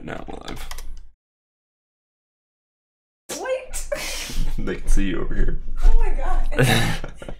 Alright, now I'm live. What? They can see you over here. Oh my god.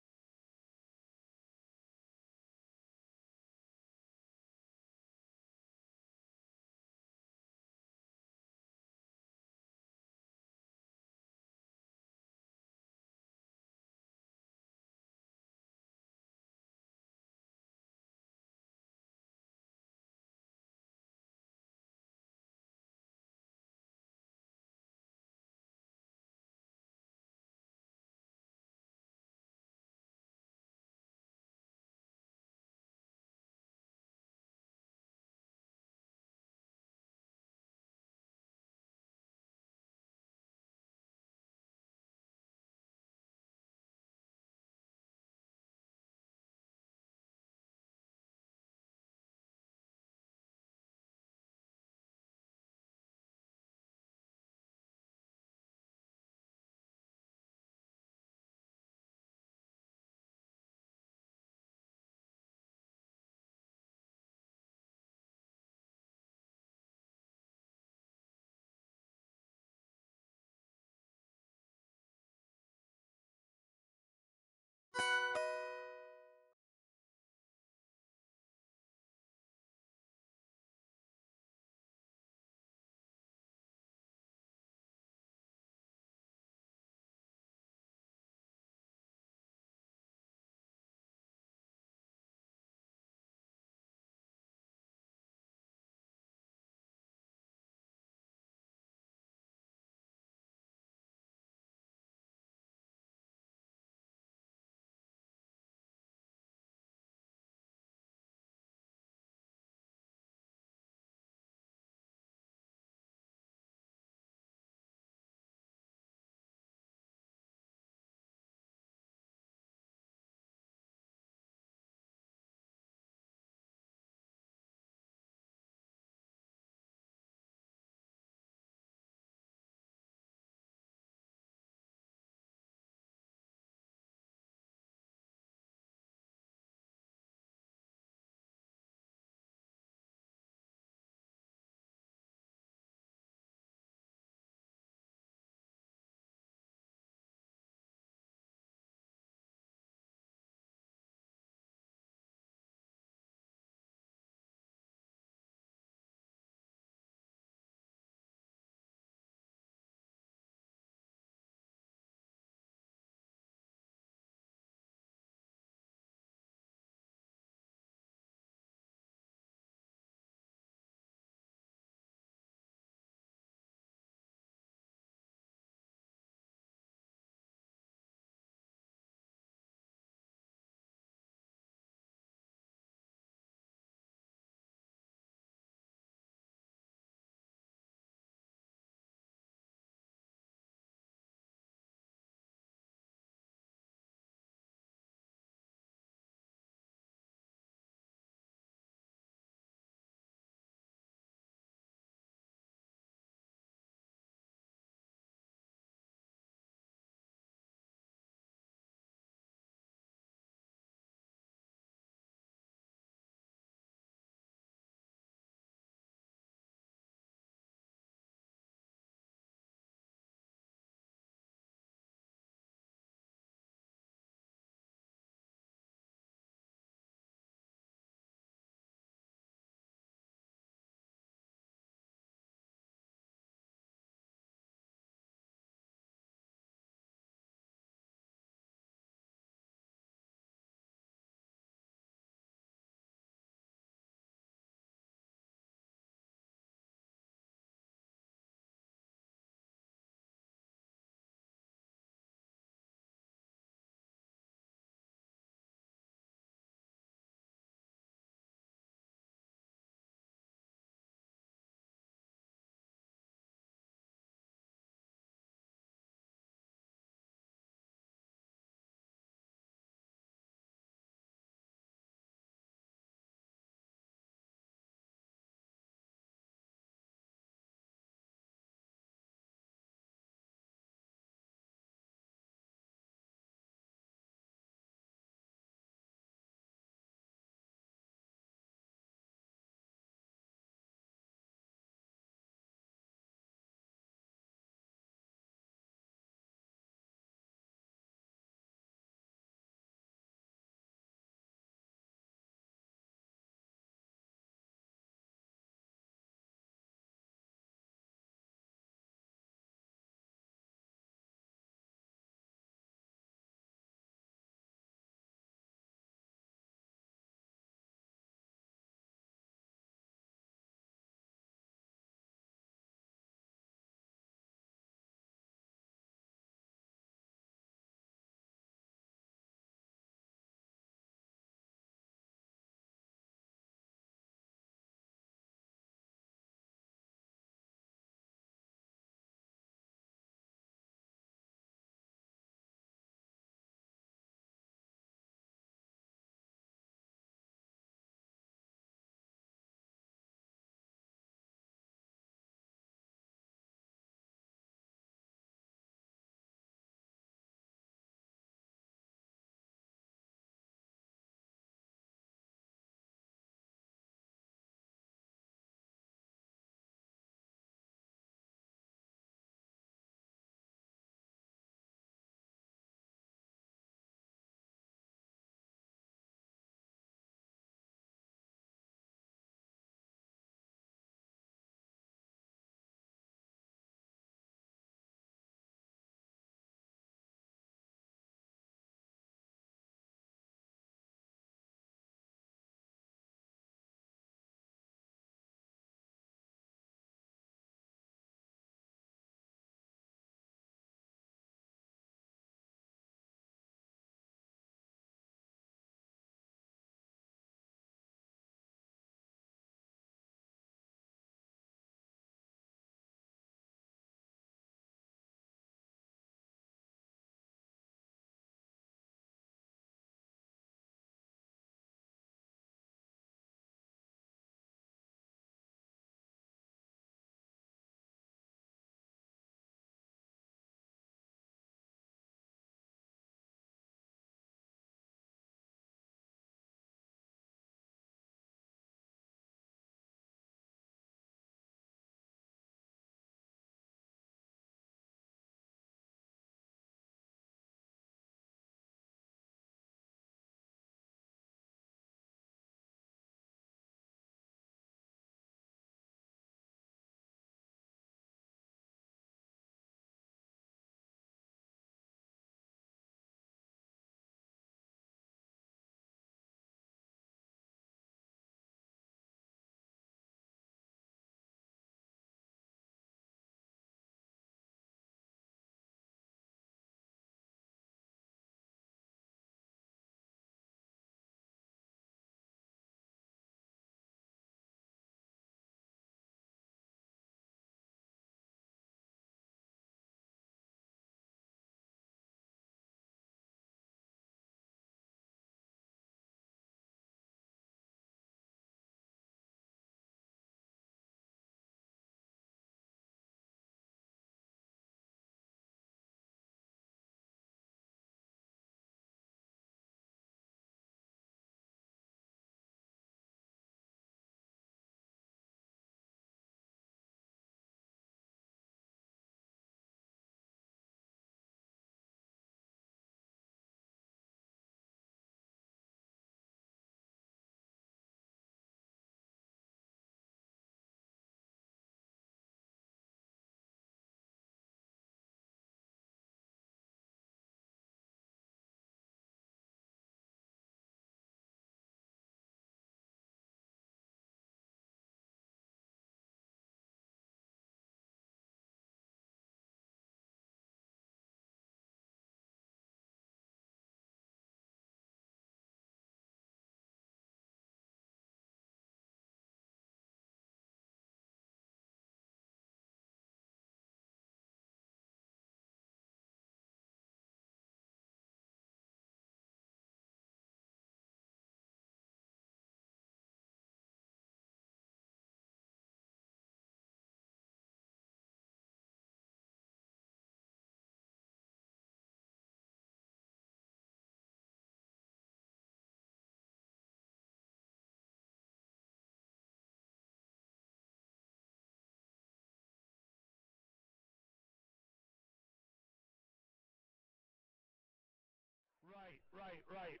Right.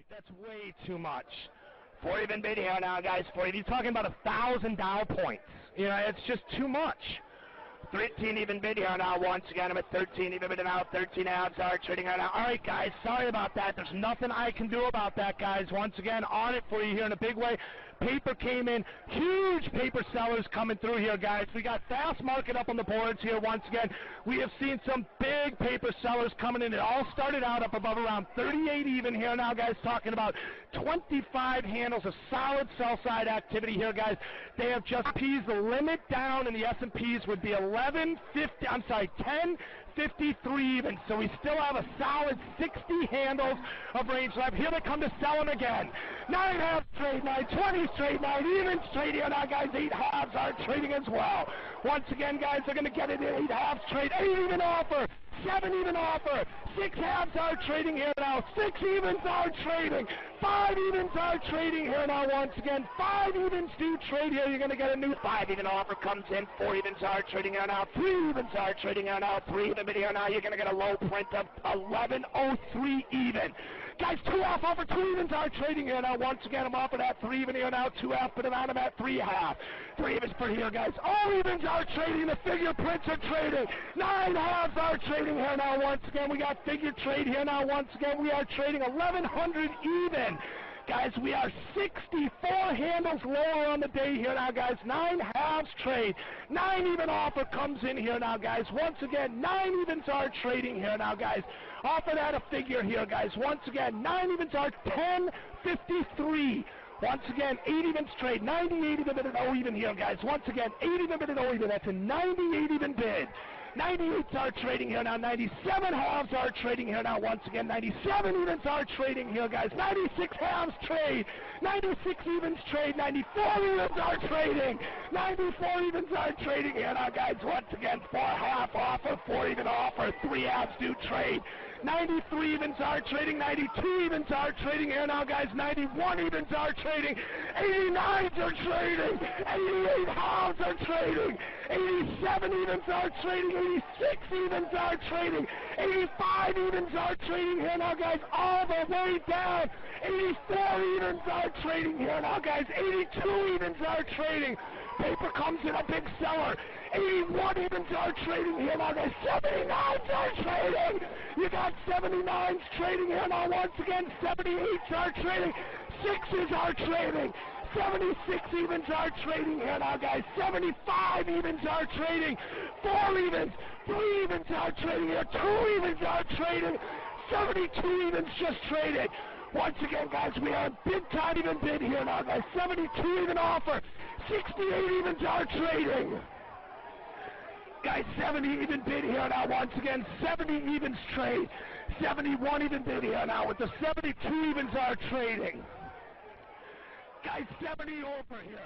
That's way too much. 4 even bid here now, guys. 4 even. He's talking about 1,000 Dow points. You know, it's just too much. 13 even bid here now. Once again, I'm at 13 even bid now. 13 odds are trading right now. All right, guys. Sorry about that. There's nothing I can do about that, guys. Once again, on it for you here in a big way. Paper came in. Huge paper sellers coming through here, guys. We got fast market up on the boards here once again. We have seen some big paper sellers coming in. It all started out up above around 38 even here now, guys. Talking about 25 handles of solid sell-side activity here, guys. They have just peased the limit down, and the S&Ps would be 1053 even. So we still have a solid 60 handles of range left. Here they come to sell them again. 9 halves trade, 9 20s trade, 9 evens trade here now, guys. 8 halves are trading as well. Once again, guys, they're going to get it in 8 halves trade, 8 even offer, 7 even offer, 6 halves are trading here now, 6 evens are trading, 5 evens are trading here now. Once again, 5 evens do trade here. You're going to get a new 5 even offer comes in, 4 evens are trading here now, 3 evens are trading here now, 3 even here now. You're going to get a low print of 1103 even. Guys, 2 half offer, 2 evens are trading here now. Once again, I'm offered at 3 even here now, 2 half, but I'm at 3 half. 3 evens per here, guys. All evens are trading. The figure prints are trading. 9 halves are trading here now. Once again, we got figure trade here now. Once again, we are trading 1100 even. Guys, we are 64 handles lower on the day here now, guys. 9 halves trade. 9 even offer comes in here now, guys. Once again, 9 evens are trading here now, guys. Offered at a figure here, guys. Once again, 9 evens are 1053. Once again, 8 evens trade. 98 even bid at O even here, guys. Once again, 8 even bid at O even. That's a 98 even bid. 98s are trading here now. 97 halves are trading here now. Once again, 97 evens are trading here, guys. 96 halves trade. 96 evens trade. 94 evens are trading. 94 evens are trading here now, guys. Once again, 4 half offer, 4 even offer. 3 halves do trade. 93 evens are trading. 92 evens are trading here now, guys. 91 evens are trading. 89s are trading. 88 halves are trading. 87 evens are trading. 86 evens are trading. 85 evens are trading here now, guys, all the way down. 84 evens are trading here now, guys. 82 evens are trading. Paper comes in a big seller. 81 evens are trading here now, guys. 79s are trading. You got 79s trading here now. Once again, 78s are trading. 6s are trading. 76 evens are trading here now, guys. 75 evens are trading. 4 evens. 3 evens are trading here. 2 evens are trading. 72 evens just traded. Once again, guys, we are big time even bid here now, guys. 72 even offer. 68 evens are trading. Guys, 70 even bid here now. Once again, 70 evens trade. 71 even bid here now. With the 72 evens are trading. Guys, 70 over here.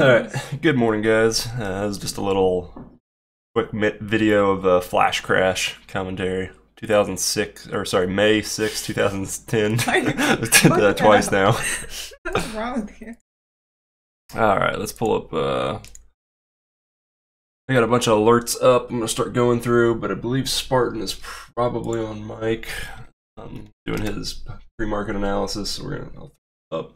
Alright, good morning, guys. This is just a little quick video of Flash Crash commentary. 2006, or sorry, May 6, 2010. I did that twice now. What's wrong with you? Alright, let's pull up. I got a bunch of alerts up. I'm going to start going through, but I believe Spartan is probably on mic. Doing his pre-market analysis, so we're going to up.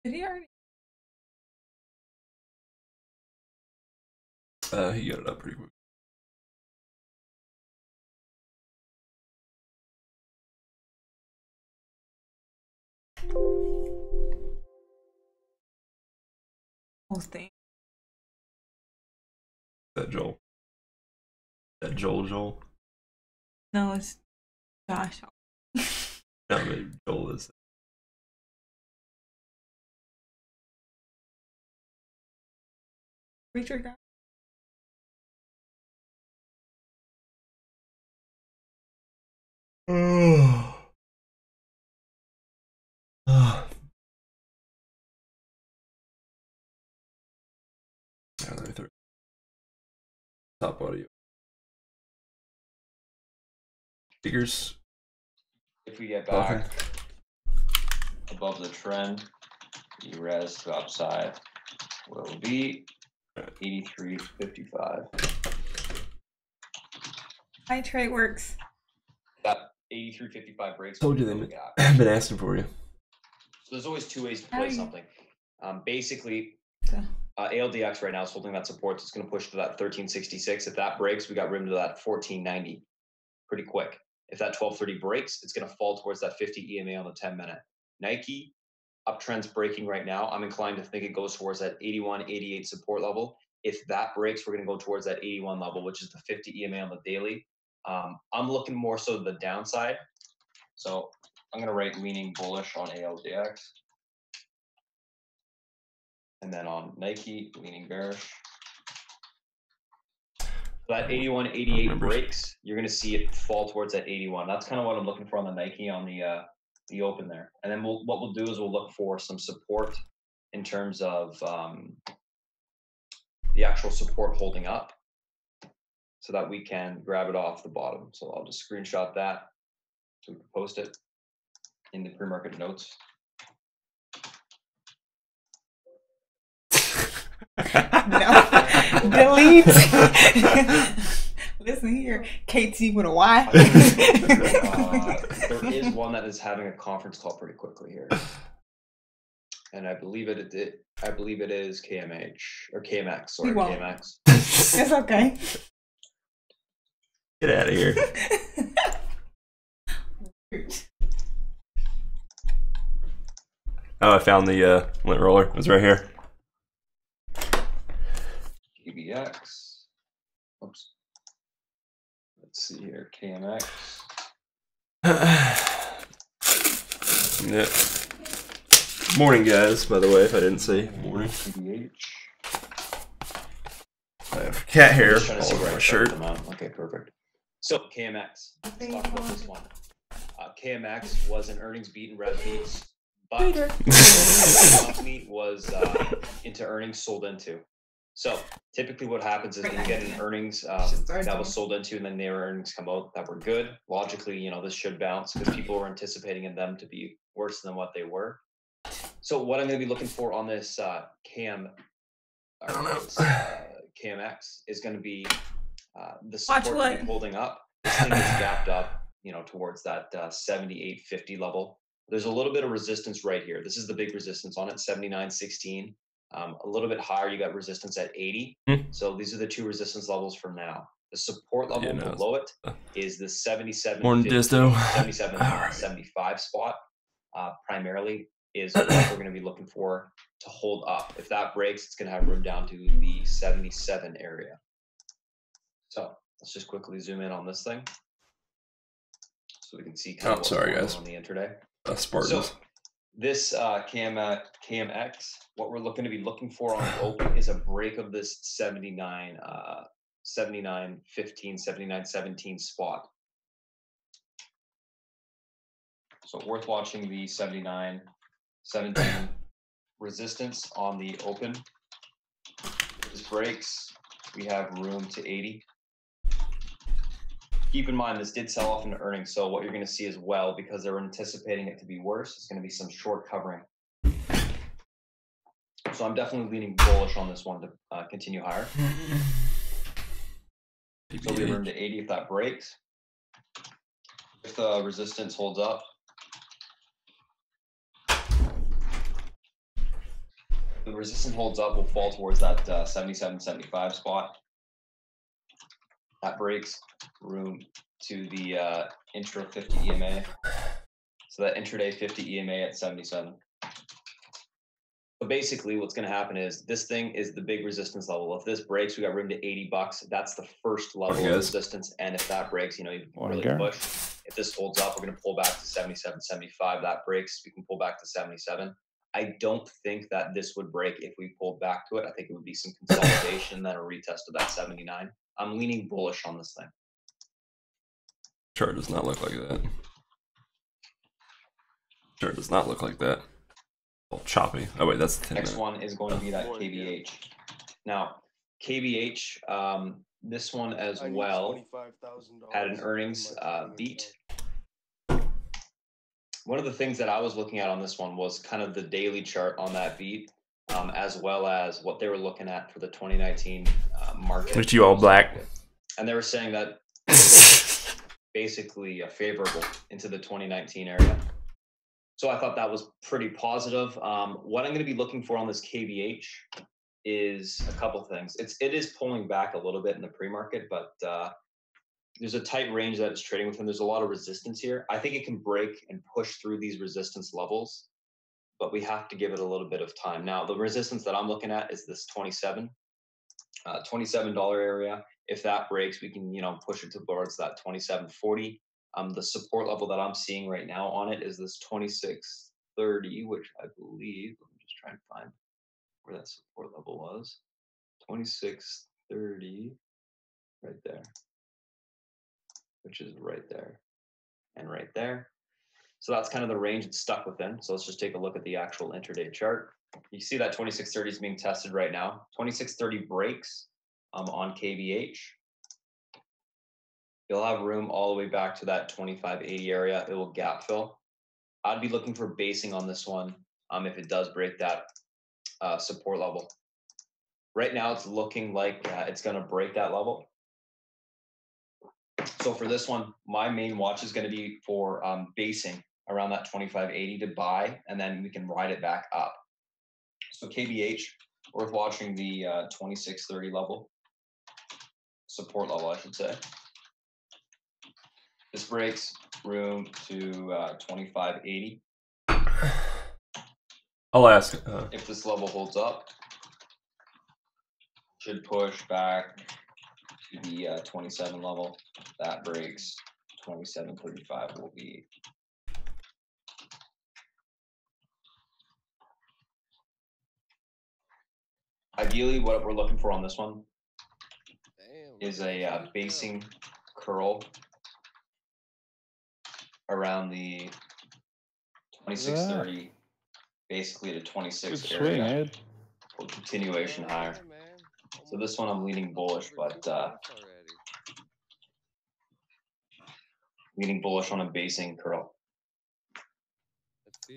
Did he already? He got it up pretty quick. Whole thing. That Joel. That Joel. No, it's Josh. No, maybe Joel is. Preacher guy. Yeah, let me throw top audio. Figures. If we get back above the trend, the res to upside will be 83.55. My trade works. That 83.55 breaks. Told you they've been asking for you. So there's always two ways to play something. Basically, ALDX right now is holding that support. It's going to push to that 1366. If that breaks, we got room to that 1490 pretty quick. If that 1230 breaks, it's going to fall towards that 50 EMA on the 10-minute. Nike, uptrend's breaking right now. I'm inclined to think it goes towards that 81, 88 support level. If that breaks, we're going to go towards that 81 level, which is the 50 EMA on the daily. I'm looking more so to the downside. So I'm going to write leaning bullish on ALDX. And then on Nike, leaning bearish. That 81, 88 breaks, you're going to see it fall towards that 81. That's kind of what I'm looking for on the Nike on the open there. And then what we'll do is we'll look for some support in terms of the actual support holding up so that we can grab it off the bottom. So I'll just screenshot that so we can post it in the pre-market notes. No. Delete. Listen here, KT with a Y. There is one that is having a conference call pretty quickly here, and I believe it is KMH or KMX. Sorry, KMX. It's okay. Get out of here. Oh, I found the lint roller. It was right here. KBX. Oops. Let's see here. KMX. Yeah. Morning, guys. By the way, if I didn't say morning. KBH. I have cat hair Trying to see all over where my I shirt. them out. Okay, perfect. So KMX. Let's talk about this one. KMX was an earnings beat and rev beats, but the company was into earnings sold into. So typically what happens is you get an earnings that was sold into, and then their earnings come out that were good. Logically, you know, this should bounce because people were anticipating in them to be worse than what they were. So what I'm going to be looking for on this KMX is going to be the support holding up. This thing is gapped up, you know, towards that 78.50 level. There's a little bit of resistance right here. This is the big resistance on it, 79.16. A little bit higher, you got resistance at 80. So these are the two resistance levels for now. The support level below it is the 77.75 spot. Primarily is what we're going to be looking for to hold up. If that breaks, it's going to have room down to the 77 area. So let's just quickly zoom in on this thing so we can see kind of what's going on the intraday. So this KMX, what we're looking to be looking for on the open is a break of this 79.15, 79.17 spot. So worth watching the 79.17 resistance on the open. If this breaks, we have room to 80. Keep in mind, this did sell off into earnings, so what you're going to see as well, because they're anticipating it to be worse, is going to be some short covering. So I'm definitely leaning bullish on this one to continue higher. So we have room to 80 if that breaks. If the resistance holds up, the resistance holds up, will fall towards that 77.75 spot. That breaks, room to the intra 50 EMA. So that intraday 50 EMA at 77. So basically what's going to happen is this thing is the big resistance level. If this breaks, we got room to $80. That's the first level of resistance. And if that breaks, you know, you can really push. If this holds up, we're going to pull back to 77.75. That breaks, we can pull back to 77. I don't think that this would break if we pulled back to it. I think it would be some consolidation, then a retest of that 79. I'm leaning bullish on this thing. Chart does not look like that. Chart does not look like that. All choppy. Oh wait, that's the 10 Next one is going to be that KBH. Now, KBH, this one as well had an earnings beat. One of the things that I was looking at on this one was kind of the daily chart on that beat, as well as what they were looking at for the 2019 market. Which you all black. And they were saying that basically favorable into the 2019 area. So I thought that was pretty positive. What I'm going to be looking for on this KBH is a couple things. It is pulling back a little bit in the pre-market, but there's a tight range that it's trading within. There's a lot of resistance here. I think it can break and push through these resistance levels, but we have to give it a little bit of time. Now, the resistance that I'm looking at is this $27 area. If that breaks, we can, push it towards that 27.40. The support level that I'm seeing right now on it is this 26.30, which I believe, let me just try and find where that support level was. 26.30, right there, which is right there and right there. So that's kind of the range it's stuck within. So let's just take a look at the actual intraday chart. You see that 26.30 is being tested right now. 26.30 breaks on KBH. You'll have room all the way back to that 25.80 area. It will gap fill. I'd be looking for basing on this one if it does break that support level. Right now, it's looking like it's going to break that level. So for this one, my main watch is going to be for basing around that 25.80 to buy, and then we can ride it back up. So KBH, worth watching the 26.30 level, support level, I should say. This breaks room to 25.80. I'll ask. If this level holds up, should push back to the 27 level. That breaks 27.35 will be. Ideally, what we're looking for on this one is a basing curl around the 26.30, basically to 26 area. For continuation higher. So this one I'm leaning bullish, but leaning bullish on a basing curl.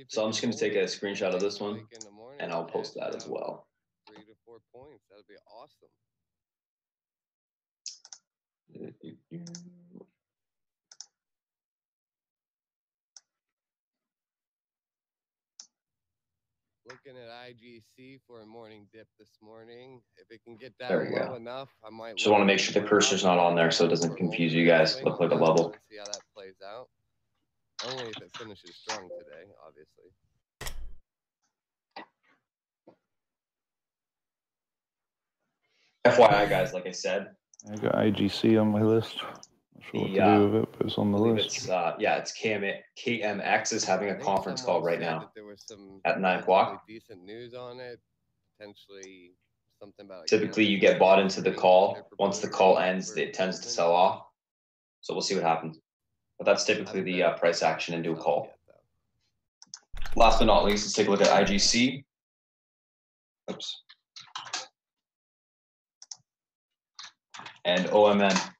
So I'm just going to take a screenshot of this one, and I'll post that as well. 3 to 4 points. That would be awesome. Looking at IGC for a morning dip this morning. If it can get down low enough, I might. Just want to make sure the cursor's not on there so it doesn't confuse you guys. Look like a level. See how that plays out. Only if it finishes strong today, obviously. FYI, guys, like I said, I got IGC on my list. Not sure what to do with it, but it's on the list. It's KMX is having a conference call right now at 9 o'clock. Decent news on it. Potentially something about. Typically, you get bought into the call. Once the call ends, it tends to sell off. So we'll see what happens. But that's typically the price action into a call. Last but not least, let's take a look at IGC. Oops. And OMN.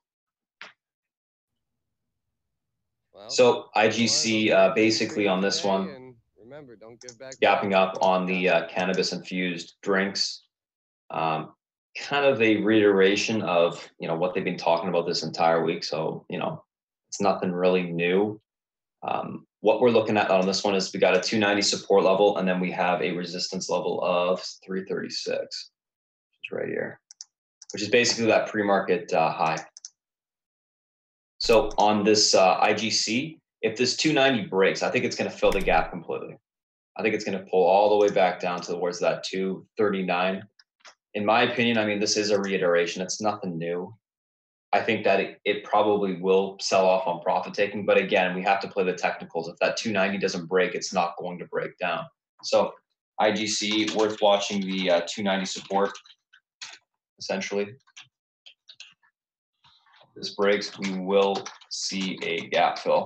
So IGC basically on this one, gapping up on the cannabis infused drinks. Kind of a reiteration of what they've been talking about this entire week. So it's nothing really new. What we're looking at on this one is we got a 290 support level, and then we have a resistance level of 336, which is right here, which is basically that pre-market high. So on this IGC, if this 290 breaks, I think it's going to fill the gap completely. I think it's going to pull all the way back down towards that 239. In my opinion, I mean, this is a reiteration. It's nothing new. I think that it probably will sell off on profit taking. But again, we have to play the technicals. If that 290 doesn't break, it's not going to break down. So IGC, worth watching the 290 support, essentially. If this breaks, we will see a gap fill.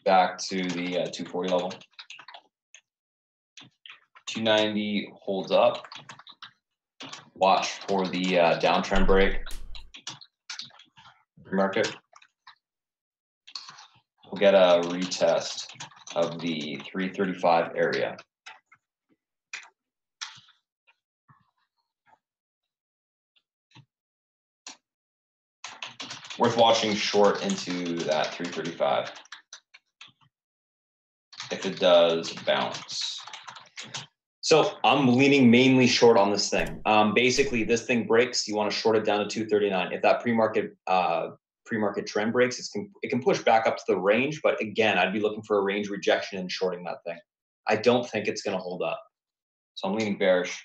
Back to the 240 level. 290 holds up. Watch for the downtrend break. Market. We'll get a retest of the 335 area. Worth watching short into that 335. If it does bounce. So I'm leaning mainly short on this thing. Basically, this thing breaks, you want to short it down to 239. If that pre-market trend breaks, it can push back up to the range, but again, I'd be looking for a range rejection and shorting that thing. I don't think it's going to hold up. So I'm leaning bearish.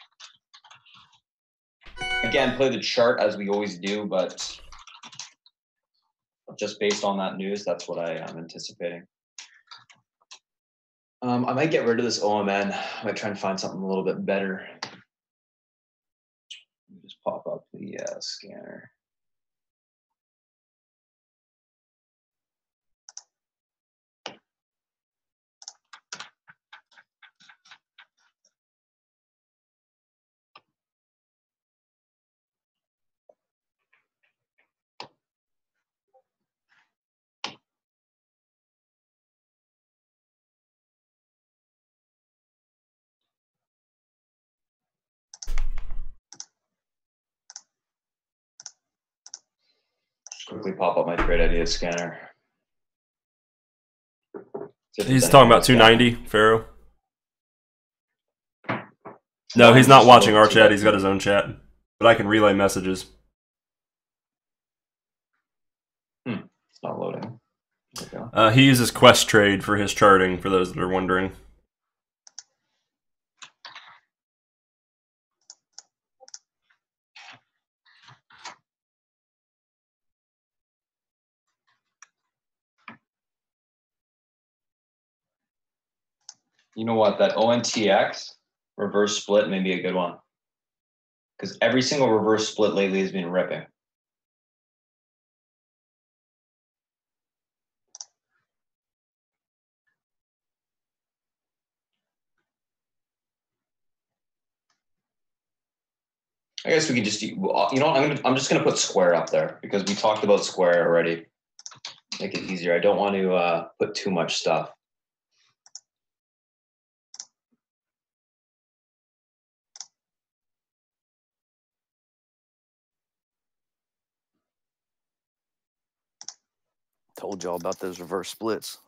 Again, play the chart as we always do, but just based on that news, that's what I am anticipating. I might get rid of this OMN. I might try and find something a little bit better. Just pop up the scanner. Quickly pop up my trade idea scanner. He's talking about 290, Pharaoh. No, he's not watching our chat. He's got his own chat. But I can relay messages. It's not loading. He uses Quest Trade for his charting, for those that are wondering. You know what? That ONTX reverse split may be a good one. Because every single reverse split lately has been ripping. I guess we could just, you know what? I'm just gonna put square up there because we talked about square already. Make it easier. I don't want to put too much stuff. Told y'all about those reverse splits.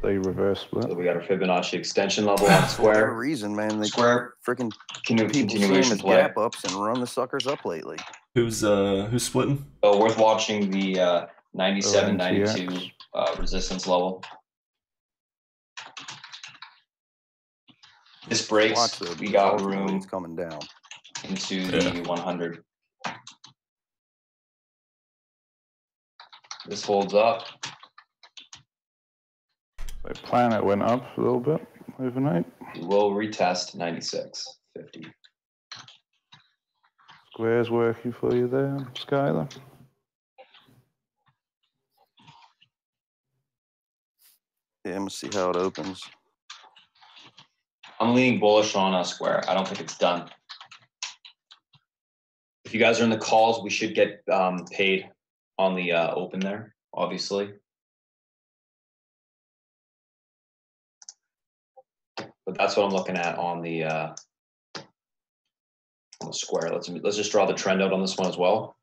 They reverse split. So we got our Fibonacci extension level on For whatever square. reason, man, they Square. freaking people see them Continuation as play. gap ups and run the suckers up lately. Who's splitting? So worth watching the 97, 92 resistance level. This breaks. Watch the We got ultimately room it's coming down. into the 100. This holds up. So Planet went up a little bit overnight. We will retest 96.50. Square's working for you there, Skylar. Yeah, I'm gonna see how it opens. I'm leaning bullish on square. I don't think it's done. If you guys are in the calls, we should get paid on the open there, obviously. But that's what I'm looking at on the square. Let's just draw the trend out on this one as well.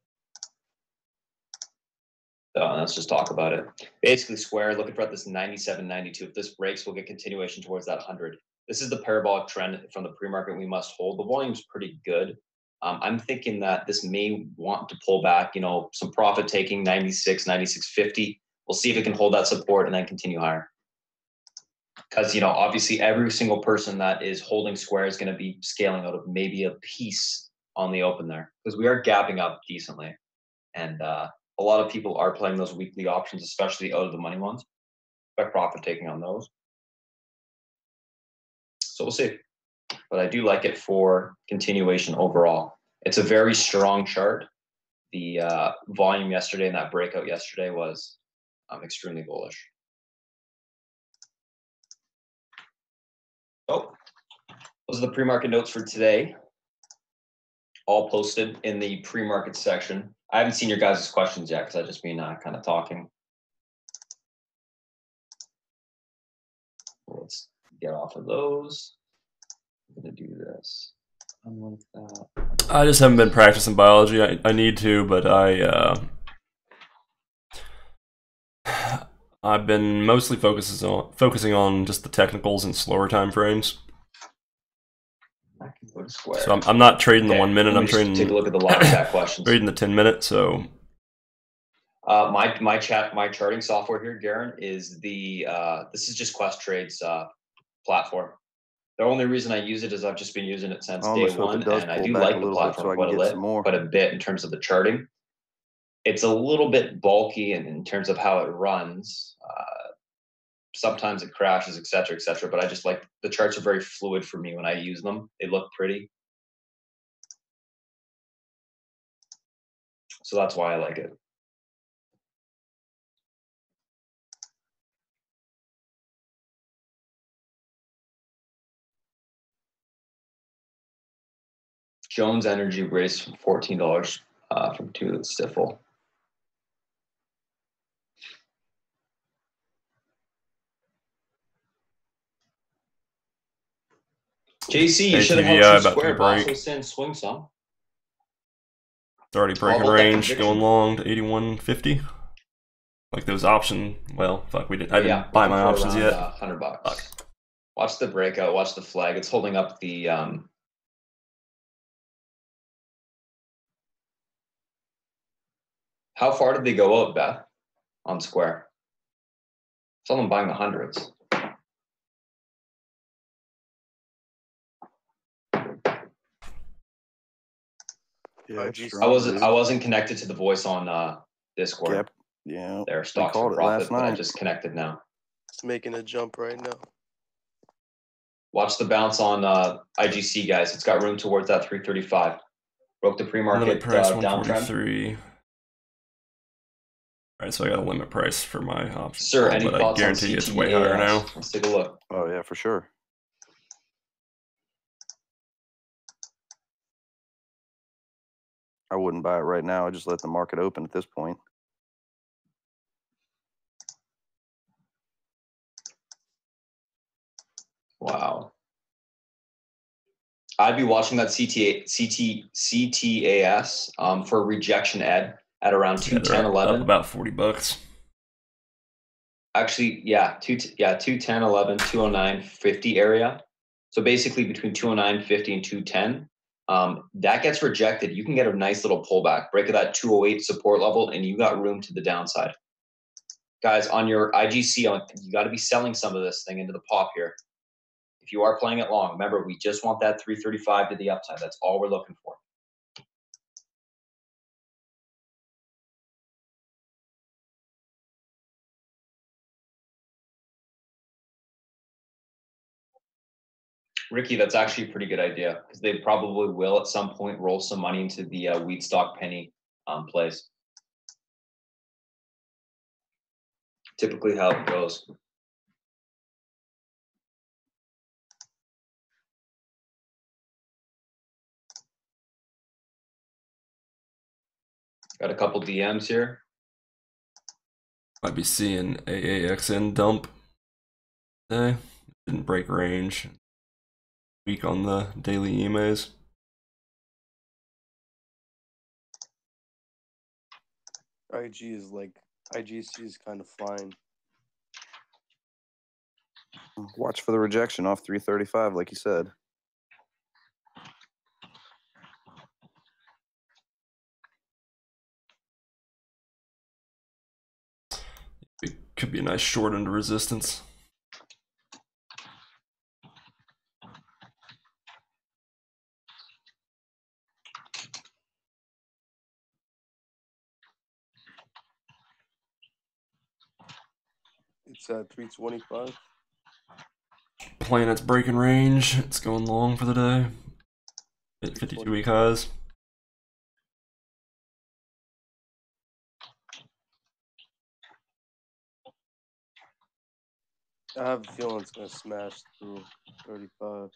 Let's just talk about it. Basically, square looking for this 97, 92. If this breaks, we'll get continuation towards that 100. This is the parabolic trend from the pre-market we must hold. The volume's pretty good. I'm thinking that this may want to pull back, some profit taking 96, 96.50. We'll see if it can hold that support and then continue higher. Because, obviously every single person that is holding square is going to be scaling out of maybe a piece on the open there because we are gapping up decently. And a lot of people are playing those weekly options, especially out of the money ones. Expect profit taking on those. So we'll see. But I do like it for continuation overall. It's a very strong chart. The volume yesterday and that breakout yesterday was extremely bullish. Those are the pre-market notes for today. All posted in the pre-market section. I haven't seen your guys' questions yet because I've just been kind of talking. Let's get off of those. I'm gonna do this. Unlink that. I just haven't been practicing biology. I need to, but I've been mostly focusing on just the technicals and slower time frames. I can go to square. So I'm not trading the 1 minute. I'm trading. Take a look at the live chat questions. Trading the 10 minute. So my charting software here, Garen, is the this is just QuestTrade's platform. The only reason I use it is I've just been using it since day one, and I do like the platform quite a bit in terms of the charting. It's a little bit bulky in terms of how it runs. Sometimes it crashes, etc., etc. But I just like the charts are very fluid for me when I use them. They look pretty, so that's why I like it. Jones Energy raised from $14 from 2 at Stifel. JC, you should have helped some square. Boss was saying swing some. It's already breaking range, going long to 81.50. Like those option. Well, fuck, we didn't. I didn't buy my options yet. $100. Fuck. Watch the breakout. Watch the flag. It's holding up the. How far did they go out, Beth, on square? Someone buying the hundreds. Yeah, I wasn't connected to the voice on Discord. Yep. Yeah. Their stocks for profit, but I just connected now. It's making a jump right now. Watch the bounce on IGC, guys. It's got room towards that 335. Broke the pre-market downtrend. All right, so I got a limit price for my option. Sir, any but thoughts I guarantee on it's way higher now. Let's take a look. Oh yeah, for sure. I wouldn't buy it right now. I just let the market open at this point. Wow. I'd be watching that CTAS for rejection ed at around 210.11. Up about $40. Actually, yeah, 210.11, 209.50 area. So basically between 209.50 and 210. That gets rejected. You can get a nice little pullback. Break of that 208 support level, and you got room to the downside. Guys, on your IGC, you got to be selling some of this thing into the pop here. If you are playing it long, remember, we just want that 335 to the upside. That's all we're looking for. Ricky, that's actually a pretty good idea because they probably will at some point roll some money into the wheat stock penny plays. Typically how it goes. Got a couple DMs here. Might be seeing AAXN dump today. Didn't break range. Weak on the daily EMAs. IGC is kind of flying. Watch for the rejection off 335, like you said. It could be a nice short into resistance. It's at 325. Planet's breaking range. It's going long for the day. Hit 52-week highs. I have a feeling it's going to smash through 35.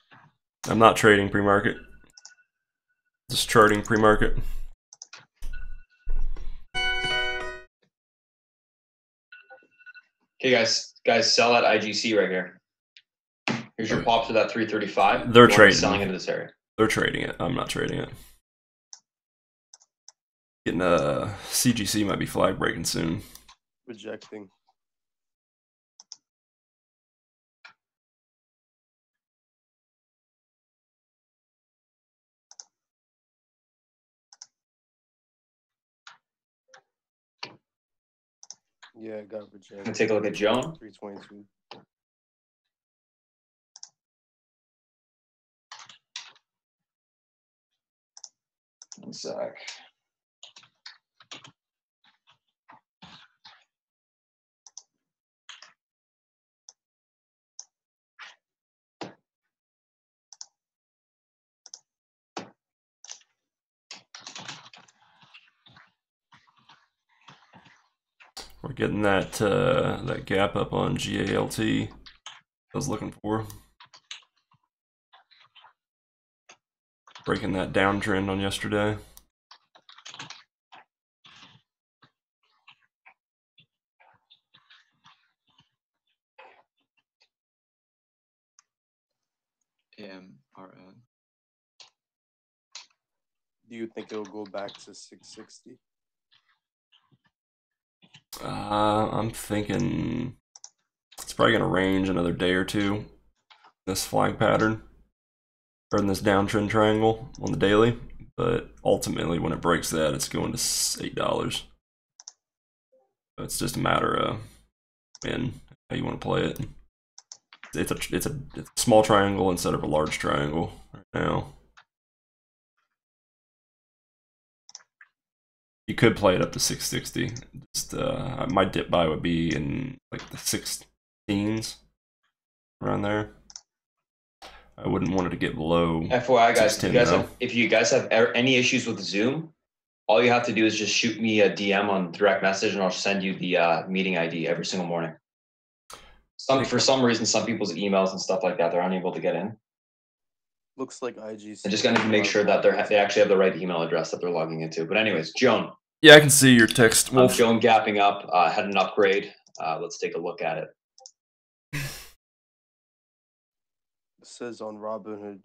I'm not trading pre-market. Just charting pre-market. Okay, guys, sell that IGC right here. Here's your pops for that 335. They're You wanna be trading. selling into this area. They're trading it. I'm not trading it. Getting a CGC might be flag breaking soon. Rejecting. Yeah, I got rejected. Gonna take a look at Joan. 322. One sec. We're getting that that gap up on GALT I was looking for. Breaking that downtrend on yesterday. MRN. Do you think it'll go back to 660? I'm thinking it's probably gonna range another day or two. This flag pattern, or in this downtrend triangle on the daily, but ultimately when it breaks that, it's going to $8. So it's just a matter of how you want to play it. It's a small triangle instead of a large triangle right now. You could play it up to 660. Just my dip buy would be in like the 16s, around there. I wouldn't want it to get below. FYI, guys, if you guys have any issues with Zoom, all you have to do is just shoot me a DM on direct message, and I'll send you the meeting ID every single morning. For some reason, some people's emails and stuff like that, they're unable to get in. Looks like IGC. I'm just going to make sure that they actually have the right email address that they're logging into. But anyways, Joan. Yeah, I can see your text, Wolf. Joan gapping up, had an upgrade. Let's take a look at it. It says on Robinhood.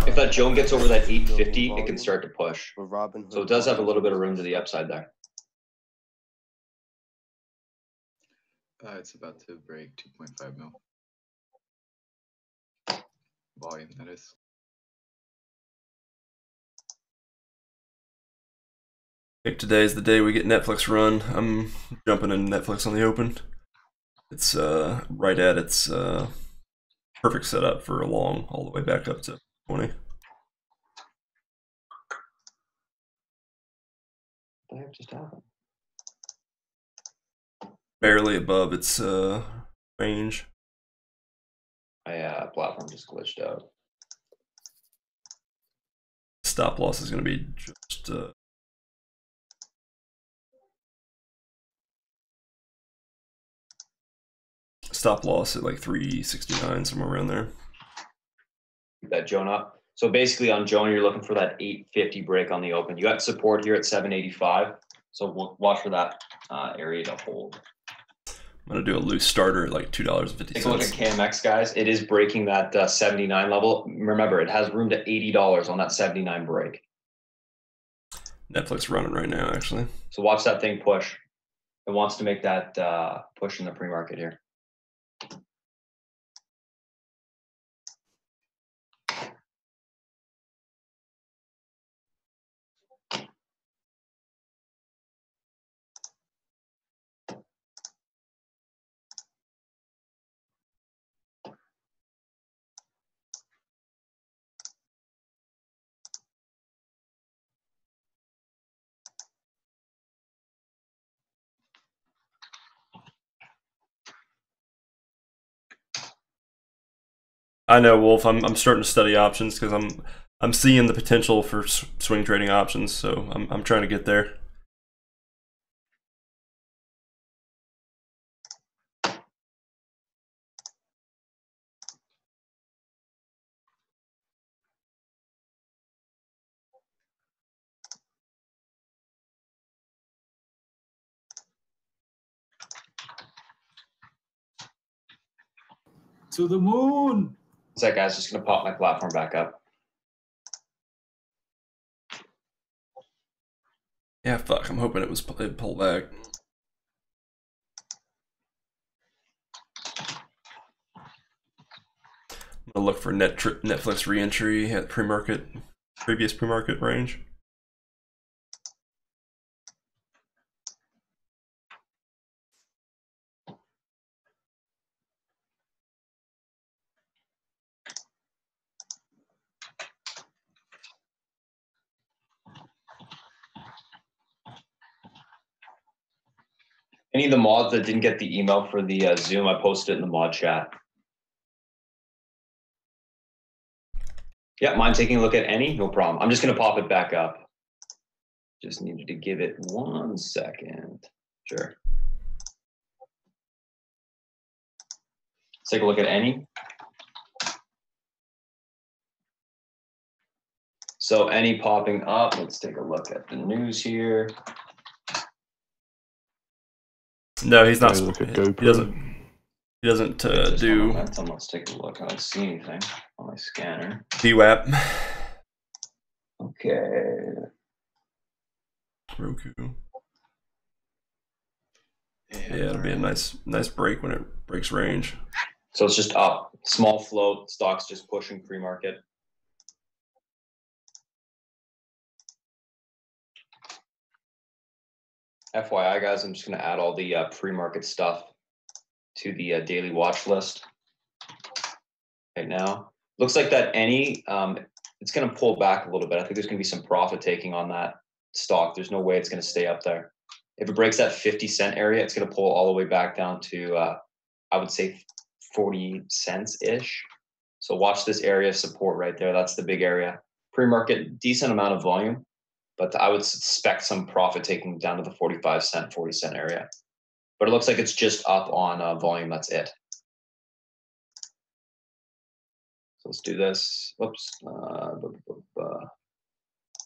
If that Joan gets over that 850, it can start to push. Robinhood, so it does have a little bit of room to the upside there. It's about to break 2.5 mil. Volume, that is. I think today's the day we get Netflix run. I'm jumping in Netflix on the open. It's right at its perfect setup for a long, all the way back up to 20. What the heck just happened? Barely above its range. My platform just glitched out. Stop loss is going to be just stop loss at like 369, somewhere around there. That Joan up. So basically on Joan, you're looking for that 850 break on the open. You got support here at 785. So we'll watch for that area to hold. I'm going to do a loose starter at like $2.50. Take a look at KMX, guys. It is breaking that 79 level. Remember, it has room to $80 on that 79 break. Netflix running right now, actually. So watch that thing push. It wants to make that push in the pre-market here. I know, Wolf. I'm starting to study options because I'm seeing the potential for swing trading options. So I'm trying to get there. To the moon. What's that, guys? Just gonna pop my platform back up. Yeah, fuck. I'm hoping it'd pull back. I'm gonna look for Netflix re-entry at previous pre-market range. Any of the mods that didn't get the email for the Zoom, I posted it in the mod chat. Yeah, mind taking a look at any? No problem. I'm just going to pop it back up. Just needed to give it 1 second. Sure. Let's take a look at any. So any popping up. Let's take a look at the news here. No, he's not. Look at He GoPro. doesn't do. Momentum. Let's take a look. I don't see anything on my scanner. VWAP. Okay. Roku. Yeah, it'll be a nice break when it breaks range. So it's just up. Small float. Stock's just pushing pre-market. FYI, guys, I'm just going to add all the pre-market stuff to the daily watch list right now. Looks like that it's going to pull back a little bit. I think there's going to be some profit taking on that stock. There's no way it's going to stay up there. If it breaks that 50-cent area, it's going to pull all the way back down to, I would say, 40 cents-ish. So watch this area of support right there. That's the big area. Pre-market, decent amount of volume. But I would suspect some profit taking down to the 45-cent, 40-cent area. But it looks like it's just up on volume. That's it. So let's do this. Whoops.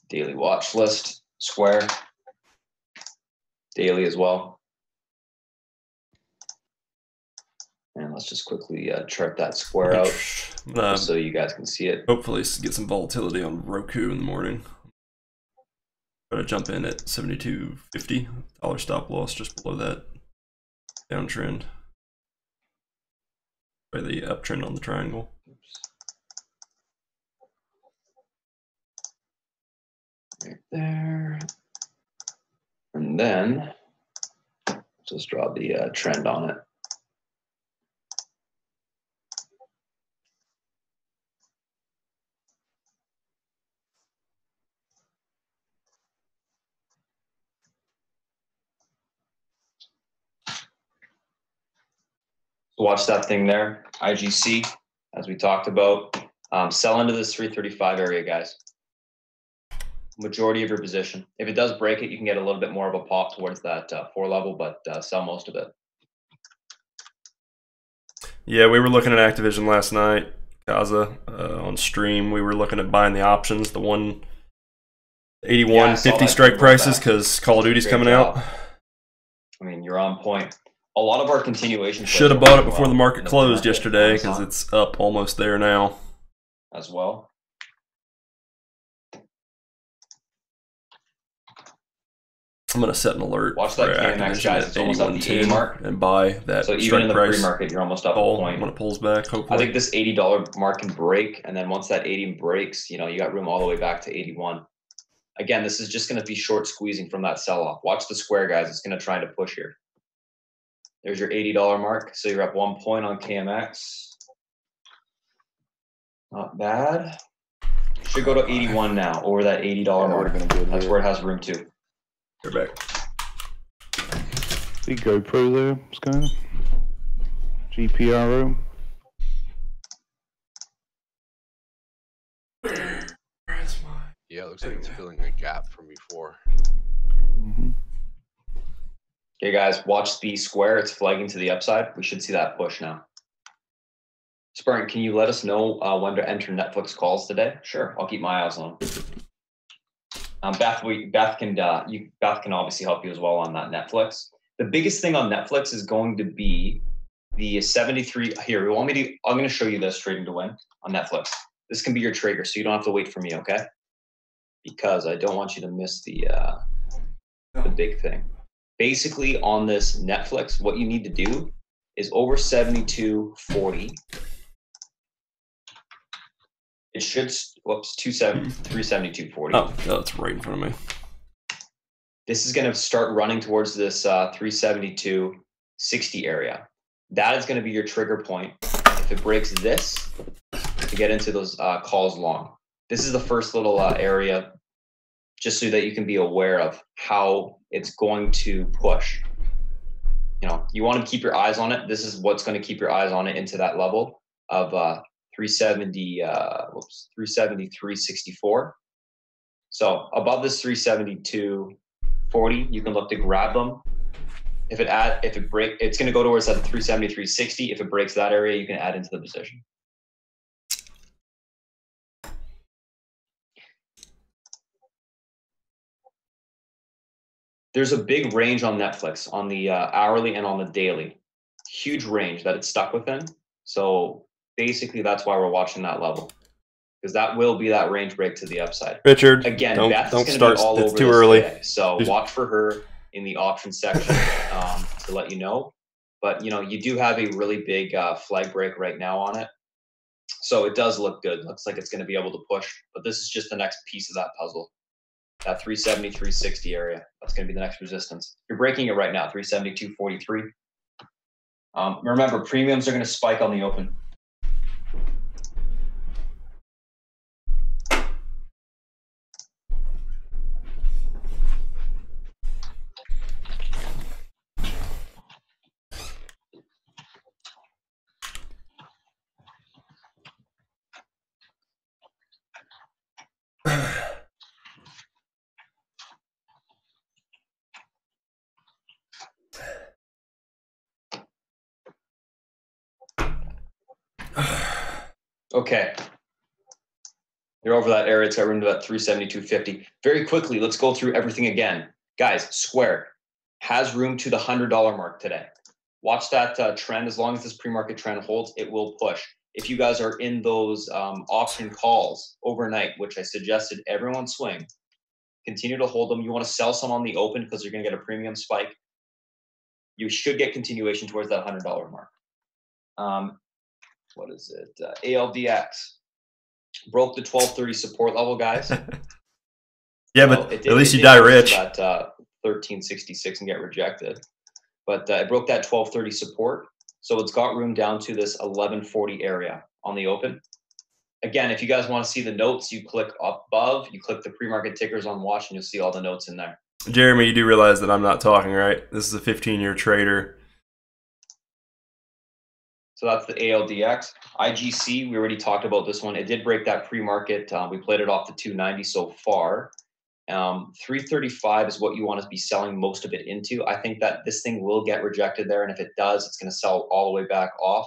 Daily watch list, square. Daily as well. And let's just quickly chart that square out so you guys can see it. Hopefully get some volatility on Roku in the morning. Try to jump in at 72.50. Dollar stop loss just below that downtrend. Try the uptrend on the triangle. Oops. Right there. And then just draw the trend on it. Watch that thing there, IGC, as we talked about. Sell into this 335 area, guys. Majority of your position. If it does break it, you can get a little bit more of a pop towards that 4 level, but sell most of it. Yeah, we were looking at Activision last night, Kaza, on stream. We were looking at buying the options, the 181.50 strike prices, because Call of Duty's coming out. I mean, you're on point. A lot of our continuation should have bought it before the market closed yesterday because it's up almost there now. As well. I'm gonna set an alert. Watch that KMX, guys. It's almost up the 80 mark and buy that. So even in the pre-market, you're almost up a point. When it pulls back, hopefully. I think this $80 mark can break, and then once that 80 breaks, you know, you got room all the way back to 81. Again, this is just going to be short squeezing from that sell-off. Watch the square, guys. It's going to try to push here. There's your $80 mark. So you're up 1 point on KMX. Not bad. Should go to 81 now, over that $80 mark. That's where it has room to. You're back. See GoPro there, what's going on? GPRO. Yeah, it looks like it's filling a gap from before. Okay, guys, watch the square. It's flagging to the upside. We should see that push now. Spartan, can you let us know when to enter Netflix calls today? Sure, I'll keep my eyes on them. Beth can obviously help you as well on that Netflix. The biggest thing on Netflix is going to be the 73 here. I'm going to show you this Trading to Win on Netflix. This can be your trigger, so you don't have to wait for me, okay? Because I don't want you to miss the big thing. Basically, on this Netflix, what you need to do is over 72.40. It should, whoops, 372.40. Oh, that's right in front of me. This is going to start running towards this 372.60 area. That is going to be your trigger point. If it breaks this, to get into those calls long. This is the first little area, just so that you can be aware of how it's going to push. You know, you want to keep your eyes on it. This is what's going to keep your eyes on it into that level of 373.64. So above this 372.40, you can look to grab them. If it breaks, it's going to go towards that 373.60. If it breaks that area, you can add into the position. There's a big range on Netflix on the hourly and on the daily. Huge range that it's stuck within. So basically, that's why we're watching that level, because that will be that range break to the upside. Richard, Again, don't start. All it's over too early. Today. So watch for her in the option section to let you know. But you know, you do have a really big flag break right now on it. So it does look good. Looks like it's going to be able to push. But this is just the next piece of that puzzle. That 370-360 area. That's going to be the next resistance. You're breaking it right now, 372.43. Remember, premiums are going to spike on the open. Okay. You're over that area. It's got room to that 372.50. Very quickly, let's go through everything again. Guys, Square has room to the $100 mark today. Watch that trend. As long as this pre-market trend holds, it will push. If you guys are in those option calls overnight, which I suggested everyone swing, continue to hold them. You want to sell some on the open because you're going to get a premium spike. You should get continuation towards that $100 mark. What is it? ALDX broke the 1230 support level, guys. Yeah, but at least you die rich. That 1366 and get rejected, but it broke that 1230 support, so it's got room down to this 1140 area on the open. Again, if you guys want to see the notes, you click up above, you click the pre-market tickers on watch, and you'll see all the notes in there. Jeremy, you do realize that I'm not talking, right? This is a 15-year trader. So that's the ALDX. IGC, we already talked about this one. It did break that pre-market. We played it off the 290 so far. 335 is what you want to be selling most of it into. I think that this thing will get rejected there, and if it does, it's going to sell all the way back off.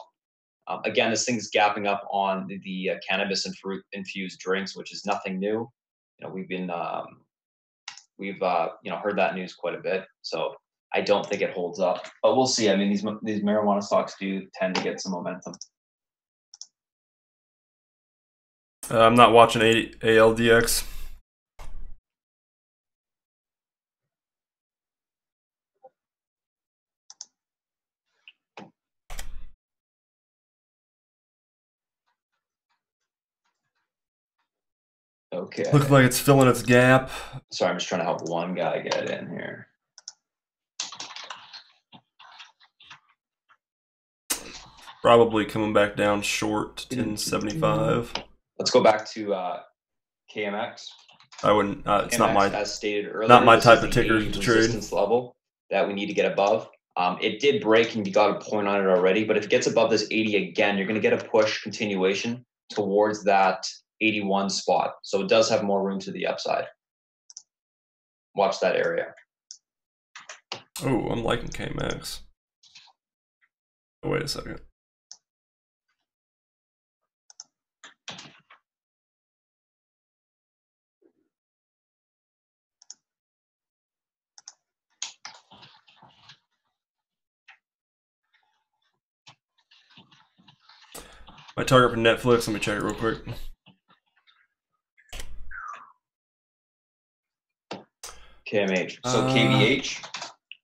Again, this thing's gapping up on the cannabis and fruit infused drinks, which is nothing new. You know, we've heard that news quite a bit. So I don't think it holds up, but we'll see. I mean, these marijuana stocks do tend to get some momentum. I'm not watching ALDX. Okay. Looks like it's filling its gap. Sorry, I'm just trying to help one guy get in here. Probably coming back down short to 1075. Let's go back to KMX. I wouldn't. It's KMX, not my, as stated earlier, not my this type is of the ticker 80 to trade. Resistance level that we need to get above. It did break, and you got a point on it already. But if it gets above this 80 again, you're going to get a push continuation towards that 81 spot. So it does have more room to the upside. Watch that area. Oh, I'm liking KMX. Oh, wait a second. My target for Netflix, let me check it real quick. KMH. So KVH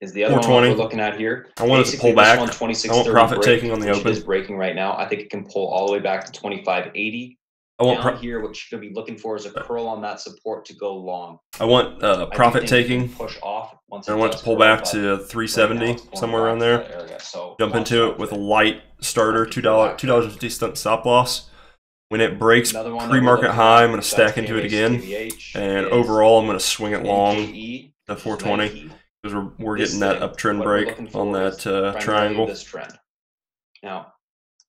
is the other one 420. we're looking at here. I want it to pull Basically, back. This one, I 2630 want profit break, taking on the which open. It is breaking right now. I think it can pull all the way back to 2580. I want Down here, what you're going to be looking for is a curl on that support to go long. I want profit taking. Push off once I want it to pull back to 370, right somewhere around there. So jump into it with a light starter, $2.50 stop loss. When it breaks pre-market high, I'm going to stack into it again. And overall, I'm going to swing it long to 420 because we're getting that uptrend break on that triangle. This trend. Now,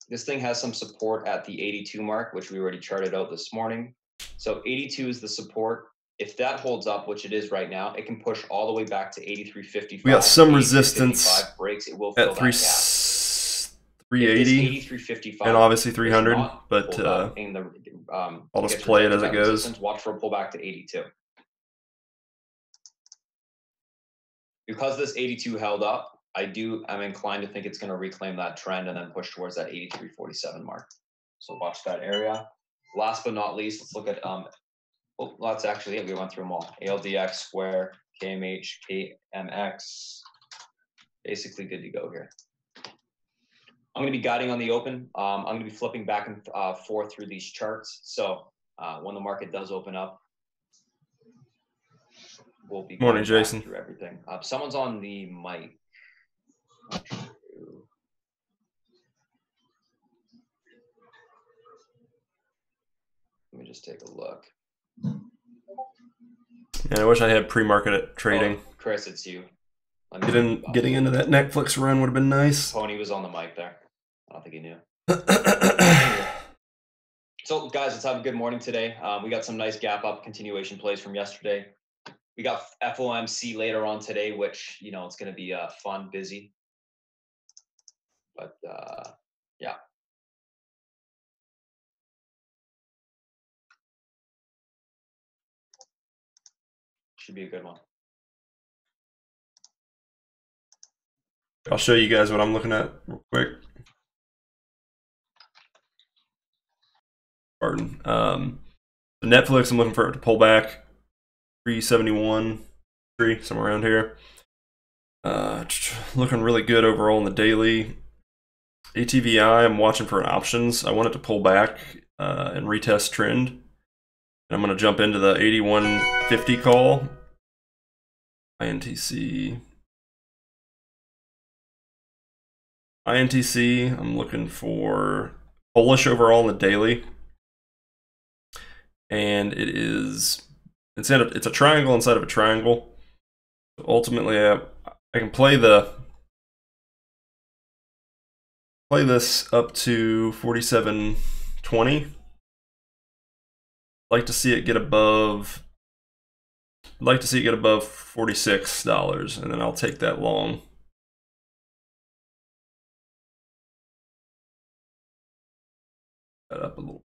this thing has some support at the 82 mark, which we already charted out this morning. So 82 is the support. If that holds up, which it is right now, it can push all the way back to 83.55. We got some resistance breaks, it will fill at that gap. 380 and obviously 300, but I'll just play it as it goes. Watch for a pullback to 82. Because this 82 held up, I'm inclined to think it's going to reclaim that trend and then push towards that 83.47 mark. So watch that area. Last but not least, let's look at that's actually it. We went through them all. ALDX, Square, KMH, KMX. Basically good to go here. I'm going to be guiding on the open. I'm going to be flipping back and forth through these charts. So when the market does open up, we'll be Morning, Jason. Through everything. Someone's on the mic. Let me just take a look. And I wish I had pre-market trading. Oh, Chris, it's you. Getting into that Netflix run would have been nice. Pony was on the mic there. I don't think he knew. So, guys, let's have a good morning today. We got some nice gap up continuation plays from yesterday. We got FOMC later on today, which, it's going to be fun, busy. But, yeah. Should be a good one. I'll show you guys what I'm looking at real quick. Pardon. Netflix, I'm looking for it to pull back. 371, somewhere around here. Looking really good overall in the daily. ATVI, I'm watching for options. I want it to pull back and retest trend. And I'm going to jump into the 81.50 call. INTC, I'm looking for bullish overall in the daily. And it's a triangle inside of a triangle. So ultimately, I can play this up to 47.20. I'd like to see it get above $46, and then I'll take that long. That up a little.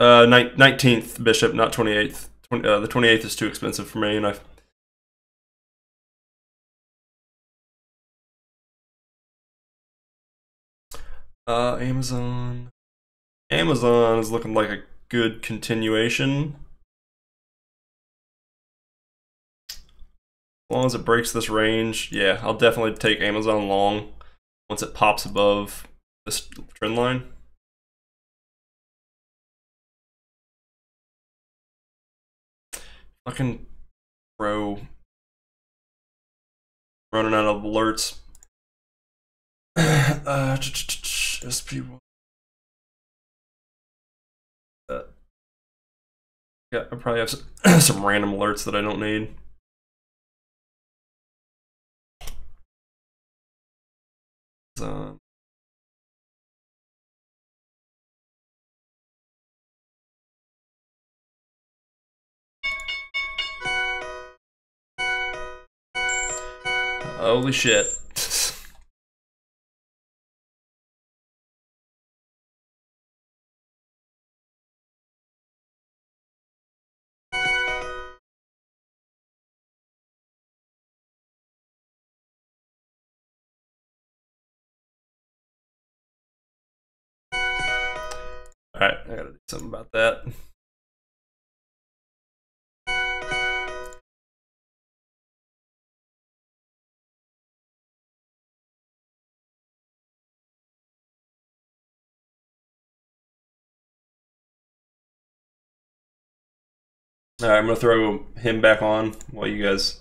19th Bishop, not 28th. The 28th is too expensive for me, and Amazon is looking like a good continuation. As long as it breaks this range, yeah, I'll definitely take Amazon long once it pops above this trend line. Fucking bro, running out of alerts. SP1. Yeah, I probably have some random alerts that I don't need. Holy shit. All right, I gotta do something about that. All right, I'm gonna throw him back on while you guys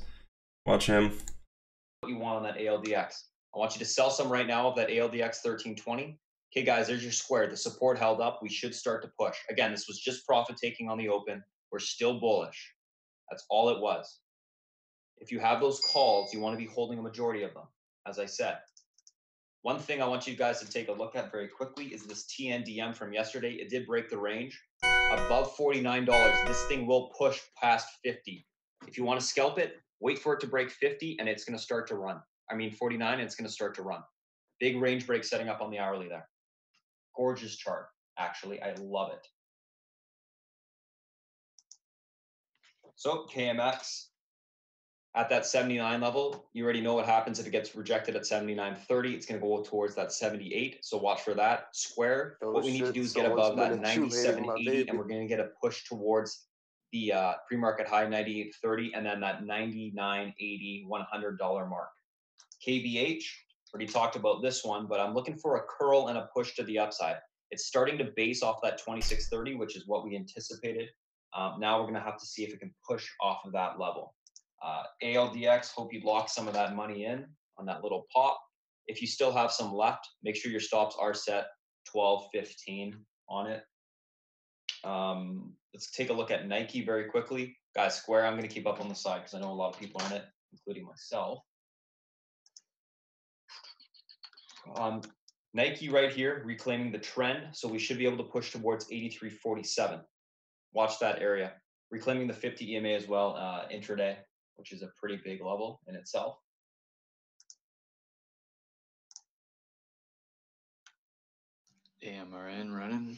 watch him. What you want on that ALDX? I want you to sell some right now of that ALDX 1320. Okay, guys, there's your square. The support held up. We should start to push. Again, this was just profit taking on the open. We're still bullish. That's all it was. If you have those calls, you want to be holding a majority of them, as I said. One thing I want you guys to take a look at very quickly is this TNDM from yesterday. It did break the range. Above $49, this thing will push past 50. If you want to scalp it, wait for it to break 50 and it's going to start to run. I mean 49 and it's going to start to run. Big range break setting up on the hourly there. Gorgeous chart, actually. I love it. So KMX at that 79 level, you already know what happens if it gets rejected at 79.30. It's going to go towards that 78. So watch for that. Square, what we need to do is get above that 97.80, and we're going to get a push towards the pre-market high 98.30, and then that 99.80 $100 mark. KBH, already talked about this one, but I'm looking for a curl and a push to the upside. It's starting to base off that 26.30, which is what we anticipated. Now we're going to have to see if it can push off of that level. ALDX, hope you lock some of that money in on that little pop. If you still have some left, make sure your stops are set 12.15 on it. Let's take a look at Nike very quickly. Guys, Square, I'm going to keep up on the side because I know a lot of people are in it, including myself. Nike right here, reclaiming the trend. So we should be able to push towards 83.47. Watch that area. Reclaiming the 50 EMA as well intraday, which is a pretty big level in itself. AMRN running.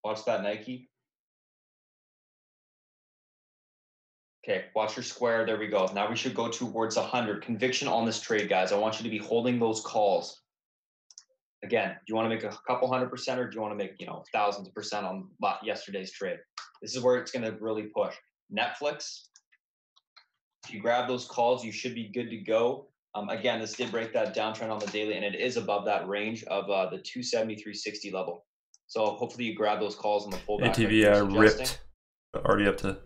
Watch that Nike. Okay, watch your square. There we go. Now we should go towards 100. Conviction on this trade, guys. I want you to be holding those calls. Again, do you want to make a couple 100% or do you want to make, thousands of percent on yesterday's trade? This is where it's going to really push. Netflix, if you grab those calls, you should be good to go. Again, this did break that downtrend on the daily, and it is above that range of the 273.60 level. So hopefully you grab those calls in the pullback. ATVI ripped already up to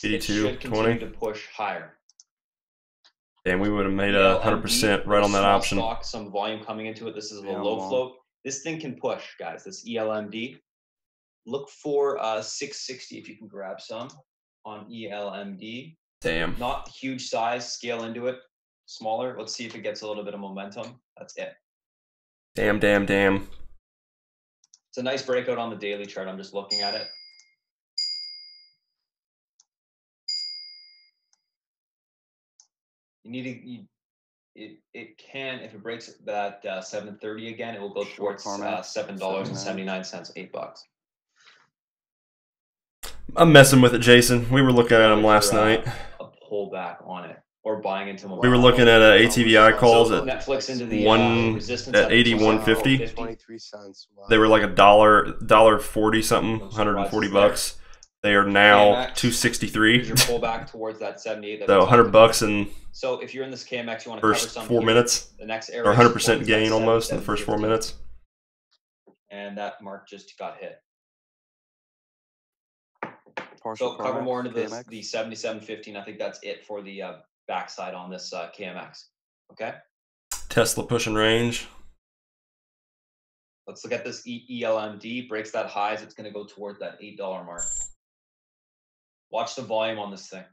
82.20. It should continue to push higher. And we would have made 100% right on that option. Stock, some volume coming into it. This is a low float. This thing can push, guys. This ELMD. Look for 660 if you can grab some on ELMD. Damn. Not huge size. Scale into it. Smaller. Let's see if it gets a little bit of momentum. That's it. Damn, damn, damn. It's a nice breakout on the daily chart. I'm just looking at it. You need to, it can, if it breaks that 730 again, it will go towards $7.79, $8. I'm messing with it, Jason. We were looking at him last night. A pullback on it, or buying into them. We were looking at ATVI calls at Netflix into the resistance at 81.50. 23 cents. Wow. They were like $1.40 something, 140 bucks. They are now KMX, 263. Here's your pullback towards that 78. So 100 bucks in so if you're in this KMX, you want to first cover some 4 minutes, the next or 100% gain almost in the first 4 minutes. And that mark just got hit. Partial So cover more into the KMX. 77.15. I think that's it for the backside on this KMX. Okay. Tesla pushing range. Let's look at this ELMD. Breaks that highs. It's going to go toward that $8 mark. Watch the volume on this thing.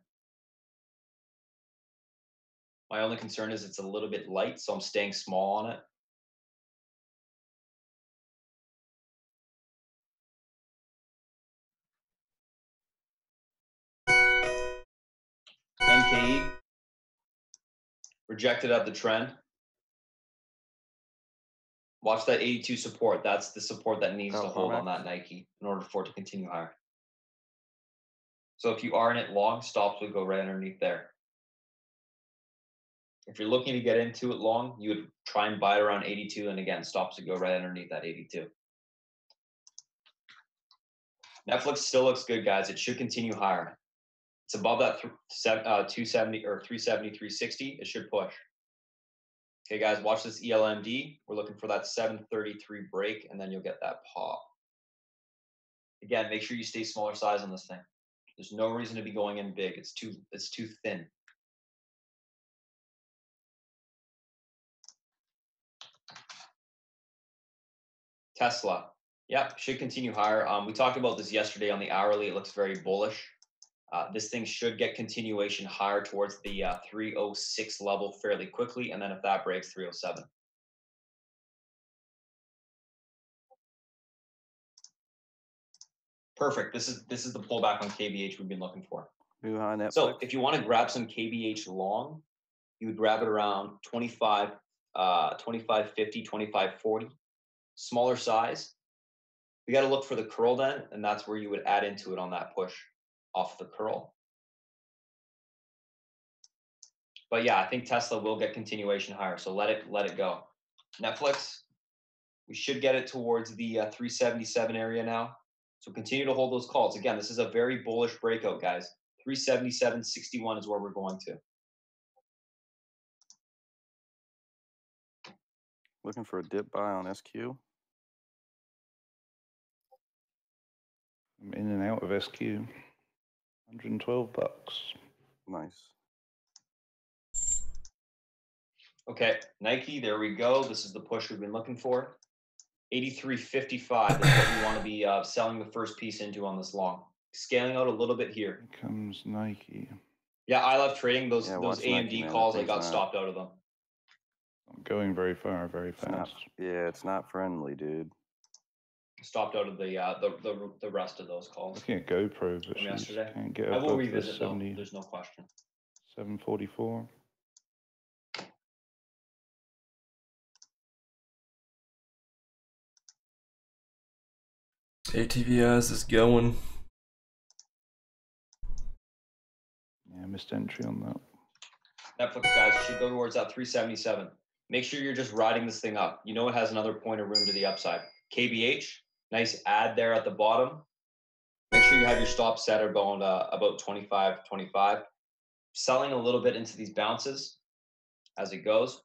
My only concern is it's a little bit light, so I'm staying small on it. NKE rejected at the trend. Watch that 82 support. That's the support that needs to hold on that Nike in order for it to continue higher. So if you are in it long, stops would go right underneath there. If you're looking to get into it long, you would try and buy it around 82, and again, stops would go right underneath that 82. Netflix still looks good, guys. It should continue higher. It's above that 270 or 370, 360. It should push. Okay, guys, watch this ELMD. We're looking for that 733 break, and then you'll get that pop. Again, make sure you stay smaller size on this thing. There's no reason to be going in big. It's too thin. Tesla. Yeah, should continue higher. We talked about this yesterday on the hourly. It looks very bullish. This thing should get continuation higher towards the 306 level fairly quickly, and then if that breaks, 307. Perfect. This is the pullback on KBH we've been looking for. New high Netflix. So if you want to grab some KBH long, you would grab it around 25, 25.50, 25.40. Smaller size. We got to look for the curl then, and that's where you would add into it on that push off the curl. But yeah, I think Tesla will get continuation higher, so let it go. Netflix, we should get it towards the 377 area now. So continue to hold those calls. Again, this is a very bullish breakout, guys. 377.61 is where we're going to. Looking for a dip buy on SQ. I'm in and out of SQ. 112 bucks. Nice. Okay, Nike, there we go. This is the push we've been looking for. 83.55 is what we want to be selling the first piece into on this long. Scaling out a little bit here. Here comes Nike. Yeah, I love trading those watch AMD Nike, man. calls. I That got thing's stopped out of them. I'm going very far, very fast. It's not friendly, dude. Stopped out of the rest of those calls. Looking at GoPro, but From she yesterday. can't get I will above the revisit though. 70, There's no question. 744. ATVIs is going. Yeah, missed entry on that. Netflix, guys, should go towards that 377. Make sure you're just riding this thing up. You know it has another point of room to the upside. KBH, nice add there at the bottom. Make sure you have your stop setter going about 25. Selling a little bit into these bounces as it goes.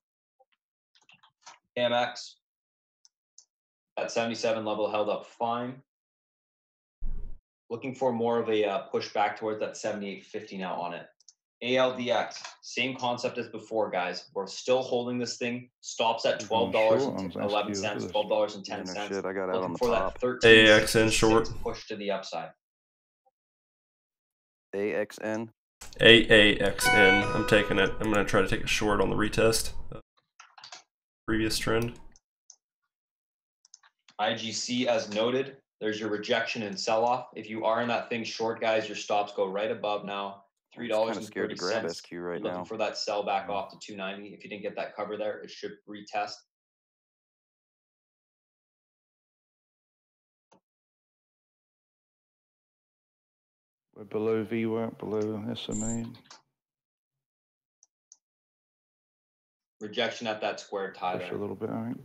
AMX, that 77 level held up fine. Looking for more of a push back towards that 78.50 now on it. ALDX, same concept as before, guys. We're still holding this thing. Stops at $12.11, $12.10. Shit, I got out on Looking the for top. that AXN short. push to the upside. AXN. AAXN. I'm taking it. I'm going to try to take a short on the retest. Previous trend. IGC, as noted, there's your rejection and sell-off. If you are in that thing short, guys, your stops go right above now. $3.30. I'm scared to grab SQ right You're now. looking for that sell back off to 290. If you didn't get that cover there, it should retest. We're below VWAP, below SMA. Rejection at that square tie Push there. a little bit, I think.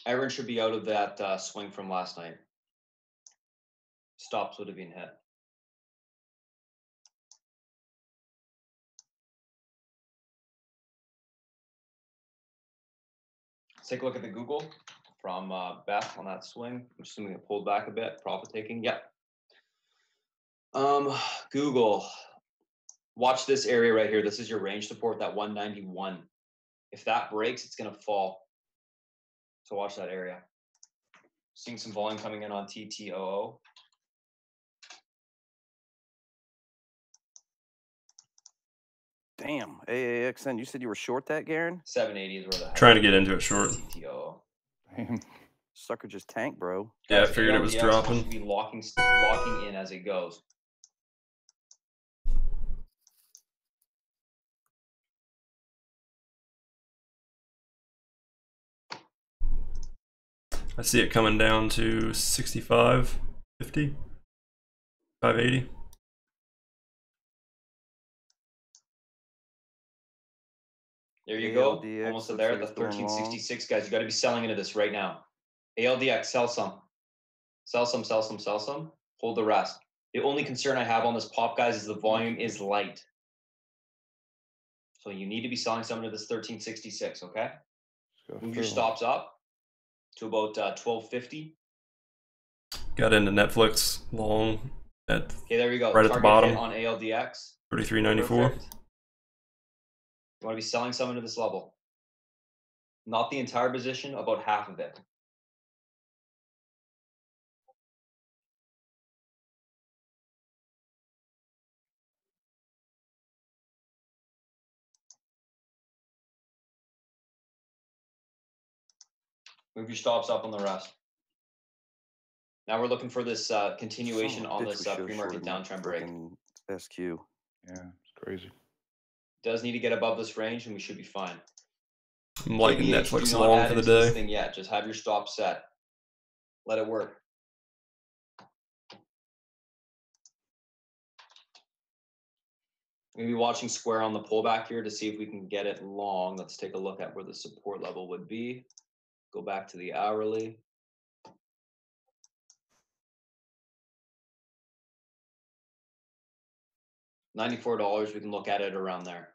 Everyone should be out of that swing from last night. Stops would have been hit. Let's take a look at the Google from Beth on that swing. I'm assuming it pulled back a bit. Profit taking. Yep. Google. Watch this area right here. This is your range support, that 191. If that breaks, it's going to fall. So watch that area. Seeing some volume coming in on TTOO. Damn, AAXN. You said you were short that, Garen? 780 is where the Trying to get into it short. TTOO. Damn. Sucker just tanked, bro. Yeah, I figured it was dropping. Should be locking in as it goes. I see it coming down to 65, 50, 580. There you go. ALDX Almost looks there like at the it's going long. 1366, guys. You got to be selling into this right now. ALDX, sell some. Sell some, sell some, sell some. Hold the rest. The only concern I have on this pop, guys, is the volume is light. So you need to be selling some to this 1366, okay? Move your stops up to about 1250. Got into Netflix long at Okay, there you go. Right at the bottom on ALDX. 33.94. Perfect. You want to be selling some into this level. Not the entire position, about half of it. Move your stops up on the rest. Now we're looking for this continuation on this pre-market downtrend break. SQ. Yeah, it's crazy. Does need to get above this range, and we should be fine. I'm liking KBH, Netflix do not long add for the into this day. thing yet. Just have your stop set. Let it work. We're going to be watching Square on the pullback here to see if we can get it long. Let's take a look at where the support level would be. Go back to the hourly. $94, we can look at it around there.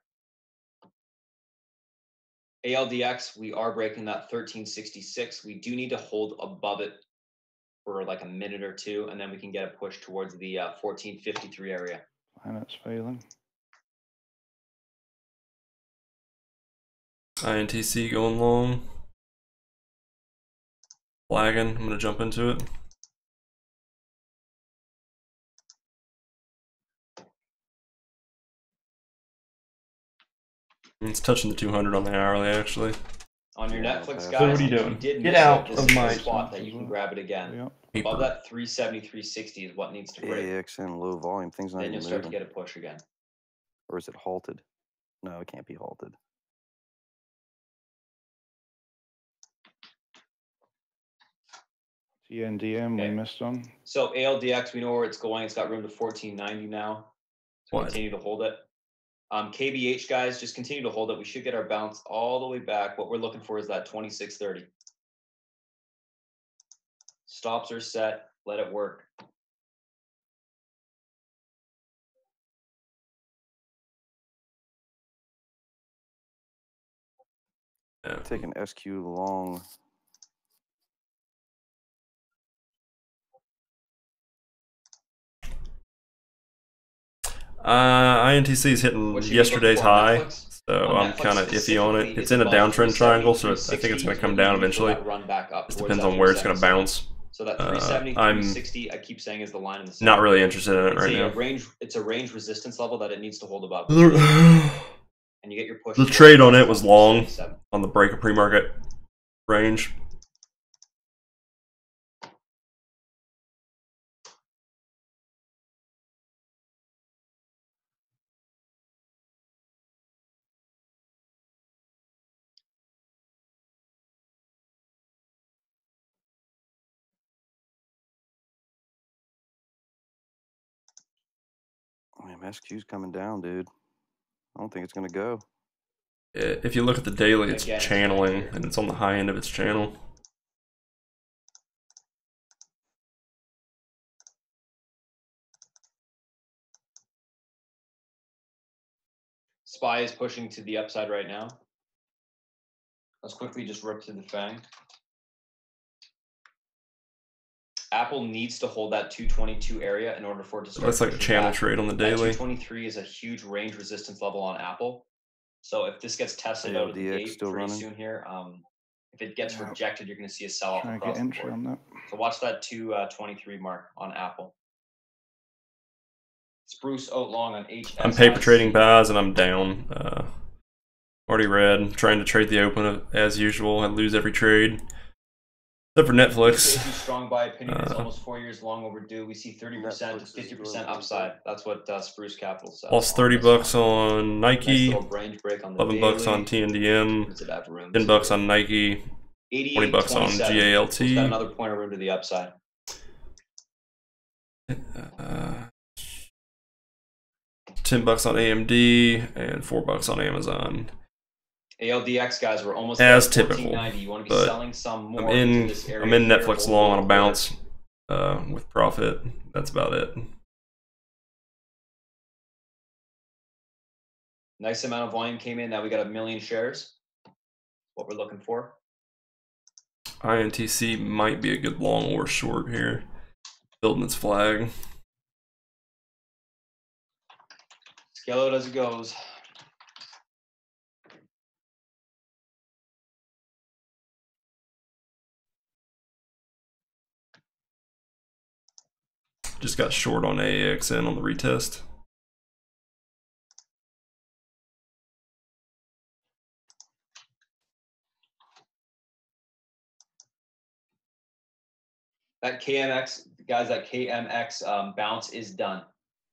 ALDX, we are breaking that 1366. We do need to hold above it for like a minute or two, and then we can get a push towards the 1453 area. Planet's failing. INTC going long. Flagging. I'm going to jump into it. It's touching the 200 on the hourly, actually. On your Netflix, guys, so what are you doing? Get out of my spot that you can grab it again. Yep. Above that 370, 360 is what needs to break. AXN low volume. Things not Then even you'll start to moving. get a push again. Or is it halted? No, it can't be halted. TNDM we missed on. So ALDX, we know where it's going. It's got room to 1490 now. So continue to hold it. KBH, guys, just continue to hold it. We should get our bounce all the way back. What we're looking for is that 2630. Stops are set. Let it work. Taking SQ long. INTC is hitting yesterday's high, so I'm kind of iffy on it. It's in a downtrend triangle, so I think it's going to come down eventually. It depends on where it's going to bounce. So that 370, 360, I keep saying is the line in the center. Not really interested in it right now. It's a range resistance level that it needs to hold above. And you get your push. The trade on it was long on the break of pre-market range. SQ's coming down, dude. I don't think it's going to go. If you look at the daily, it's channeling, and it's on the high end of its channel. SPY is pushing to the upside right now. Let's quickly just rip through the FANG. Apple needs to hold that 222 area in order for it to start. Looks like a channel trade on the daily. 223 is a huge range resistance level on Apple. So if this gets tested out of the gate pretty soon here, if it gets rejected, you're going to see a sell-off across the board. On that. So watch that 223 mark on Apple. Spruce out long on HSIC. I'm paper trading buys and I'm down. Already read. Trying to trade the open as usual. I lose every trade. Except for Netflix. Strong buy opinion. It's almost 4 years long overdue. We see 30% to 50% upside. That's what Spruce Capital says. Lost $30 on Nike. Nice range break on the $11 on TNDM. $10 on Nike. $20 on GALT. It's got another point of room to the upside. $10 on AMD and $4 on Amazon. ALDX guys, we're almost As at typical, 1490. You want to be but selling some more I'm into in this area. I'm in here, Netflix hold long on a over. bounce with profit. That's about it. Nice amount of volume came in. Now we got 1 million shares. What we're looking for. INTC might be a good long or short here. Building its flag. Scale out as it goes. Just got short on AAXN on the retest. That KMX, guys, that KMX bounce is done.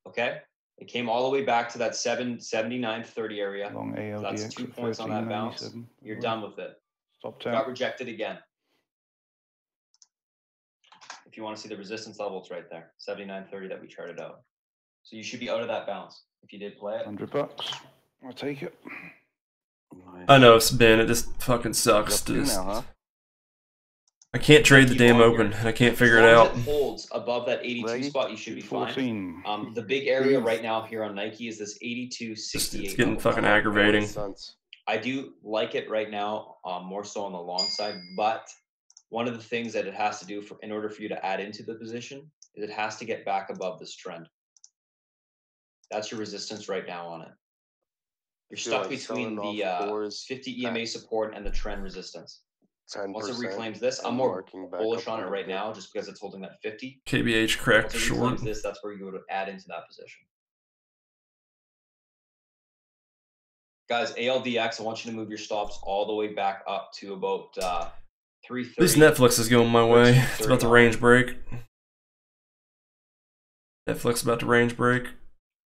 Okay? It came all the way back to that 779.30 area. Long ALDX So that's 2 at points on that bounce. 1397. You're done with it. Stop 10. Got rejected again. If you want to see the resistance level, it's right there. 79.30 that we charted out. So you should be out of that bounce if you did play it. $100. I'll take it. I know it's been. It just fucking sucks. Up to now, huh? I can't trade the Keep damn on open, here. and I can't figure it As long out. as it holds above that 82 Leggy? spot, you should be fine. 14. The big area right now here on Nike is this 82.68. It's getting level. fucking aggravating. I do like it right now, more so on the long side, but one of the things that it has to do in order for you to add into the position is it has to get back above this trend. That's your resistance right now on it. You're stuck between the 50 EMA support and the trend resistance. Once it reclaims this, I'm more bullish on it right now just because it's holding that 50. KBH cracked Once it short. reclaims this, that's where you go to add into that position. Guys, ALDX, I want you to move your stops all the way back up to about 330. At least Netflix is going my way. It's about to range break. Netflix about to range break.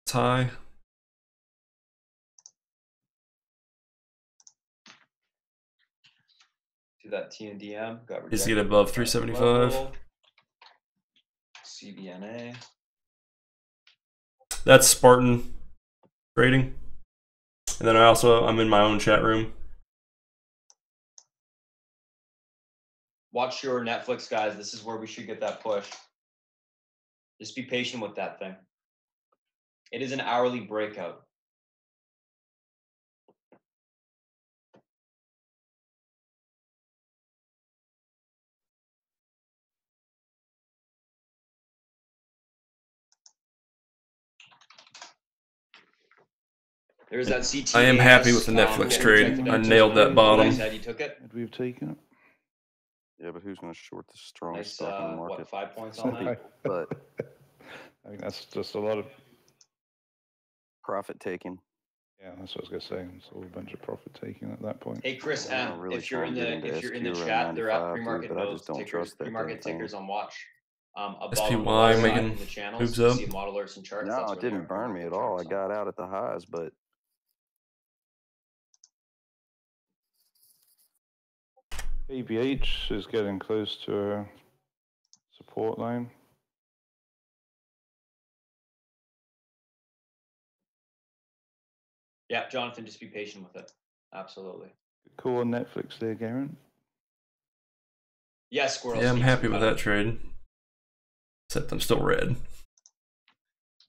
It's high. To that TNDM. Got Needs to get above 375. CBNA. That's Spartan trading. And then I'm in my own chat room. Watch your Netflix, guys. This is where we should get that push. Just be patient with that thing. It is an hourly breakout. There's that CT. I am happy with the Netflix trade. I nailed that bottom. You took it. We've taken it. Yeah, but who's going to short the strongest Nice, stock in the market? what, 5 points on that? But I think that's just a lot of profit taking. Yeah, that's what I was gonna say. It's all a bunch of profit taking at that point. Hey Chris, I'm not really if you're in trying to get the into SQ chat, around they're at 95, Premarket but I notes, just don't tickers, trust that damn Premarket thing. tickers on watch. Above SPY on the left side making in the channels, moves you up. see model alerts and charts. No, that's it where didn't they're burn me at all. I got out at the highs, but KBH is getting close to a support line. Yeah, Jonathan, just be patient with it. Absolutely. Cool on Netflix there, Garen. Yeah, Squirrel. Yeah, I'm happy with that trade. Except I'm still red.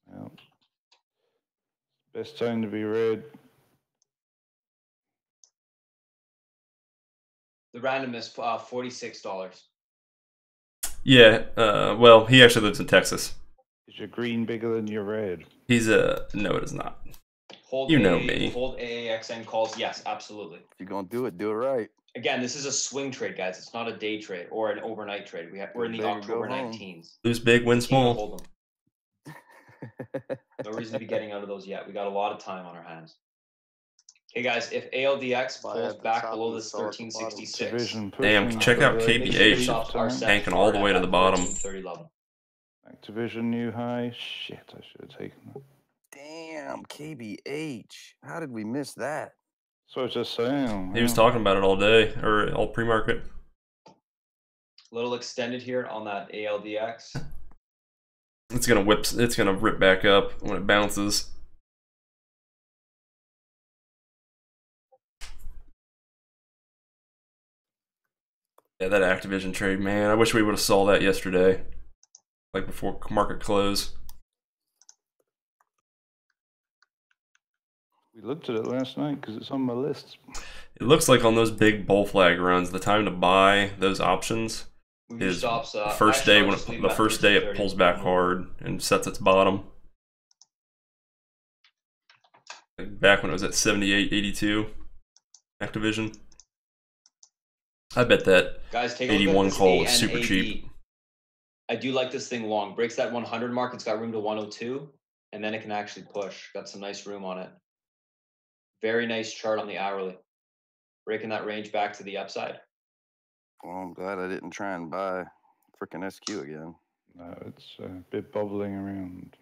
Yeah. Best time to be red. The random is $46. Yeah, well, he actually lives in Texas. Is your green bigger than your red? He's no, it is not. Hold you know me. Hold AAXN calls. Yes, absolutely. if you're going to do it right. Again, this is a swing trade, guys. It's not a day trade or an overnight trade. We're in the Big or October go home. 19s. Lose big, win small. Hold them. No reason to be getting out of those yet. We got a lot of time on our hands. Okay, guys, if ALDX pulls back below this 1366, damn, check out KBH tanking all the way to the bottom. Activision new high. Shit, I should have taken that. Damn, KBH. How did we miss that? So I was just saying. He was talking about it all day, or all pre-market. Little extended here on that ALDX. It's gonna whip. It's gonna rip back up when it bounces. Yeah, that Activision trade, man. I wish we would have saw that yesterday, like before market close. We looked at it last night because it's on my list. It looks like on those big bull flag runs, the time to buy those options is stops, the first day when it pulls back hard and sets its bottom. Like back when it was at 78, 82, Activision. I bet that guys, take 81 call was super cheap. I do like this thing long. Breaks that 100 mark. It's got room to 102, and then it can actually push. Got some nice room on it. Very nice chart on the hourly. Breaking that range back to the upside. Well, I'm glad I didn't try and buy freaking SQ again. No, it's a bit bobbling around.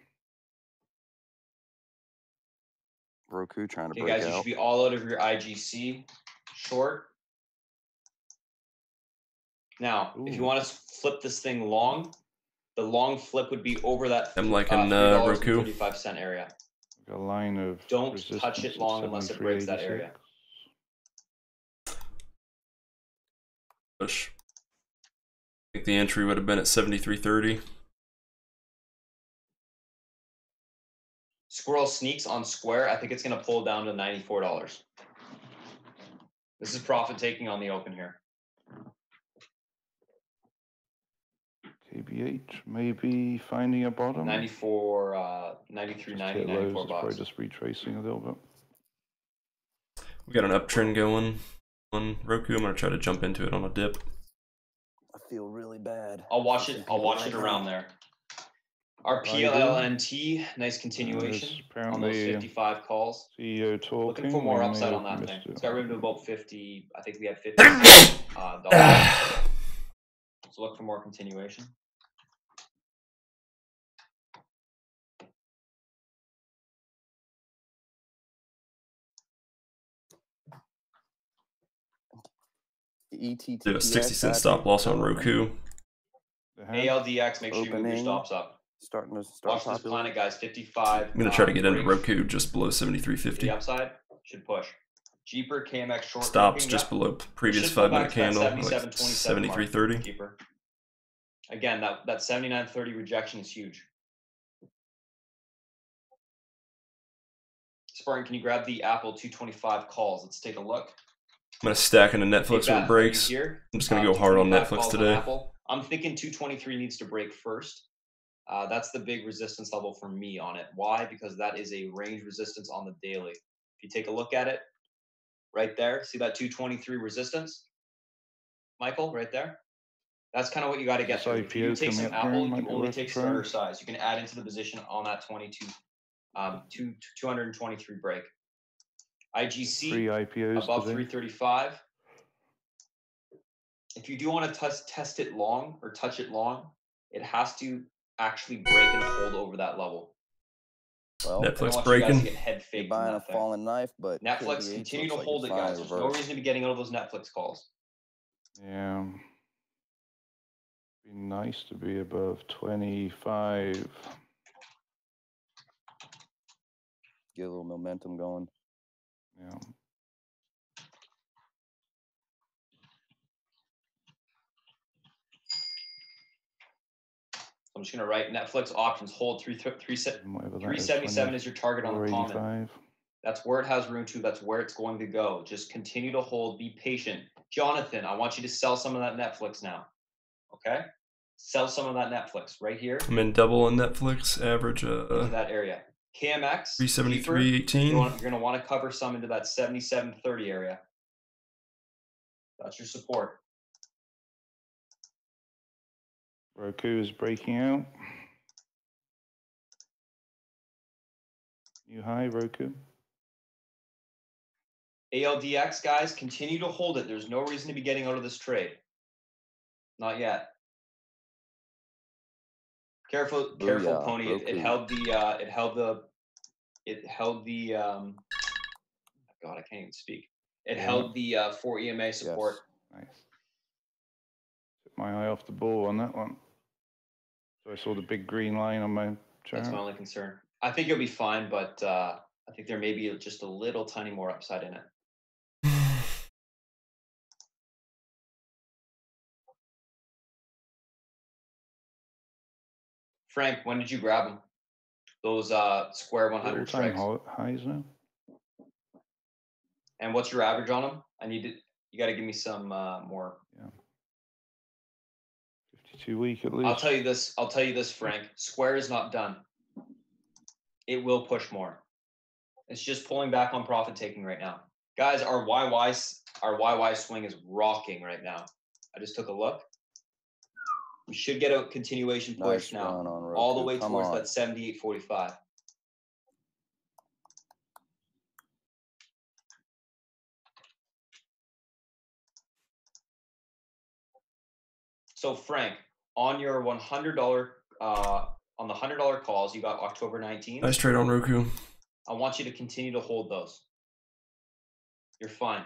Roku trying to Okay, break guys, you out. should be all out of your IGC short. Now, if you want to flip this thing long, the long flip would be over that Roku. $3.35 area. A line of don't touch it long unless it breaks that area. Push. I think the entry would have been at 73.30. Squirrel sneaks on square. I think it's going to pull down to $94. This is profit taking on the open here. KBH maybe finding a bottom. 94, 93, 90, 94 bucks. Probably just retracing a little bit. We got an uptrend going on Roku. I'm gonna try to jump into it on a dip. I feel really bad. I'll watch it. I'll watch it around there. Our PLNT, nice continuation on those 55 calls. CEO talking. Looking for more upside on that thing. It's got room to about 50. I think we had $50. So look for more continuation. Do a 60-cent stop loss on Roku. ALDX, make sure you move your stops up. Watch this planet, guys. 55. I'm gonna try to get into Roku just below 73.50. The upside should push. Jeeper KMX short. Stops just below previous 5-minute candle, like 73.30. Jeeper. Again, that 79.30 rejection is huge. Spartan, can you grab the Apple 225 calls? Let's take a look. I'm gonna stack into Netflix when it breaks. I'm just gonna go hard on Netflix today. I'm thinking 223 needs to break first. That's the big resistance level for me on it. Why? Because that is a range resistance on the daily. If you take a look at it, right there, see that 223 resistance? Michael, right there? That's kind of what you got to get through. If you take some Apple, you only take starter size. You can add into the position on that 223 break. IGC above 335. If you do want to test it long or touch it long, it has to actually break and hold over that level. Well, Netflix breaking. You're buying a falling knife, but Netflix continue to hold it, guys. There's no reason to be getting out of those Netflix calls. Yeah. Be nice to be above 25. Get a little momentum going. Yeah. I'm just going to write Netflix options hold 377 is your target on the comment. That's where it has room to. That's where it's going to go. Just continue to hold. Be patient. Jonathan, I want you to sell some of that Netflix now. Okay? Sell some of that Netflix right here. I'm in double on Netflix. Average into that area. KMX 373.18. You're going to want to cover some into that 77.30 area. That's your support. Roku is breaking out. New high, Roku. ALDX, guys, continue to hold it. There's no reason to be getting out of this trade. Not yet. Careful, Pony. It held the God, I can't even speak. It held the 4 EMA support. Nice. Took my eye off the ball on that one. So I saw the big green line on my chart. That's my only concern. I think it'll be fine, but I think there may be just a little tiny more upside in it. Frank, when did you grab them? Those square 100 All-time strikes. highs now. And what's your average on them? I need to. You got to give me some more. Yeah. 52-week at least. I'll tell you this, Frank. Square is not done. It will push more. It's just pulling back on profit taking right now, guys. Our YY swing is rocking right now. I just took a look. We should get a continuation push now, all the way towards that 78.45. So Frank, on your $100 on the $100 calls, you got October 19th. Nice trade on Roku. I want you to continue to hold those. You're fine.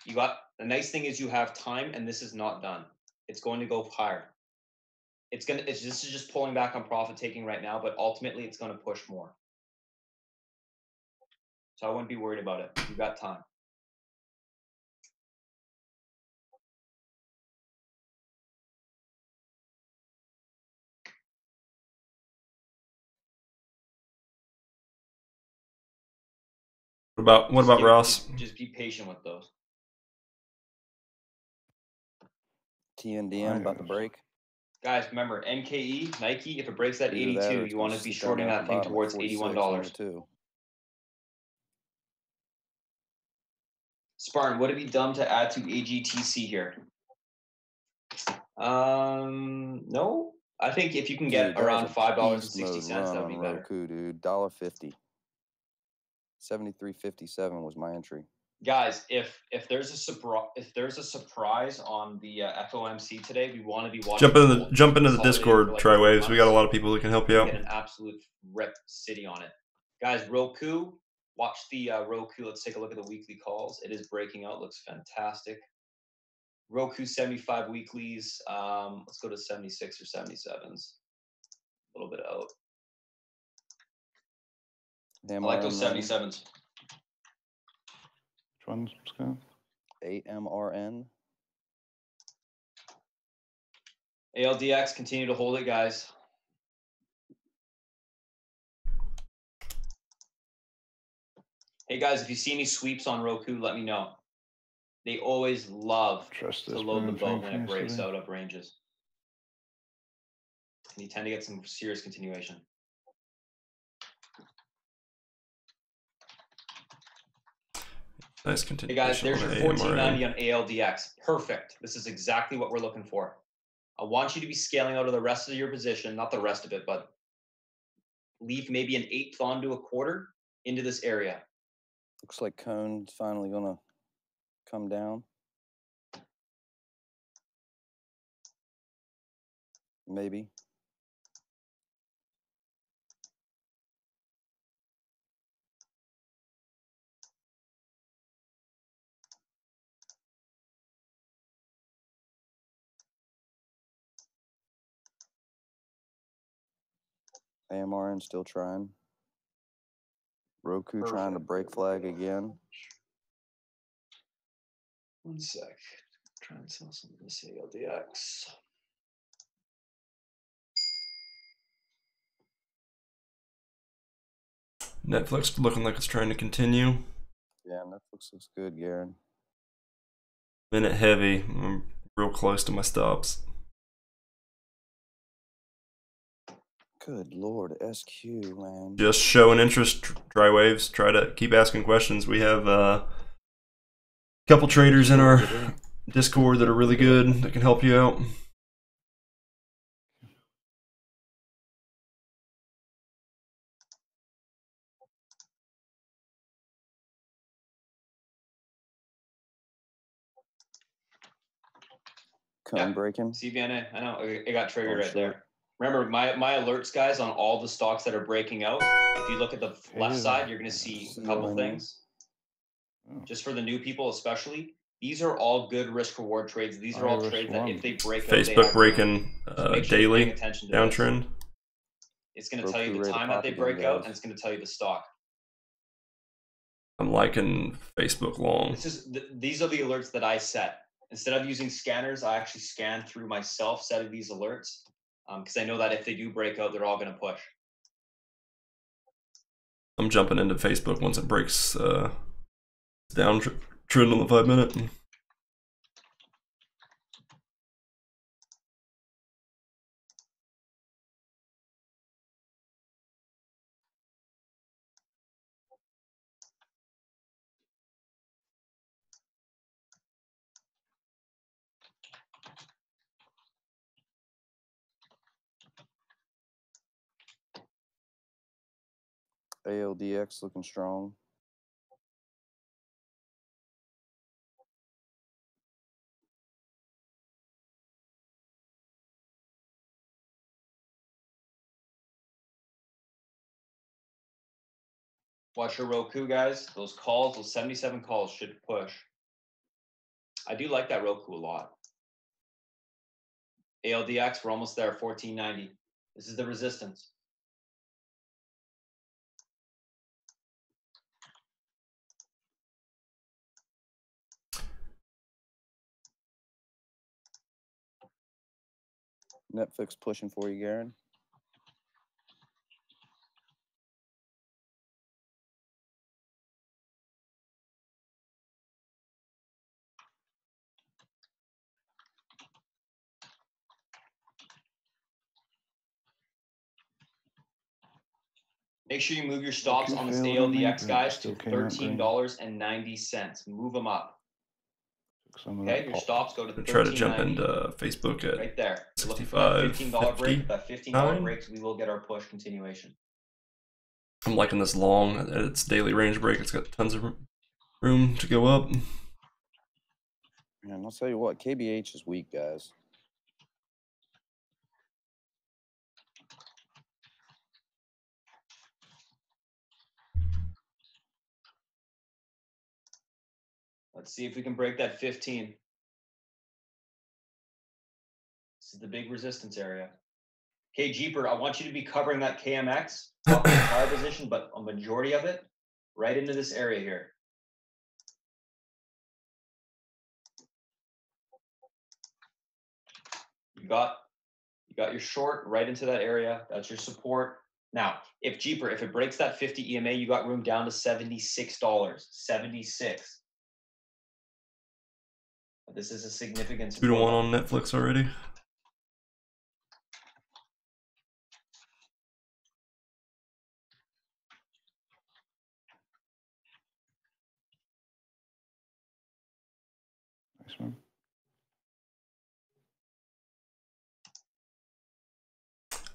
You got the nice thing is you have time, and this is not done. It's going to go higher. This is just pulling back on profit taking right now, but ultimately it's going to push more. So I wouldn't be worried about it. You got time. What about Ross? Just be patient with those. TNDM about to break. Guys, remember, NKE, Nike, if it breaks that 82, you want to be shorting that thing towards $81. Spartan, would it be dumb to add to AGTC here? No. I think if you can get around $5.60, that would be better. Roku, dude, $1.50. 73.57 was my entry. Guys, if there's a surprise on the FOMC today, we want to be watching. Jump into the Discord, like Triwaves. We got a lot of people that can help you out. Get an absolute rip city on it, guys. Roku, watch the Roku. Let's take a look at the weekly calls. It is breaking out. Looks fantastic. Roku 75 weeklies. Let's go to 76 or 77s. A little bit out. I like those 77s. Which ones, Scott? AMRN. ALDX, continue to hold it, guys. Hey, guys, if you see any sweeps on Roku, let me know. They always love to load the boat when it breaks out of ranges. And you tend to get some serious continuation. Nice continuation. Hey guys, there's your 1490 on ALDX. Perfect. This is exactly what we're looking for. I want you to be scaling out of the rest of your position, not the rest of it, but leave maybe an 1/8 onto a quarter into this area. Looks like Cone's finally gonna come down. Maybe. AMRN still trying. Roku trying to break flag again. One sec. Try and sell some of this ALDX. Netflix looking like it's trying to continue. Yeah, Netflix looks good, Garen. Minute heavy. I'm real close to my stops. Good Lord, SQ, man. Just show an interest, Triwaves. Try to keep asking questions. We have a couple traders in our Discord that are really good that can help you out. Cone breaking. CVNA, I know, it got triggered right there. Remember, my alerts, guys, on all the stocks that are breaking out, if you look at the left side, you're going to see a couple things. Just for the new people especially, these are all good risk-reward trades. These are all trades that if they break out, Facebook breaking daily downtrend. It's going to tell you the time that they break out, and it's going to tell you the stock. I'm liking Facebook long. These are the alerts that I set. Instead of using scanners, I actually scan through myself, setting these alerts. Because I know that if they do break out, they're all going to push. I'm jumping into Facebook once it breaks down trend on the 5-minute. ALDX looking strong. Watch your Roku, guys. Those calls, those 77 calls should push. I do like that Roku a lot. ALDX, we're almost there, 1490. This is the resistance. Netflix pushing for you, Garen. Make sure you move your stops on this ALDX, guys, to $13.90. Move them up. Okay, your stops go to $13.90. Try to jump into Facebook at right there. 65, $15 break. That $15 breaks, we will get our push continuation. I'm liking this long at its daily range break. It's got tons of room to go up. Man, I'll tell you what, KBH is weak, guys. Let's see if we can break that 15. This is the big resistance area. Okay, Jeeper, I want you to be covering that KMX, not the entire position, but a majority of it, right into this area here. You got your short right into that area. That's your support. Now, if Jeeper, if it breaks that 50 EMA, you got room down to $76. 76. This is a significant support. 2-to-1 on Netflix already. Nice one.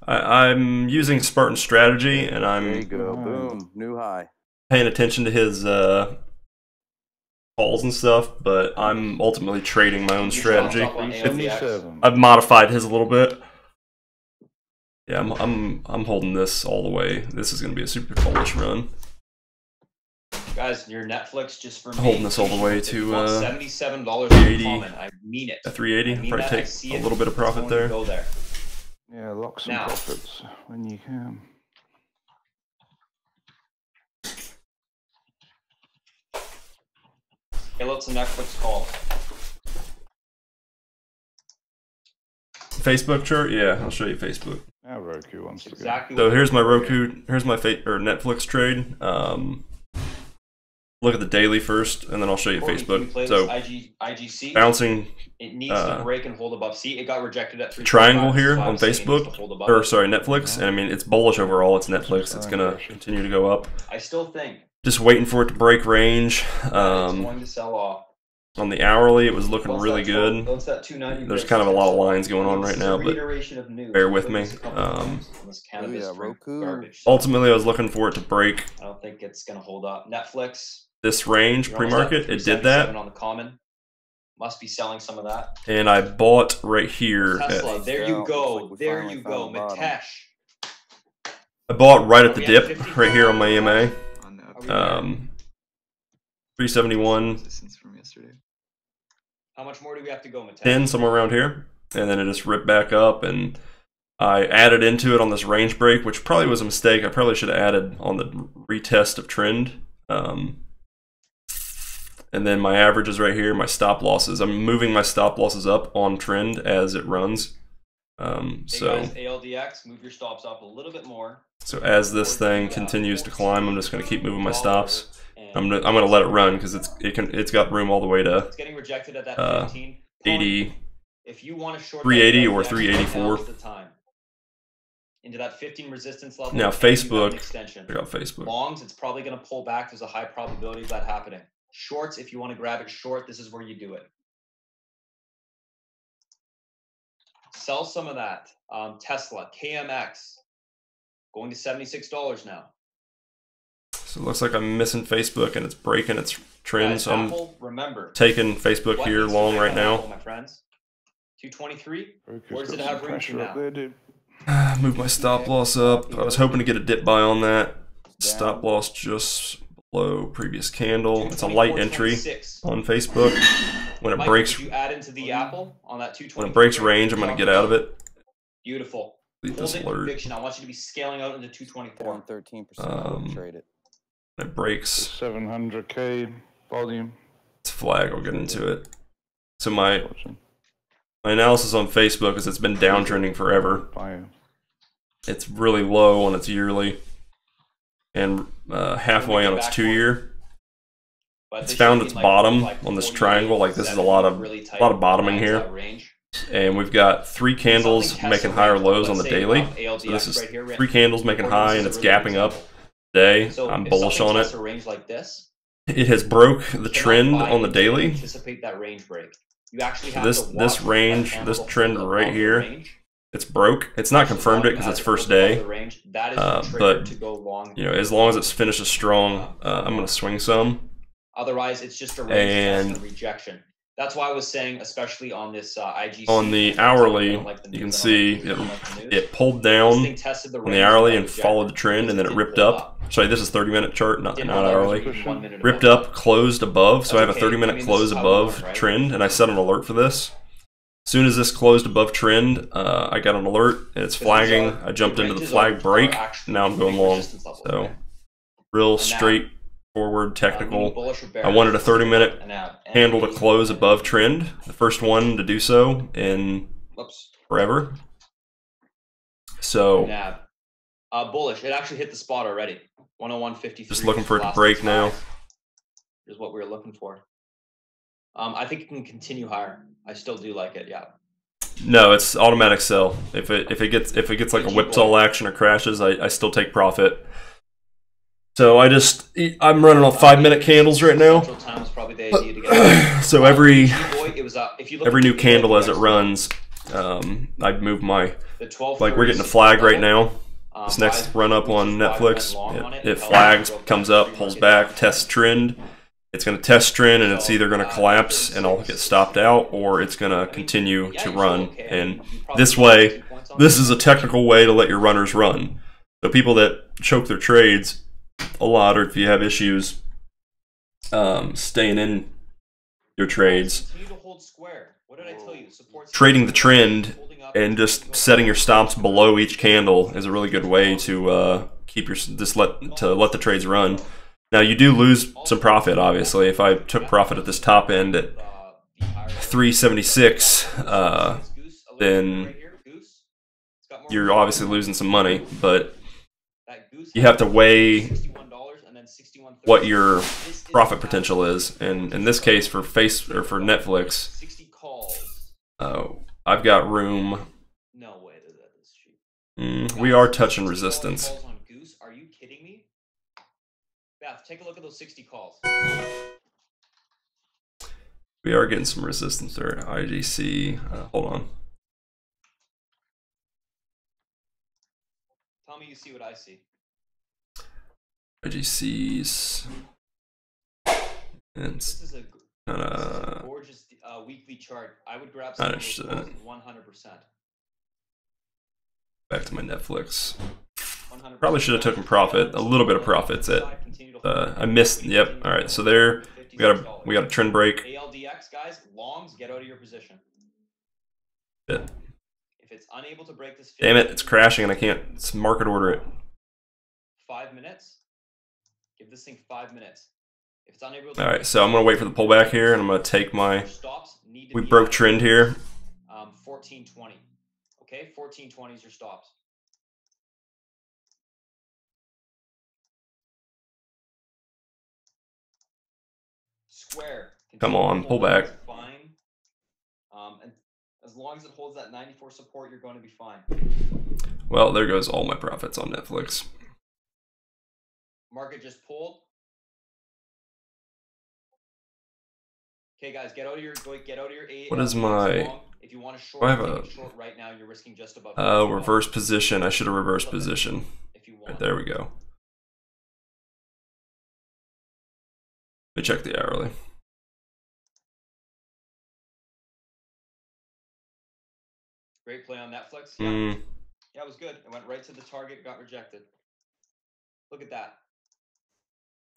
I'm using Spartan strategy, and I'm There you go. Boom. New high. paying attention to his calls and stuff, but I'm ultimately trading my own strategy. I've modified his a little bit. Yeah, I'm holding this all the way. This is going to be a super bullish run. Guys, your Netflix just for me. Holding this all the way to $77 common. I mean it. 380. Probably take a little bit of profit there. Go there. Yeah, lock some profits when you can. Okay, let's Netflix call. Facebook chart? Yeah, I'll show you Facebook. Now Roku wants to exactly go. So here's my Roku. Here's my Netflix trade. Look at the daily first, and then I'll show you Facebook. So IGC bouncing. It needs to break and hold above. See, it got rejected at 3. Triangle here on Facebook, or sorry, Netflix. And I mean, it's bullish overall. It's Netflix. It's gonna continue to go up. I still think. Just waiting for it to break range. It's going to sell off. On the hourly, it was looking really good. That There's kind of a lot of lines going on right now, but bear with me. Ultimately, I was looking for it to break. I don't think it's going to hold up. Netflix. This range, pre-market, it did that. On the common. Must be selling some of that. And I bought right here. Tesla, there you go. There you go. Matesh. I bought right at the dip, right here on my EMA. 371. From yesterday. How much more do we have to go, Matesh? 10, somewhere around here. And then it just ripped back up, and I added into it on this range break, which probably was a mistake. I probably should have added on the retest of trend. And then my average is right here, my stop losses. I'm moving my stop losses up on trend as it runs. So guys, ALDX, move your stops up a little bit more. So as this thing continues to climb, I'm just going to keep moving my stops. I'm gonna let it run because it's got room all the way to It's getting rejected at that 15. 80. If you want to short 380 or 384. the time. Into that 15 resistance level. Now Facebook, extension. check out Facebook. Longs, it's probably going to pull back. There's a high probability of that happening. Shorts, if you want to grab it short, this is where you do it. Sell some of that. Tesla, KMX, going to $76 now. So it looks like I'm missing Facebook and it's breaking its trend. Guys, So I'm remember, taking Facebook here long right now. Apple, my friends. 223. Where does it have room to now? There, dude. Move my stop loss up. I was hoping to get a dip buy on that. Stop loss just below previous candle. It's a light entry on Facebook. When it breaks, you add into the Apple on that 220. when it breaks range, I'm going to get out of it. Beautiful. Leave this Holding alert. conviction. I want you to be scaling out into 224. Down 13%. Trade it. When it breaks, 700K volume. it's a flag. I'll get into it. So my analysis on Facebook is it's been downtrending forever. It's really low on its yearly and halfway on its 2-year. It's found its bottom on this triangle. Like this is a lot of bottoming here. And we've got 3 candles making higher lows on the daily. So this is 3 candles making high and it's gapping up today. I'm bullish on it. It has broke the trend on the daily. Anticipate that range break. You actually have this range, this trend right here, it's broke. It's not confirmed it because it's first day, but you know, as long as it finishes strong, I'm gonna swing some. Otherwise, it's just a range and rejection. That's why I was saying, especially on this IGC. On the hourly, you can see it pulled down on the hourly and followed the trend, and then it ripped up. Sorry, this is 30-minute chart, not hourly. Ripped up, closed above, so I have a 30-minute close above trend, and I set an alert for this. As soon as this closed above trend, I got an alert, and it's flagging. I jumped into the flag break, now I'm going long. So, real straightforward technical. I wanted a 30-minute handle to close above trend, the first one to do so in forever. So, bullish. It actually hit the spot already. 101.53. Just looking for it to break now. Is what we were looking for. I think it can continue higher. I still do like it. Yeah. No, it's automatic sell. If it gets like a whipsaw action or crashes, I still take profit. So I'm running on 5-minute candles right now. So every new candle as it runs, I'd move my, like we're getting a flag right now. This next run up on Netflix, it flags, comes up, pulls back, tests trend. It's going to test trend, and it's either going to collapse and I'll get stopped out, or it's going to continue to run. And this way, this is a technical way to let your runners run. So people that choke their trades a lot, or if you have issues staying in your trades, trading the trend and just setting your stops below each candle is a really good way to keep your let the trades run. Now you do lose some profit, obviously. If I took profit at this top end at 376, then you're obviously losing some money. But you have to weigh what your profit potential is, and in this case for Netflix, I've got room. We are touching resistance. Are you kidding me? Beth, take a look at those 60 calls. We are getting some resistance there. IGC. Hold on. Tell me you see what I see. IGCs. And this is a gorgeous weekly chart. I would grab some of those 100%. Back to my Netflix. Probably should have taken profit, a little bit of profits at. I missed. Yep. All right. So there, we got a trend break. ALDX guys, longs, get out of your position. If it's unable to break this. Damn it! It's crashing and I can't market order it. 5 minutes. Give this thing 5 minutes. If it's unable. All right. So I'm gonna wait for the pullback here, and I'm gonna take my. We broke trend here. 1420. Okay, 14.20 is your stops. Square. Come on, pull back. Fine. And as long as it holds that 94 support, you're going to be fine. Well, there goes all my profits on Netflix. Market just pulled. Okay, guys, get out of your A. What is my? If you want to short, I have a short right now. You're risking just about. Reverse position. I should have reversed position. If you want. Right, there we go. Let me check the hourly. Great play on Netflix. Yeah. Yeah, it was good. It went right to the target, got rejected. Look at that.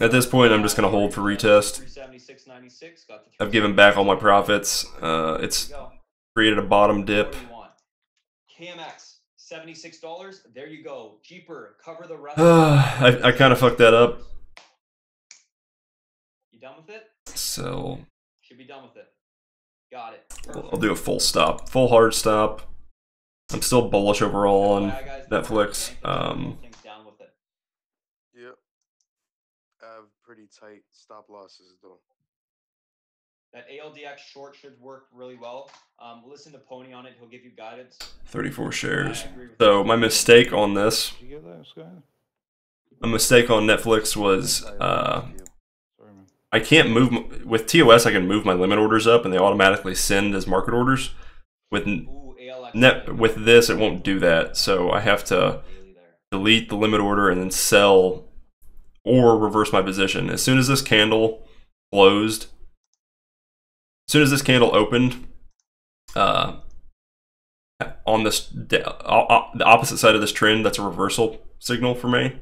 At this point, I'm just going to hold for retest. 376.96. I've given back all my profits. It's created a bottom dip. KMX, $76. There you go. Cheaper. Cover the rest. I kind of fucked that up. You done with it? So. Should be done with it. Got it. I'll do a full stop. Full hard stop. I'm still bullish overall on Netflix. Yep. I have pretty tight stop losses though. That ALDX short should work really well. Listen to Pony on it. He'll give you guidance. 34 shares. So my mistake on this, Netflix was I can't move with TOS. I can move my limit orders up, and they automatically send as market orders. With this, it won't do that. So I have to delete the limit order and then sell or reverse my position. As soon as this candle closed, as soon as this candle opened, on this the opposite side of this trend, that's a reversal signal for me.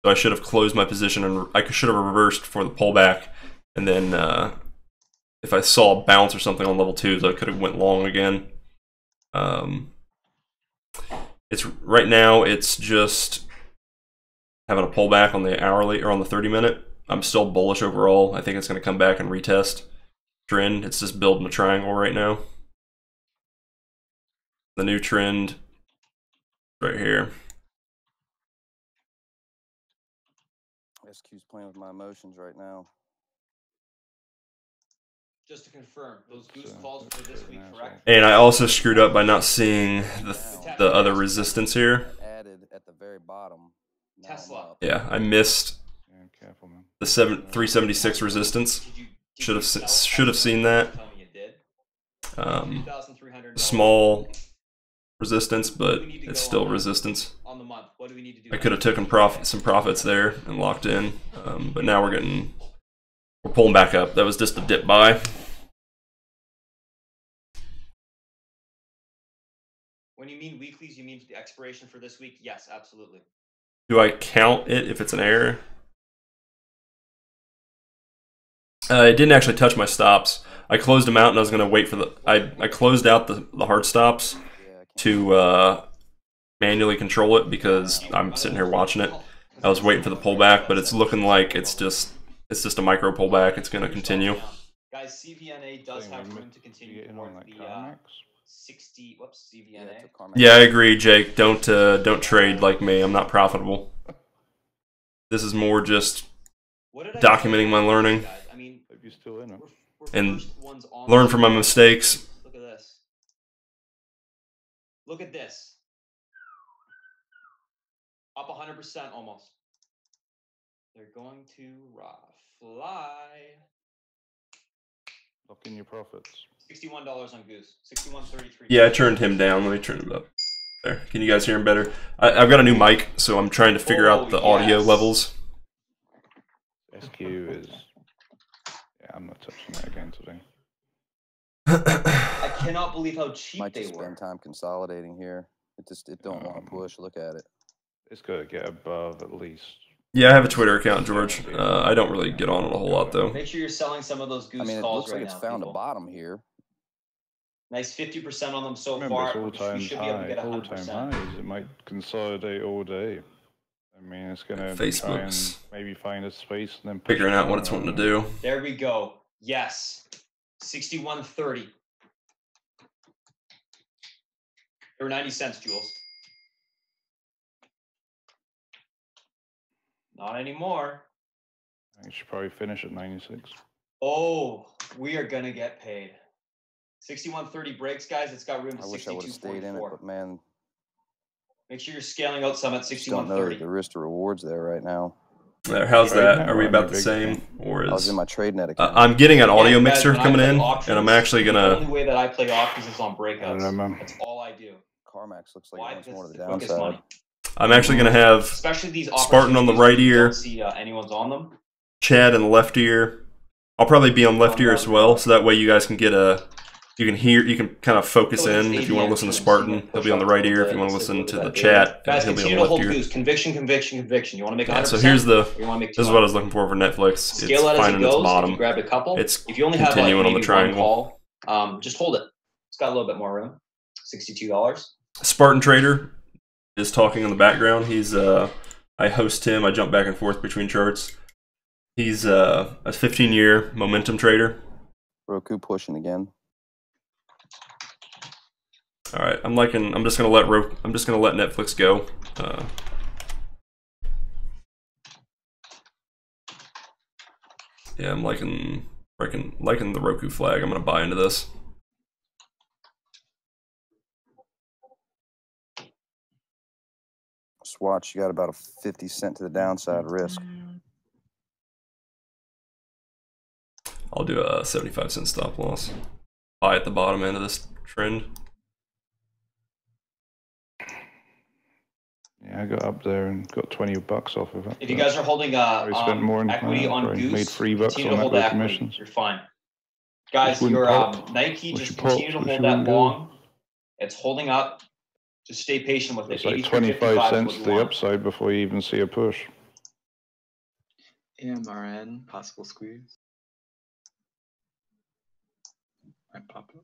So I should have closed my position, and I should have reversed for the pullback. And then if I saw a bounce or something on level 2s, I could have went long again. It's right now. It's just having a pullback on the hourly or on the 30-minute. I'm still bullish overall. I think it's going to come back and retest trend. It's just building a triangle right now. The new trend right here. SQ's playing with my emotions right now. Just to confirm, those goose calls for this week, correct? And I also screwed up by not seeing the other resistance here. Added at the very bottom. Tesla. Yeah, I missed the 376 resistance. Should have seen that. Small resistance, but it's still resistance. I could have taken some profits there and locked in, but now we're pulling back up. That was just a dip buy. When you mean weeklies, you mean the expiration for this week? Yes, absolutely. Do I count it if it's an error? It didn't actually touch my stops. I closed them out and I was going to wait for the... I closed out the hard stops to manually control it because I'm sitting here watching it. I was waiting for the pullback, but it's looking like it's just a micro pullback. It's going to continue. Guys, CVNA does have room to continue toward the 60. Whoops, CVNA. Yeah, I agree, Jake. Don't trade like me. I'm not profitable. This is more just documenting my learning and learn from my mistakes. Look at this. Look at this. Up 100% almost. They're going to fly. Lock in your profits. $61 on Goose. 61.33. Yeah, I turned him down. Let me turn him up. There. Can you guys hear him better? I've got a new mic, so I'm trying to figure out the audio levels. SQ is... Yeah, I'm not touching that again today. I cannot believe how cheap Might they just were. spend time consolidating here. It don't want to push. Look at it. It's got to get above at least. Yeah, I have a Twitter account, George. I don't really get on it a whole lot, though. Make sure you're selling some of those Goose it calls looks right like it's now, found people. a bottom here. Nice 50% on them so Remember, far. it's all-time We should be able to get high, all-time 100%. highs. It might consolidate all day. I mean, it's going to try and maybe find a space and then... Figuring out what it's wanting to do. There we go. Yes. 61.30. They were 90 cents, Jules. Not anymore. I should probably finish at 96. Oh, we are gonna get paid. 61.30 breaks, guys. It's got room to 62.44. I wish I would have stayed in it, but man, make sure you're scaling out some at just don't know 61.30. the risk to rewards there right now. There, how's that? Are we about the Big same, fan. or I was is in my Tradenet account. I'm getting an audio Again, mixer guys, when I coming play in, options, and I'm actually the gonna. only way that I play options is on I don't breakouts. know, man. That's all I do. CarMax looks like Why? it wants Because more it's to the the quickest downside. money. I'm actually gonna have Especially these Spartan on the opportunities right when you ear. don't see anyone's on them. Chad in the left ear. I'll probably be on left ear as well, so that way you guys can get a. You can hear. You can kind of focus in if you want to listen to Spartan. He'll be on the right ear. If you want to listen to the chat, Guys, he'll be on continue the to hold left ear. goose. Conviction, conviction, conviction. You want to make 100%? Yeah, so here's the. Or you want to make This is what I was looking for Netflix. Scale It's it as it finding its goes. If bottom. you grab a couple. It's if you only have like continuing on maybe the triangle. one call, just hold it. It's got a little bit more room. $62. Spartan Trader is talking in the background. He's I host him. I jump back and forth between charts. He's a 15-year momentum trader. Roku pushing again. All right, I'm just gonna let Netflix go. Yeah, I'm liking the Roku flag. I'm gonna buy into this. Swatch, you got about a 50 cent to the downside risk. I'll do a 75-cent stop loss. Buy at the bottom end of this trend. Yeah, I got up there and got 20 bucks off of it. If you guys are holding spent more than equity on probably Goose, made $3 continue to on hold that the with equity. commissions. You're fine. Guys, Which your wouldn't pop. Nike, Which just pops, continue to which hold that wouldn't go. long. It's holding up. Just stay patient with It's it. like 83.55 25 is what cents you to the want. upside before you even see a push. AMRN, possible squeeze. Might pop up.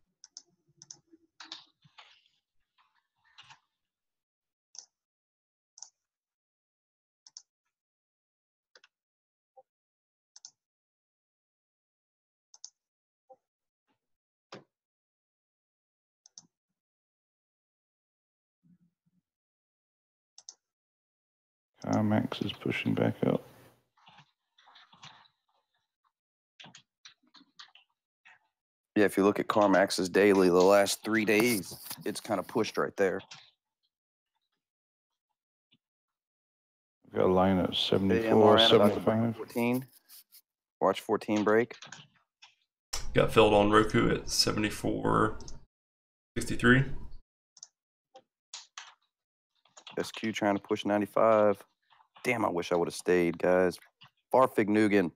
CarMax is pushing back up. Yeah, if you look at CarMax's daily, the last 3 days, it's kind of pushed right there. We've got a line at 74, AMRN about to break 75. 14. Watch 14 break. Got filled on Roku at 74.63. SQ trying to push 95. Damn, I wish I would have stayed, guys. Farfig Nugan.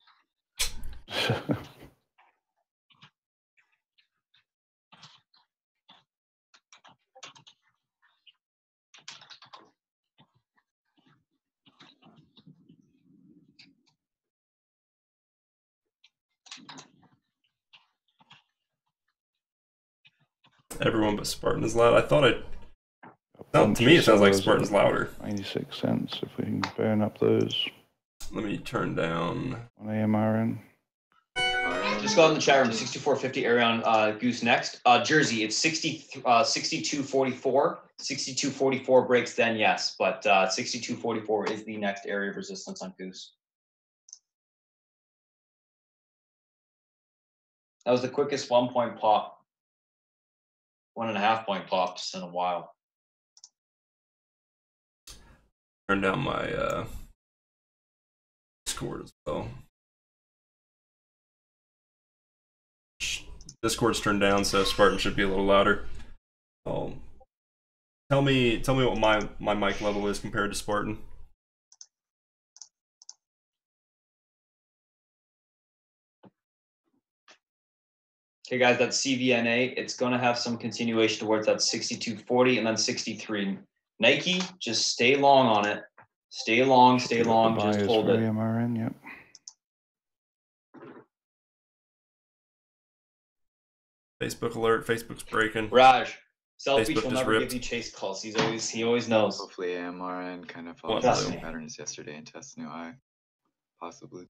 Everyone but Spartan is loud. I thought to me it sounds like Spartan's louder. 96 cents if we can burn up those. Let me turn down on AMRN. Just go out in the chat room. 64.50 area on Goose next. Jersey, it's 62.44. 62.44 breaks then, yes, but 62.44 is the next area of resistance on Goose. That was the quickest 1 point pop, 1.5 point pops in a while. Turn down my Discord as well. Discord's turned down, so Spartan should be a little louder. Tell me what my mic level is compared to Spartan. Okay, guys, that's CVNA. It's going to have some continuation towards that 62.40 and then 63. Nike, just stay long on it. Stay long, just hold it. AMRN, yep. Facebook alert, Facebook's breaking. Raj, Selfie Facebook will just never ripped. give you chase calls. He always knows. Hopefully AMRN kind of follows What? the same pattern as yesterday and tests new high. Possibly.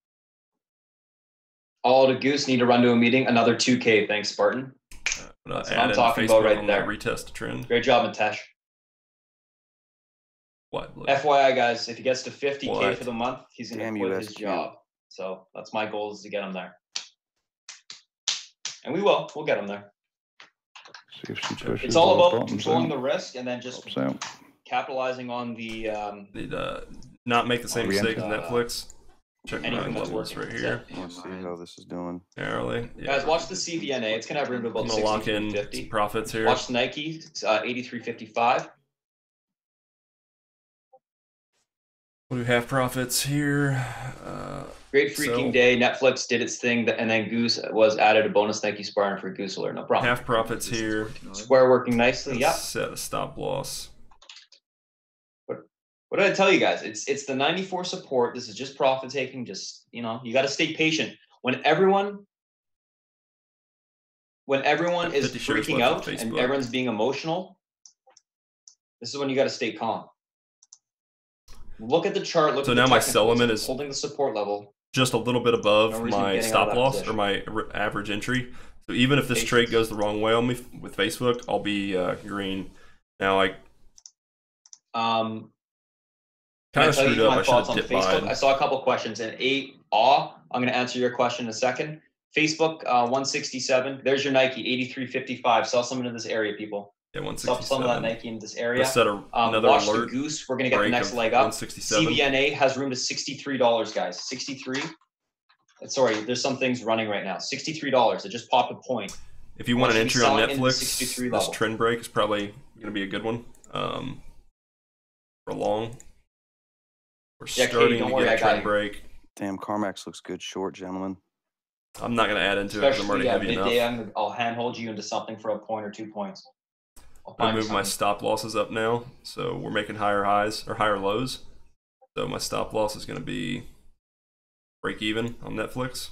All to Goose need to run to a meeting. Another 2K. Thanks, Spartan. That's what I'm talking about right there. Retest trend. Great job, Mitesh. What? FYI, guys, if he gets to 50K What? for the month, he's going to quit his job. So that's my goal, is to get him there. And we will. We'll get him there. See if she pushes. It's all about controlling the risk and then just capitalizing on the not make the same mistake as Netflix. Check my anything that's levels working. right here. Let's see how this is doing. Early. Yeah. Guys, watch the CVNA. It's gonna have room to about 63.50. Profits here. Watch Nike, 83.55. We'll do half profits here. Great freaking day. Netflix did its thing, and then Goose was added a bonus Nike Spartan for Goose alert. No problem. Half profits here. Square working nicely. Yeah. Set a stop loss. What did I tell you guys? It's the 94 support. This is just profit taking. Just, you know, you got to stay patient. When everyone is freaking out and everyone's being emotional, this is when you got to stay calm. Look at the chart. Look. So at now the my sell limit is holding the support level just a little bit above reason my getting out of stop that loss position. or my average entry. So even if this trade goes the wrong way on me with Facebook, I'll be green. Now I kind of screwed up. I should have dipped by. I saw a couple questions, and I'm going to answer your question in a second. Facebook 167. There's your Nike 83.55. Sell some into this area, people. Yeah, 167. Sell some of that Nike in this area. Let's set another watch alert. The Goose. We're going to get the next leg up. 167. CVNA has room to $63, guys. 63. Sorry, there's some things running right now. $63. It just popped a point. If you want an entry on Netflix, this trend break is probably going to be a good one. For long. We're starting to get a trend break. Damn, CarMax looks good short, gentlemen. I'm not going to add into it because I'm already heavy enough. I'll handhold you into something for a point or 2 points. I'm moving my stop losses up now, so we're making higher highs or higher lows. So my stop loss is going to be break even on Netflix.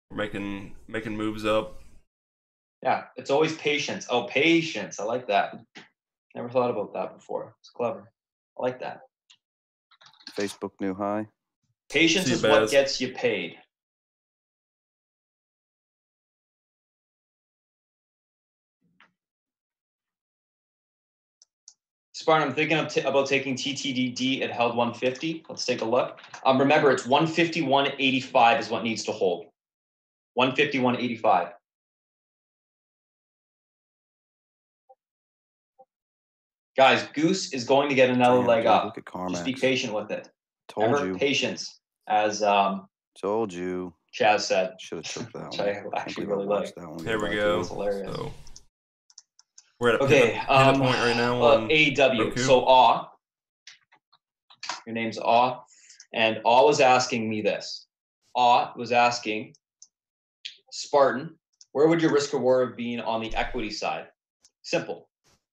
We're making moves up. Yeah, it's always patience. Oh, patience. I like that. Never thought about that before. It's clever. I like that. Facebook new high. Patience is what gets you paid. Spartan, I'm thinking about taking TTDD. It held 150. Let's take a look. Remember, it's 151.85 is what needs to hold. 151.85. Guys, Goose is going to get another leg up. Look at CarMax. Just be patient with it. Told you. Patience, as told you. Chaz said. Should have took that which one. I actually really like. That one. There we go. It's hilarious. So we're at a pivot point right now on AEW. Roku. So your name's and was asking me this. Was asking Spartan, where would your risk reward have been on the equity side? Simple.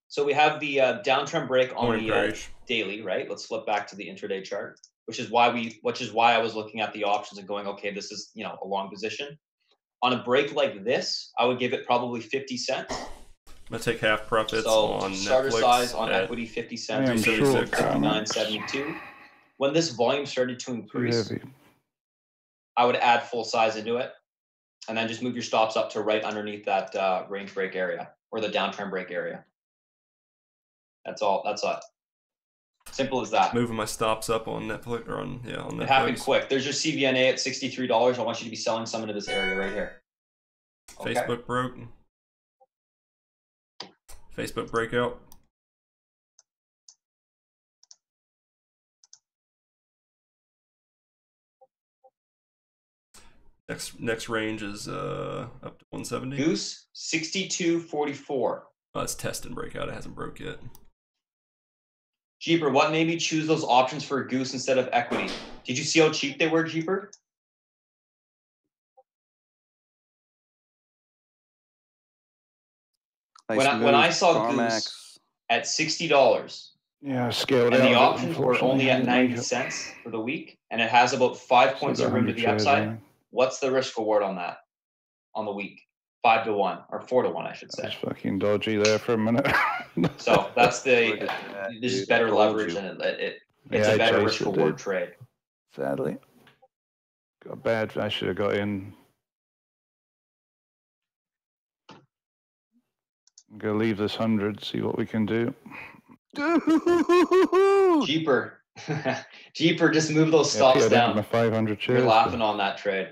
So we have the downtrend break on the daily, right? Let's flip back to the intraday chart, which is why I was looking at the options and going, okay, this is, you know, a long position. On a break like this, I would give it probably 50 cents. I'm gonna take half profits on starter Netflix size on equity 50 cents. 59.72. When this volume started to increase, I would add full size into it, and then just move your stops up to right underneath that range break area or the downtrend break area. That's all. That's it. Simple as that. Moving my stops up on Netflix or on Netflix. It happened quick. There's your CVNA at $63. I want you to be selling some into this area right here. Okay. Facebook broke. Facebook breakout. Next range is up to 170. Goose 62.44. Oh, it's test and breakout. It hasn't broke yet. Jeeper, what made me choose those options for a Goose instead of equity? Did you see how cheap they were, Jeeper? When I saw Goose at $60, scaled and the options were only at 90 cents for the week, and it has about 5 points of room to the upside. What's the risk reward on that on the week? 5 to 1 or 4 to 1, I should say. That's fucking dodgy there for a minute. So that's this is better leverage, and it's a better risk reward trade. Sadly, got bad. I should have got in. I'm gonna leave this 100. See what we can do. Dude. Jeeper. Jeeper, just move those Yeah, stops P, I don't have down. my 500 shares. You're laughing on that trade.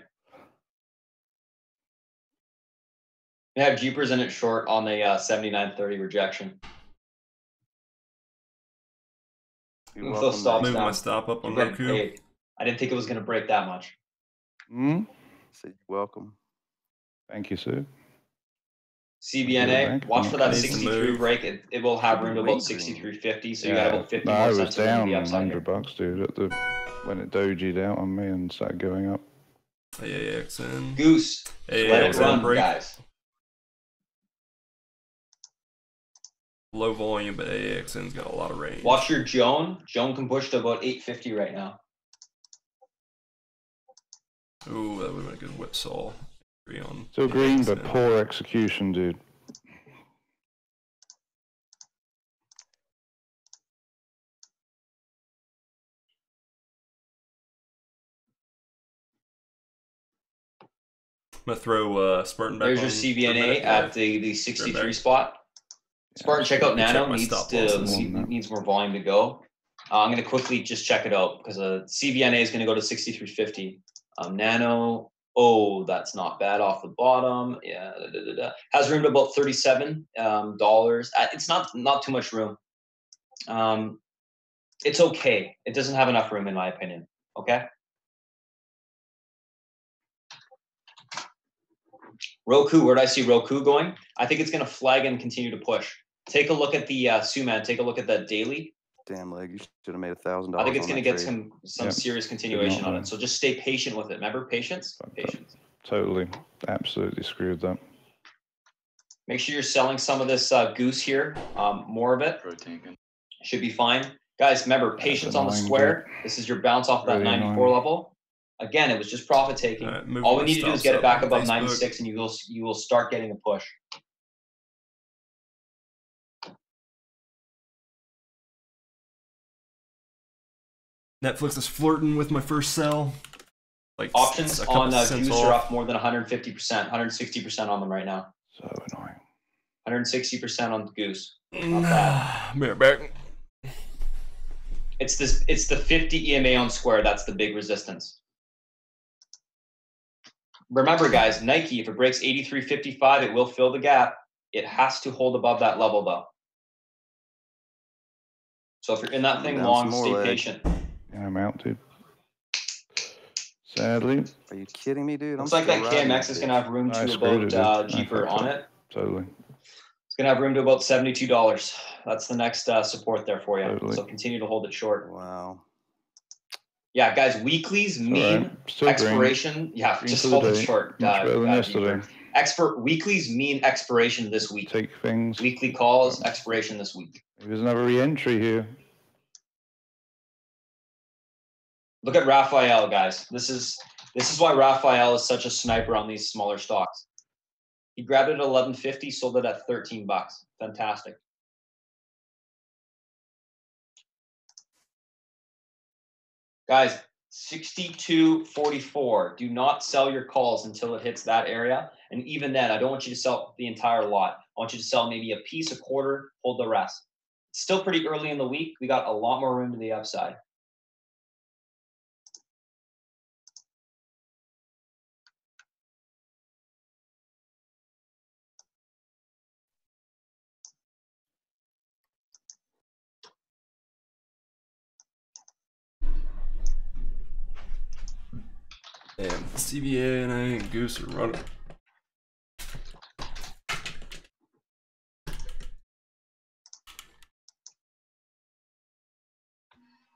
You have Jeepers in it short on the 79.30 rejection. Move those stops Move down. my stop up on You're getting Roku. paid. I didn't think it was going to break that much. Hmm? Say you're welcome. Thank you, sir. CBNA, watch for that Needs to 63 move. break. It will have room to about Way green. 63.50, so you got about 50 no, more I was cents of room to down the upside here. $100, dude, at the when it dojied out on me and started going up. AAXN. Goose, let it AAXN run, break. guys. Low volume, but AAXN's got a lot of range. Watch your Joan. Joan can push to about 850 right now. Ooh, that would have been a good whipsaw. On Still green, but AAXN. poor execution, dude. I'm gonna throw Spartan back There's on your for a CBNA minute, at yeah. the 63 back. spot. Spartan, check out Check Nano. my Needs stop to losses. needs more volume to go. I'm going to quickly just check it out because CBNA is going to go to 63.50. Nano. Oh, that's not bad off the bottom. Yeah, has room to about $37. It's not too much room. It's okay. It doesn't have enough room in my opinion. Okay. Roku, where do I see Roku going? I think it's going to flag and continue to push. Take a look at the Suman. Take a look at that daily. Damn leg, you should have made $1,000. I think it's going to get trade. some serious continuation on it. So just stay patient with it. Remember, patience. Patience. Totally, absolutely screwed that. Make sure you're selling some of this goose here. More of it should be fine, guys. Remember, patience on the square. This is your bounce off that 94 level. Again, it was just profit taking. All we need to do is get it back above 96, and you will start getting a push. Netflix is flirting with my first sell. Like options on Goose off. are up more than 150%, 160% on them right now. So annoying. 160% on Goose. Not bad. Back. It's the 50 EMA on square. That's the big resistance. Remember, guys, Nike, if it breaks 83.55, it will fill the gap. It has to hold above that level, though. So if you're in that thing long, stay patient. Yeah, I'm out, dude. Sadly. Are you kidding me, dude? Looks like that KMX is going to have room to about cheaper on it. Totally. It's going to have room to about $72. That's the next support there for you. Totally. So continue to hold it short. Wow. Yeah, guys, weeklies mean expiration. Green. Yeah, just hold it short. Weeklies mean expiration this week. Take things. Weekly calls, expiration this week. There's another re-entry here. Look at Raphael, guys. This is why Raphael is such a sniper on these smaller stocks. He grabbed it at 11.50, sold it at $13. Fantastic. Guys, 62.44. Do not sell your calls until it hits that area. And even then, I don't want you to sell the entire lot. I want you to sell maybe a piece, a quarter, hold the rest. It's still pretty early in the week. We got a lot more room to the upside. Damn, CBA and I and Goose are running.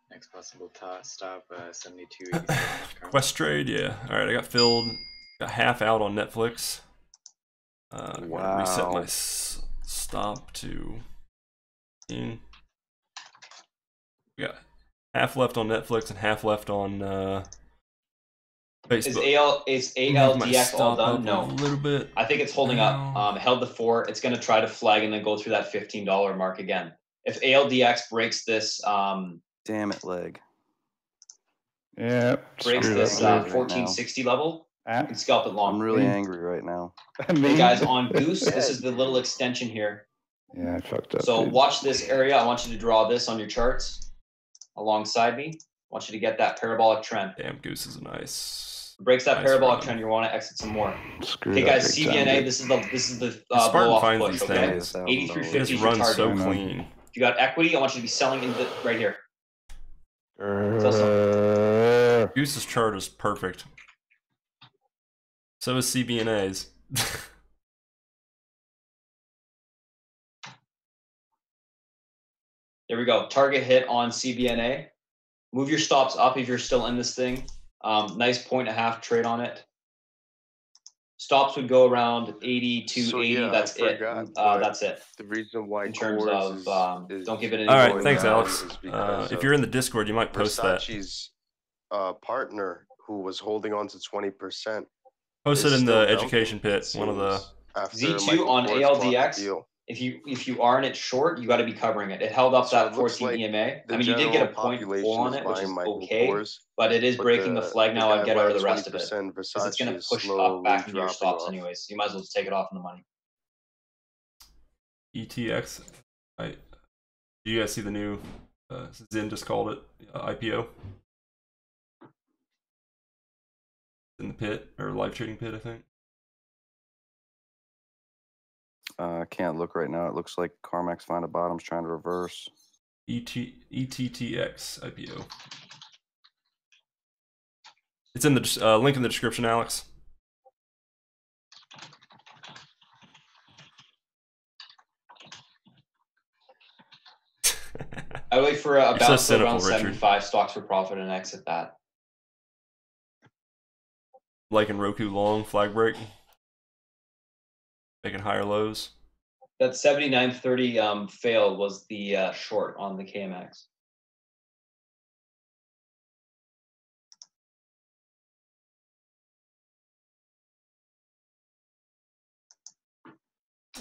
Next possible stop 72.87. Quest trade, yeah. All right, I got filled. Got half out on Netflix. I'm gonna reset my stop to. We got half left on Netflix and half left on Facebook. Is ALDX all done? No. A little bit. I think it's holding up. Held the 4. It's going to try to flag and then go through that $15 mark again. If ALDX breaks this, damn it, leg. Yeah. Breaks this 1460 level, you can scalp it long. I'm really angry right now. Hey guys, on Goose, this is the little extension here. Yeah, I fucked up. So dude. watch this area. I want you to draw this on your charts alongside me. I want you to get that parabolic trend. Damn, Goose is nice. Breaks that Nice parabolic run. trend. You want to exit some more. Screwed Okay, up guys. big time, CVNA. dude. This is the Spartan blow off finds push. these Okay. things. 83.50 It is just your runs target. so I know. clean. If you got equity, I want you to be selling in the right here. Sell some. Goose's chart is perfect. So is CBNA's. There we go. Target hit on CBNA. Move your stops up if you're still in this thing. Nice 1.5 trade on it. Stops would go around 80 to So, 80. yeah, That's I it. forgot, but That's it. The reason why In terms Coors of is don't give it any All right, more thanks, than Alex. is because If of you're in the Discord, you might post that. Versace's partner, who was holding on to 20%, Post is it in still the dumping, education pit. it One of the seems, after Z2 Michael on Kors bought the ALDX. deal. If you are in it short, you got to be covering it. It held up So that it looks 14 like EMA. the I mean, you did get a general 0.4 population on is it, which buying is Michael okay, Kors, but it is but breaking the flag now. I'd get out of the rest of it 20% because it's going Versace to is push up slowly back into your dropping stops off. anyways. You might as well just take it off in the money. ETX. Do you guys see the new Zen just called it IPO? In the pit or live trading pit, I think. I can't look right now. It looks like Carmax find a bottom's trying to reverse. ETTX IPO. It's in the link in the description, Alex. I wait for a You're so bounce cynical, around Richard. 75 stocks for profit and exit that. Like in Roku long flag break, making higher lows. That 79.30 fail was the short on the KMX.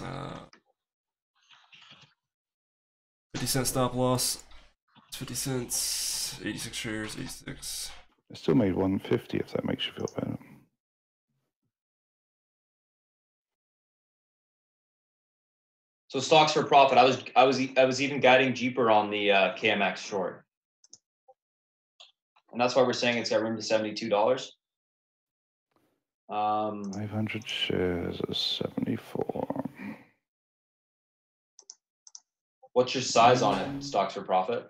Uh, 50-cent stop loss. 50 cents. 86 shares. 86. I still made 150 if that makes you feel better. So stocks for profit. I was even guiding Jeeper on the KMX short, and that's why we're saying it's got room to $72. 500 shares at 74. What's your size on it? Stocks for profit.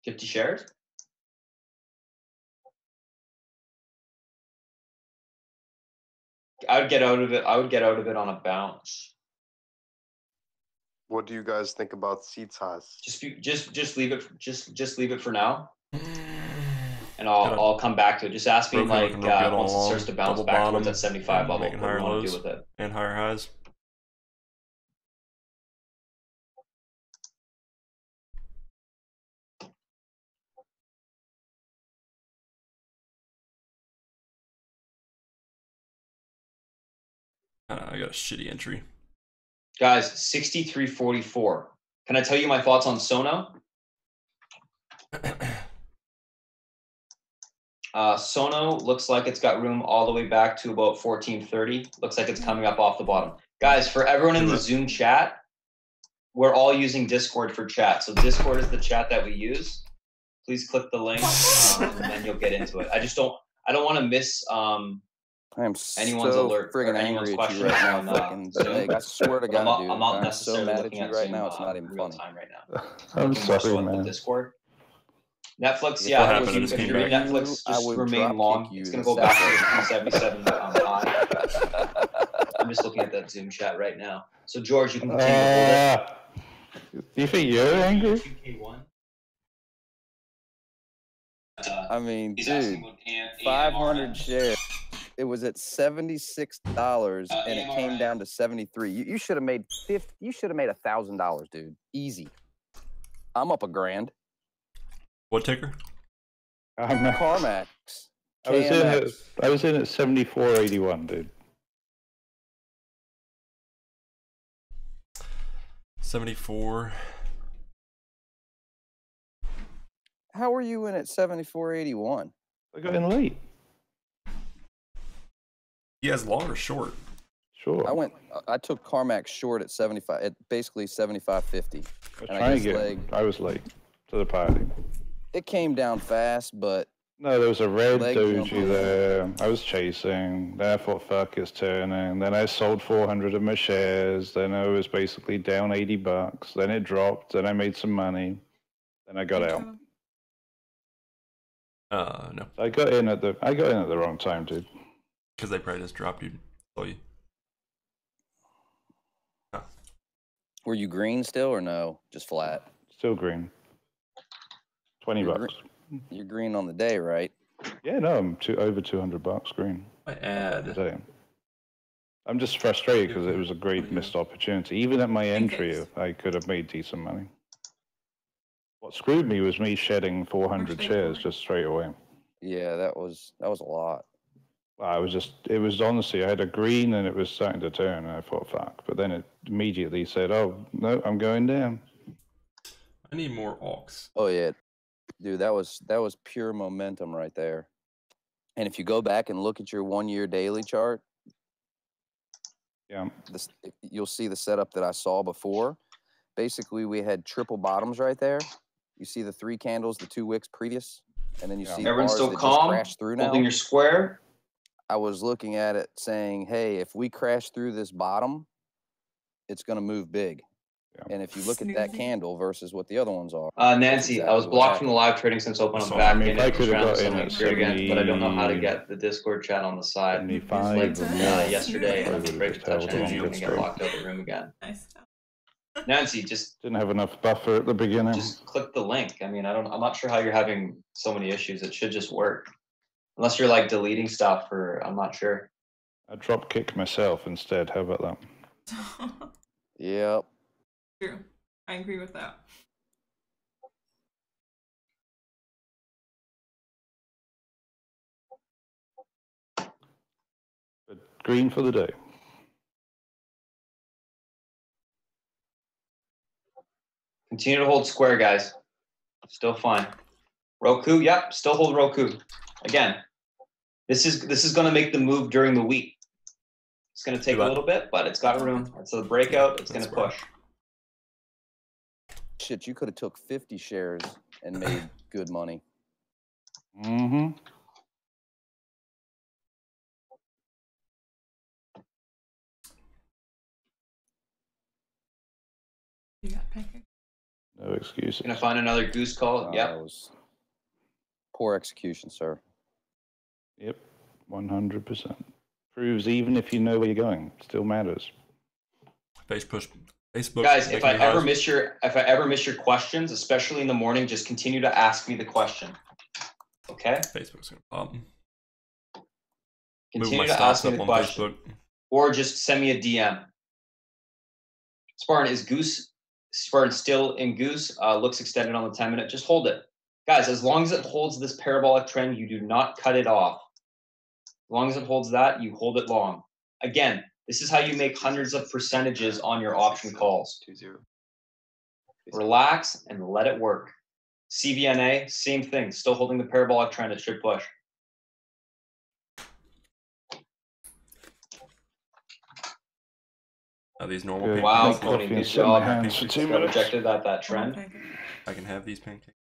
50 shares. I would get out of it. I would get out of it on a bounce. What do you guys think about CTAS? Just leave it. Just leave it for now. And I'll come back to it. Just ask me like once it starts to bounce back towards that 75 level, what we want to do with it. And higher highs. I got a shitty entry. Guys, 63.44. Can I tell you my thoughts on Sono? Sono looks like it's got room all the way back to about 1430. Looks like it's coming up off the bottom. Guys, for everyone in the Zoom chat, we're all using Discord for chat. So Discord is the chat that we use. Please click the link and then you'll get into it. I don't want to miss I am anyone's so alert or friggin' anyone's angry at you question right now, on fucking Zoom. Meg. I swear to God, dude. I'm not I'm so necessarily mad at looking you at right Zoom, now. It's not even real funny. time right now. I'm Looking more sorry, so at the man. Discord. Netflix, If yeah. I happened? was I just If came you're in back. Netflix, I just would remain drop long. kick you It's the gonna go back to second. the 77 high. I'm just looking at that Zoom chat right now. So George, you can continue to hold it. Do you think you're angry? 2K1. I mean, He's dude, asking what 500 shares. It was at $76 and it came down to 73. You should have made 50. You should have made $1,000, dude. Easy. I'm up $1,000. What ticker? Carmax. I was in KMX. at 74.81, dude. 74. How were you in at 74.81? I got in late. He has long or short? Sure. I took Carmack short at 75, at basically 75.50. I was late to the party. It came down fast, but no, there was a red leg doji jump. there. I was chasing. Then I thought, fuck, it's turning. Then I sold 400 of my shares. Then I was basically down $80. Then it dropped. Then I made some money. Then I got out. No. I got in at the wrong time, dude. Because they probably just dropped you. You. Oh. Were you green still or no? Just flat? Still green. $20. You're green on the day, right? Yeah, no, I'm over $200 green. I add. I'm just frustrated because it was a great missed opportunity. Even at my entry, I could have made decent money. What screwed me was me shedding 400 shares just straight away. Yeah, that was a lot. It was honestly, I had a green and it was starting to turn and I thought, fuck. But then it immediately said, oh, no, I'm going down. I need more alks. Oh, yeah. Dude, that was pure momentum right there. And if you go back and look at your 1 year daily chart, yeah, you'll see the setup that I saw before. Basically, we had triple bottoms right there. You see the 3 candles, the 2 wicks previous, and then you see everyone's bars still that calm, just crashed through now. Holding your square. I was looking at it saying, hey, if we crash through this bottom, it's going to move big. Yeah. And if you look at that candle versus what the other ones are. Nancy, exactly I was blocked from the live trading since open. I'm back in. I could have got in at 70, again, but I don't know how to get the Discord chat on the side. 75 yesterday, and I'm afraid to touch it. I'm going to get locked out of the room again. Nice. Nancy, just didn't have enough buffer at the beginning. Just click the link. I mean, I'm not sure how you're having so many issues. It should just work, unless you're like deleting stuff, or I'm not sure. I drop kick myself instead. How about that? Yep. True. I agree with that. But green for the day. Continue to hold square, guys. Still fine. Roku, yep, still hold Roku. Again, this is going to make the move during the week. It's going to take a little bit, but it's got room. It's a breakout. It's going to push. Shit, you could have took 50 shares and made good money. Mm-hmm. You got pancake? No excuses. Gonna find another goose call. Yeah. That was poor execution, sir. Yep, 100%. Proves even if you know where you're going, still matters. Facebook. Guys, if I ever miss your questions, especially in the morning, just continue to ask me the question. Okay? Facebook's gonna pop. Continue to ask me the question, or just send me a DM. Spartan still in goose? Looks extended on the 10-minute. Just hold it, guys. As long as it holds this parabolic trend, you do not cut it off. As long as it holds that, you hold it long. Again, this is how you make hundreds of percentages on your option calls. 2-0. Relax and let it work. CVNA, same thing. Still holding the parabolic trend. It should push. These normal pancakes. Wow, Tony, good job. Rejected that trend. I can have these pancakes.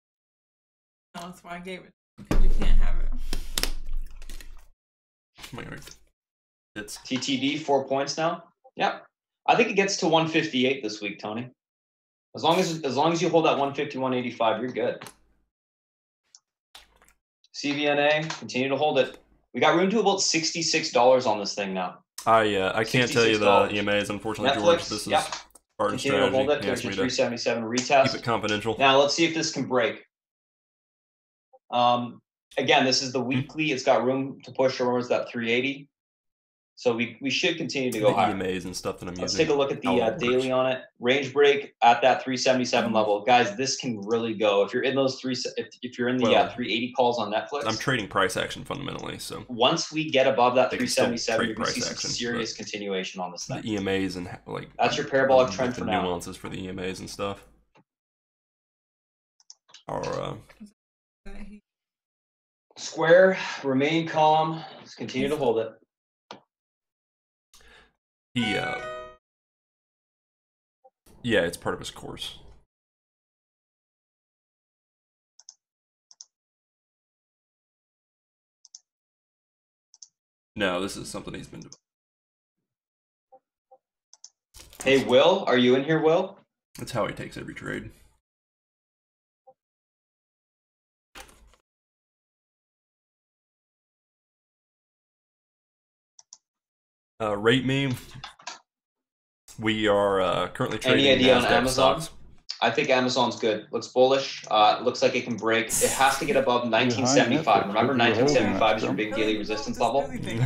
No, that's why I gave it. Because you can't have it. Oh my God. It's TTD 4 points now. Yep. I think it gets to 158 this week, Tony. As long as you hold that 151.85, you're good. CVNA, continue to hold it. We got room to about $66 on this thing now. I can't tell you the EMAs, unfortunately, Netflix, George. This is Spartan continue to hold it. strategy. There's your 377 retest. Keep it confidential. Now let's see if this can break. Again, this is the weekly. It's got room to push towards that 380. So we should continue to go higher. EMAs and stuff that I'm Let's using. take a look at the daily on it. Range break at that 377 level, guys. This can really go if you're in those if you're in the 380 calls on Netflix. I'm trading price action fundamentally. So once we get above that 377, you're going to see some serious continuation on this thing. The EMAs and like that's your parabolic trend for now. Nuances for the EMAs and stuff. Or square, remain calm. Let's continue to hold it. He, yeah, it's part of his course. No, this is something he's been doing. Hey, Will, are you in here, Will? That's how he takes every trade. Rate me. We are currently trading. Any idea on NASDAQ Amazon? stocks. I think Amazon's good. Looks bullish. Looks like it can break. It has to get above 1975. Remember, 1975 is your big daily resistance level.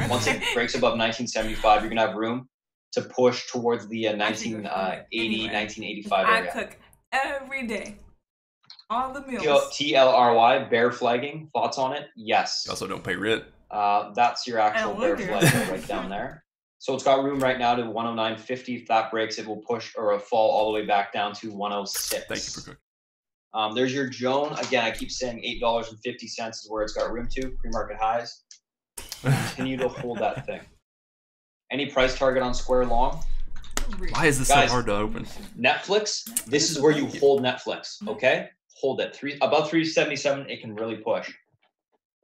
Once it breaks above 1975, you're gonna have room to push towards the 1980, 1985 I area. cook every day. All the meals. TLRY, bear flagging. Thoughts on it? Yes. You also don't pay rent. That's your actual bear flag right down there. So it's got room right now to 109.50. If that breaks, it will push or fall all the way back down to 106. Thank you for cooking. There's your Joan. Again, I keep saying $8.50 is where it's got room to. Pre-market highs. Continue to hold that thing. Any price target on Square Long? Why is this Guys, so hard to open? Netflix. This is where you hold Netflix. Okay, hold it. Above 377, it can really push.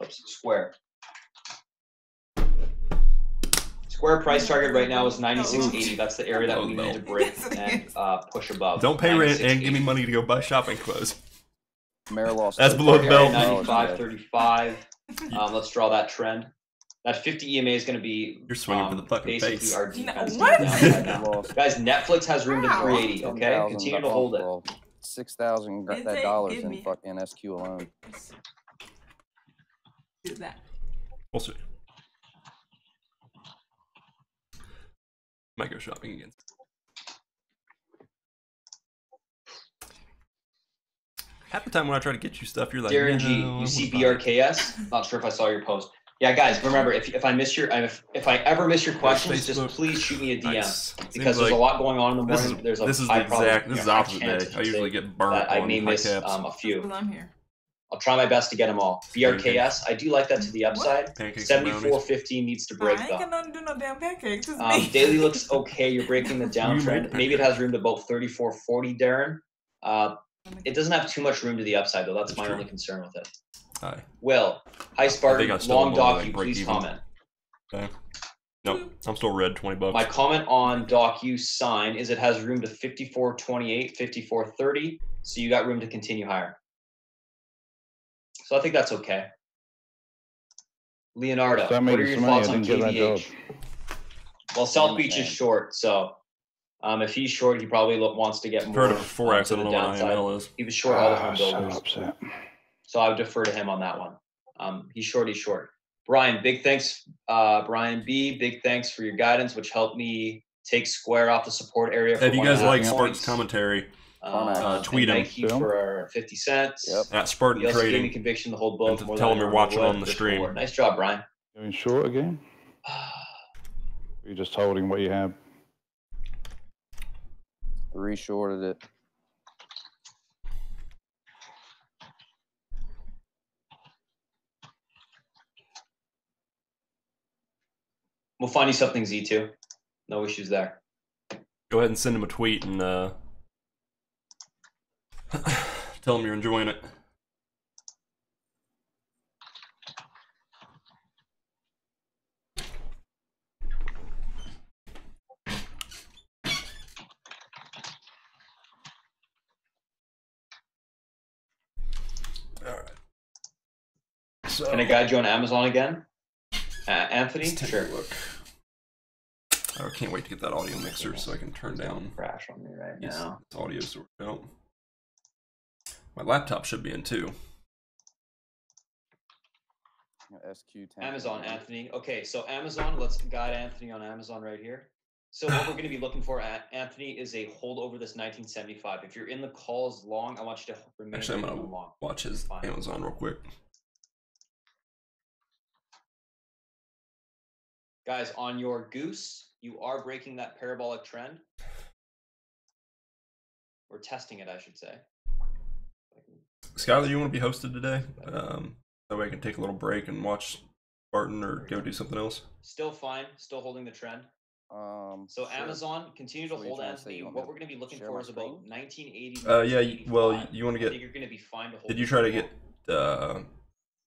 Oops, Square. Square price target right now is 96.80. That's the area that we need to break and push above. Don't pay rent and give me money to go buy shopping clothes. Mayor lost. That's below the belt. 95.35. Let's draw that trend. That 50 EMA is going to be. You're swinging for the fucking basically face. our defense. What? Right now. Guys, Netflix has room to 380. Okay, continue to hold it. 6,000 dollars in fucking SQ alone. Do that. We'll see. Might go shopping again. Half the time when I try to get you stuff, you're like, Garen G, no, you see BRKS? Not sure if I saw your post. Yeah, guys, remember if I miss your if I ever miss your questions, just please shoot me a DM because there's a lot going on in the morning. There's a this is high this is opposite day. I usually get burnt. I may miss a few. I'll try my best to get them all. BRKS, I do like that to the upside. 74.15 needs to break though. I ain't gonna do no damn pancakes. Daily looks okay. You're breaking the downtrend. Maybe it has room to about 34.40, Darren. It doesn't have too much room to the upside though. That's my only concern with it. Hi. Will, hi Spartan, long docu, please even. comment. Okay. Nope, I'm still red, $20. My comment on docu sign is it has room to 54.28, 54.30, so you got room to continue higher. So I think that's okay. Leonardo, what are your thoughts on KVH? Well, South Beach is short, so if he's short, he probably wants to get more. Heard of Forex, I don't know what IML is. He was short all the home builders. So I would defer to him on that one. He's short, he's short. Brian, big thanks. Brian B, big thanks for your guidance, which helped me take Square off the support area. If you guys like Spartan's commentary, tweet him. Thank you for 50 cents. Yep. At Spartan he also Trading. gave me conviction to hold both. Tell him you're watching on the stream. Nice job, Brian. Going short again? You're just holding what you have. Re-shorted it. We'll find you something, Z2. No issues there. Go ahead and send him a tweet and tell him you're enjoying it. All right. So, can I guide you on Amazon again? Anthony? Sure. Look. I can't wait to get that audio mixer so I can turn down. Crash on me right now. It's audio sorted out. My laptop should be in too. SQ10. Amazon, Anthony. Okay, so Amazon, let's guide Anthony on Amazon right here. So what we're going to be looking for, Anthony, is a hold over this 1975. If you're in the calls long, I want you to remain Actually, I'm going to long. Watch his Amazon real quick. Guys, on your goose, you are breaking that parabolic trend. We're testing it, I should say. Skylar, you want to be hosted today? That way I can take a little break and watch Spartan or go do something else. Still fine. Still holding the trend. So sure. Amazon, continue to So what are you hold, trying to say? Anthony. You want what me to we're going to be looking share for my is about screen? 1980, Yeah. Well, 1985. you want to I get. think you're going to be fine to hold. Did you this try to long.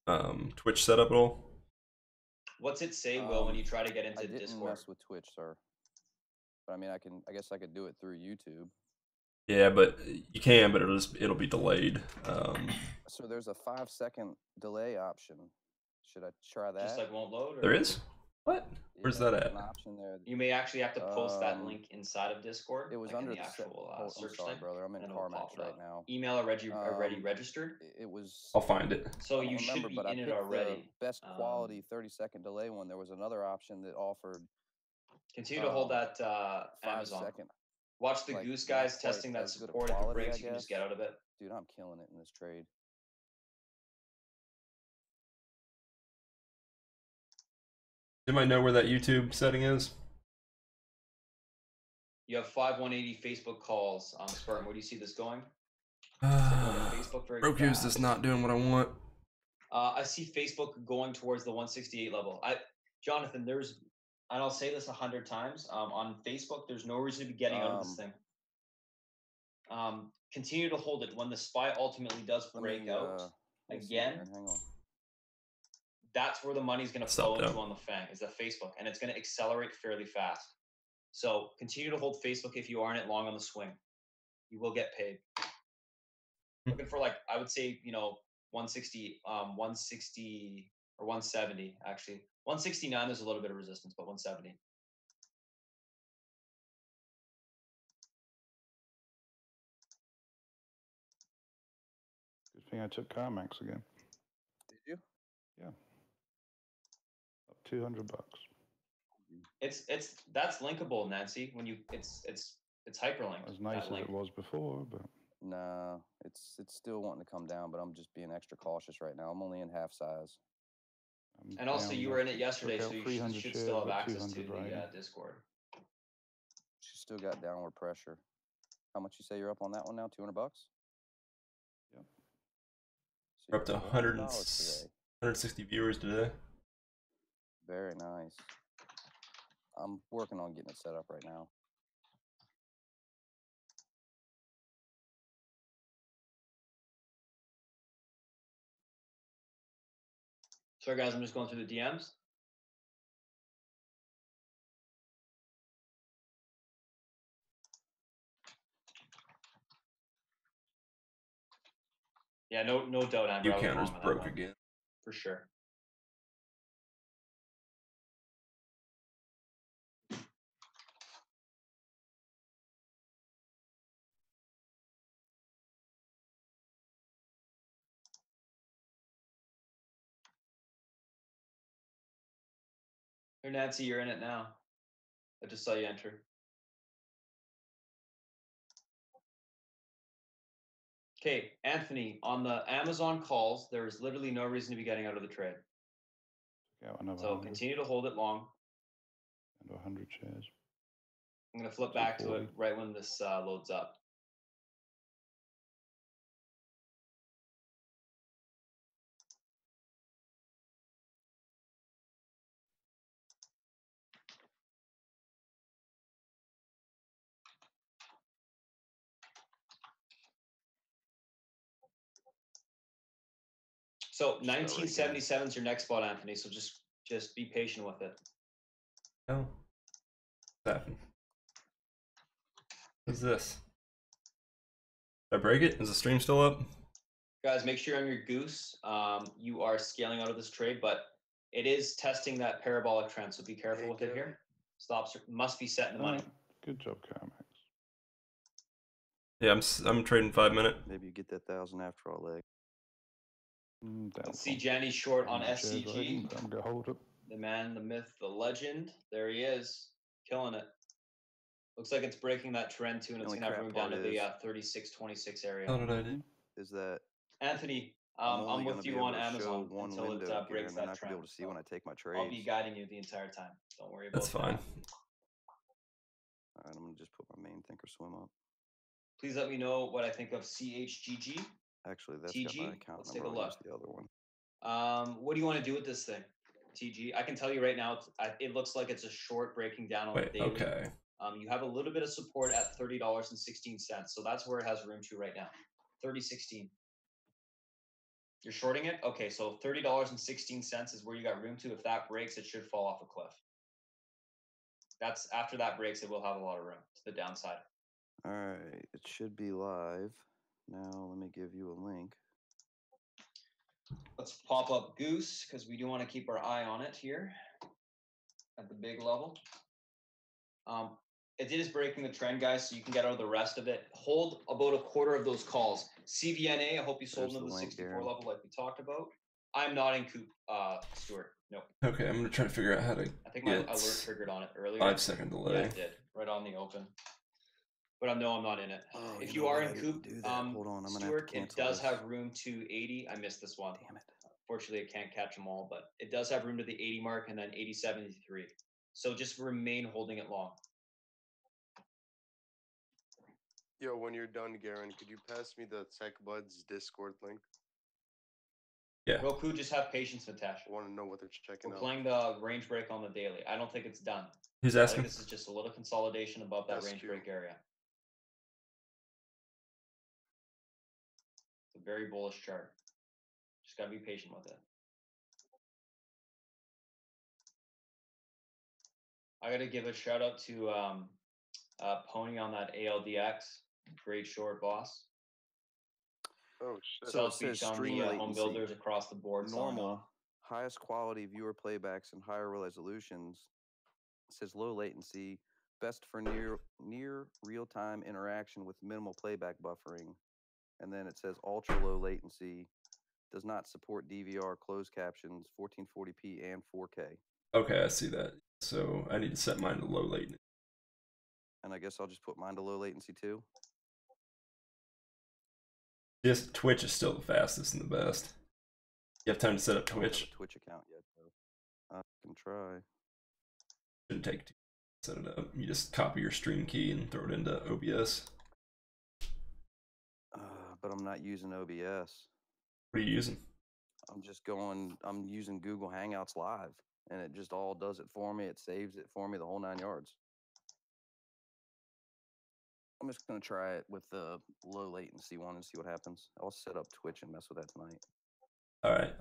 get Twitch set up at all? What's it say, Will, when you try to get into I didn't Discord? mess with Twitch, sir. But I mean, I guess I could do it through YouTube. Yeah, but you can, but it'll be delayed. So there's a 5-second delay option. Should I try that? Just like won't load? Or? There is? What? Where's that there's at? an option there. You may actually have to post that link inside of Discord. It was like under in the the actual I'm search sorry, thing, brother. I'm in and it'll CarMax pop it right up. now. Email already registered. It was. I'll find it. So I don't you remember, should be but I in it picked already. the best quality 30-second delay one. There was another option that offered. Continue to hold that Amazon. 5-second. Watch the like, Goose not guys quite testing that as good of support. If it quality, breaks, I you can just guess. get out of it. Dude, I'm killing it in this trade. Anybody know where that YouTube setting is? You have 5180 Facebook calls. Spartan, where do you see this going? Facebook very Roku's fast. just not doing what I want. I see Facebook going towards the 168 level. Jonathan, and I'll say this 100 times, on Facebook, there's no reason to be getting out of this thing. Continue to hold it. When the SPY ultimately does break out again, hang on. That's where the money's going to flow into on the FANG, is the Facebook, and it's going to accelerate fairly fast. So continue to hold Facebook if you are in it long on the swing. You will get paid. Looking for, like, I would say, 160, 160 or 170 actually. 169 there's a little bit of resistance, but 170. Good thing I took CarMax again. Did you? Yeah. Up $200. That's linkable, Nancy. When it's hyperlinked. As nice as it was before, but no, it's still wanting to come down, but I'm just being extra cautious right now. I'm only in half size. And also, you were in it yesterday, so you should still have access to the Discord. She still got downward pressure. How much you say you're up on that one now? $200? Yep. So we're up to 160 viewers today. Very nice. I'm working on getting it set up right now. Sorry, guys, I'm just going through the DMs. Yeah, no doubt, Amber. You counters broke again. For sure. Here, Nancy, you're in it now. I just saw you enter. Okay, Anthony, on the Amazon calls, there is literally no reason to be getting out of the trade. Yeah, so continue to hold it long. And 100 shares. I'm going to flip back to it right when this loads up. So 1977 is your next spot, Anthony. So just be patient with it. Oh, what's happened? What's this? Did I break it? Is the stream still up? Guys, make sure on your Goose, you are scaling out of this trade, but it is testing that parabolic trend. So be careful with it here. Stops must be set in the money. Good job, CarMax. Yeah, I'm trading 5 minute. Maybe you get that 1,000 after all leg. Let's see Jenny short on SCG. I'm gonna hold it. The man, the myth, the legend. There he is, killing it. Looks like it's breaking that trend too, and it's gonna have room down to the 36.26 area. How did I do? Is that Anthony? I'm with you on Amazon until it breaks that trend. Be able to see when I take my trades. I'll be guiding you the entire time. Don't worry about That's fine. All right, I'm gonna just put my main thinkorswim up. Please let me know what I think of CHGG. Actually, that's TG. got my account Let's number. take a look. The other one. What do you want to do with this thing? TG. I can tell you right now, it looks like it's a short breaking down on the daily. Okay. You have a little bit of support at $30.16, so that's where it has room to right now. 30.16. You're shorting it? Okay, so $30.16 is where you got room to. If that breaks, it should fall off a cliff. That's after that breaks, it will have a lot of room to the downside. All right, it should be live. Now let me give you a link. Let's pop up Goose because we do want to keep our eye on it here at the big level. It is breaking the trend, guys, so you can get out of the rest of it. Hold about a quarter of those calls. CVNA, I hope you sold into the 64 Garen. level like we talked about. I'm not in Coop, Stuart. Nope. Okay, I'm gonna try to figure out how to I think my get alert triggered on it earlier. 5-second delay. Yeah, it did. Right on the open. But no, I'm not in it. Oh, if you are in Coop, hold on, I'm Stuart, gonna it does have room to 80. I missed this one. Damn it. Fortunately, I can't catch them all, but it does have room to the 80 mark and then 80.73. So just remain holding it long. Yo, when you're done, Garen, could you pass me the TechBuds Discord link? Yeah. Roku, just have patience, Natasha. I want to know what they're checking We're out. playing the range break on the daily. I don't think it's done. Who's I asking? think this is just a little consolidation above that range break area. It's a very bullish chart. Just gotta be patient with it. I gotta give a shout out to Pony on that ALDX. Great short, boss. Oh shit. So it says Speech on stream the latency. home builders across the board. Normal, highest quality viewer playbacks and higher resolutions. It says low latency, best for near real-time interaction with minimal playback buffering. And then it says ultra low latency, does not support DVR, closed captions, 1440p and 4K. Okay, I see that. So I need to set mine to low latency. And I guess I'll just put mine to low latency too. Yes, Twitch is still the fastest and the best. You have time to set up Twitch? I don't have a Twitch account yet, though. I can try. Shouldn't take too long to set it up. You just copy your stream key and throw it into OBS. But I'm not using OBS. What are you using? I'm using Google Hangouts Live, and it just all does it for me. It saves it for me, the whole 9 yards. I'm just going to try it with the low latency one and see what happens. I'll set up Twitch and mess with that tonight. All right,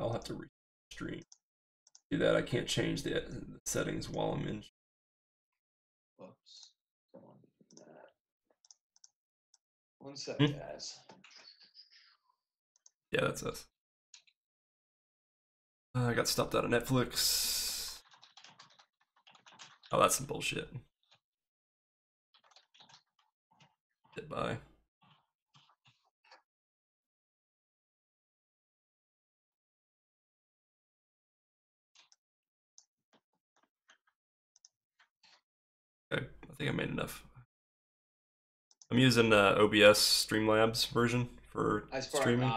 I'll have to stream. Do that. I can't change the settings while I'm in. Whoops. Don't want to do that. 1 second, guys. Yeah, that's us. I got stopped out of Netflix. Oh, that's some bullshit. Goodbye. Okay, I think I made enough. I'm using OBS Streamlabs version for streaming.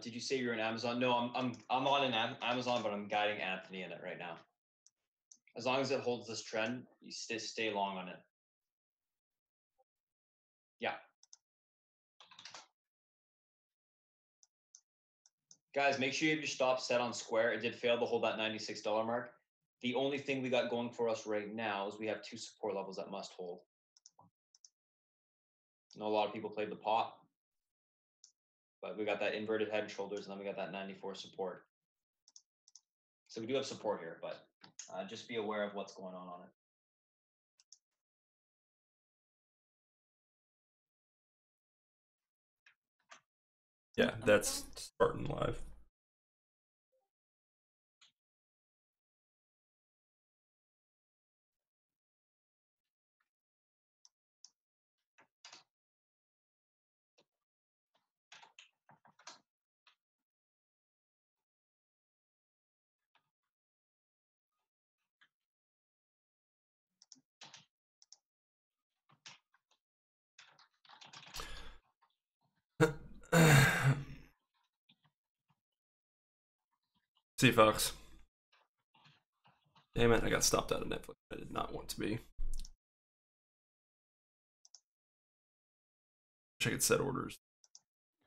Did you say you're in Amazon? No, I'm on an Amazon, but I'm guiding Anthony in it right now. As long as it holds this trend, you stay long on it. Yeah. Guys, make sure you have your stop set on square. It did fail to hold that $96 mark. The only thing we got going for us right now is we have 2 support levels that must hold. I know a lot of people played the pot, but we got that inverted head and shoulders, and then we got that 94 support. So we do have support here, but just be aware of what's going on it. Yeah, that's Spartan Live. See, Fox. Damn it, I got stopped out of Netflix. I did not want to be. Wish I could set orders.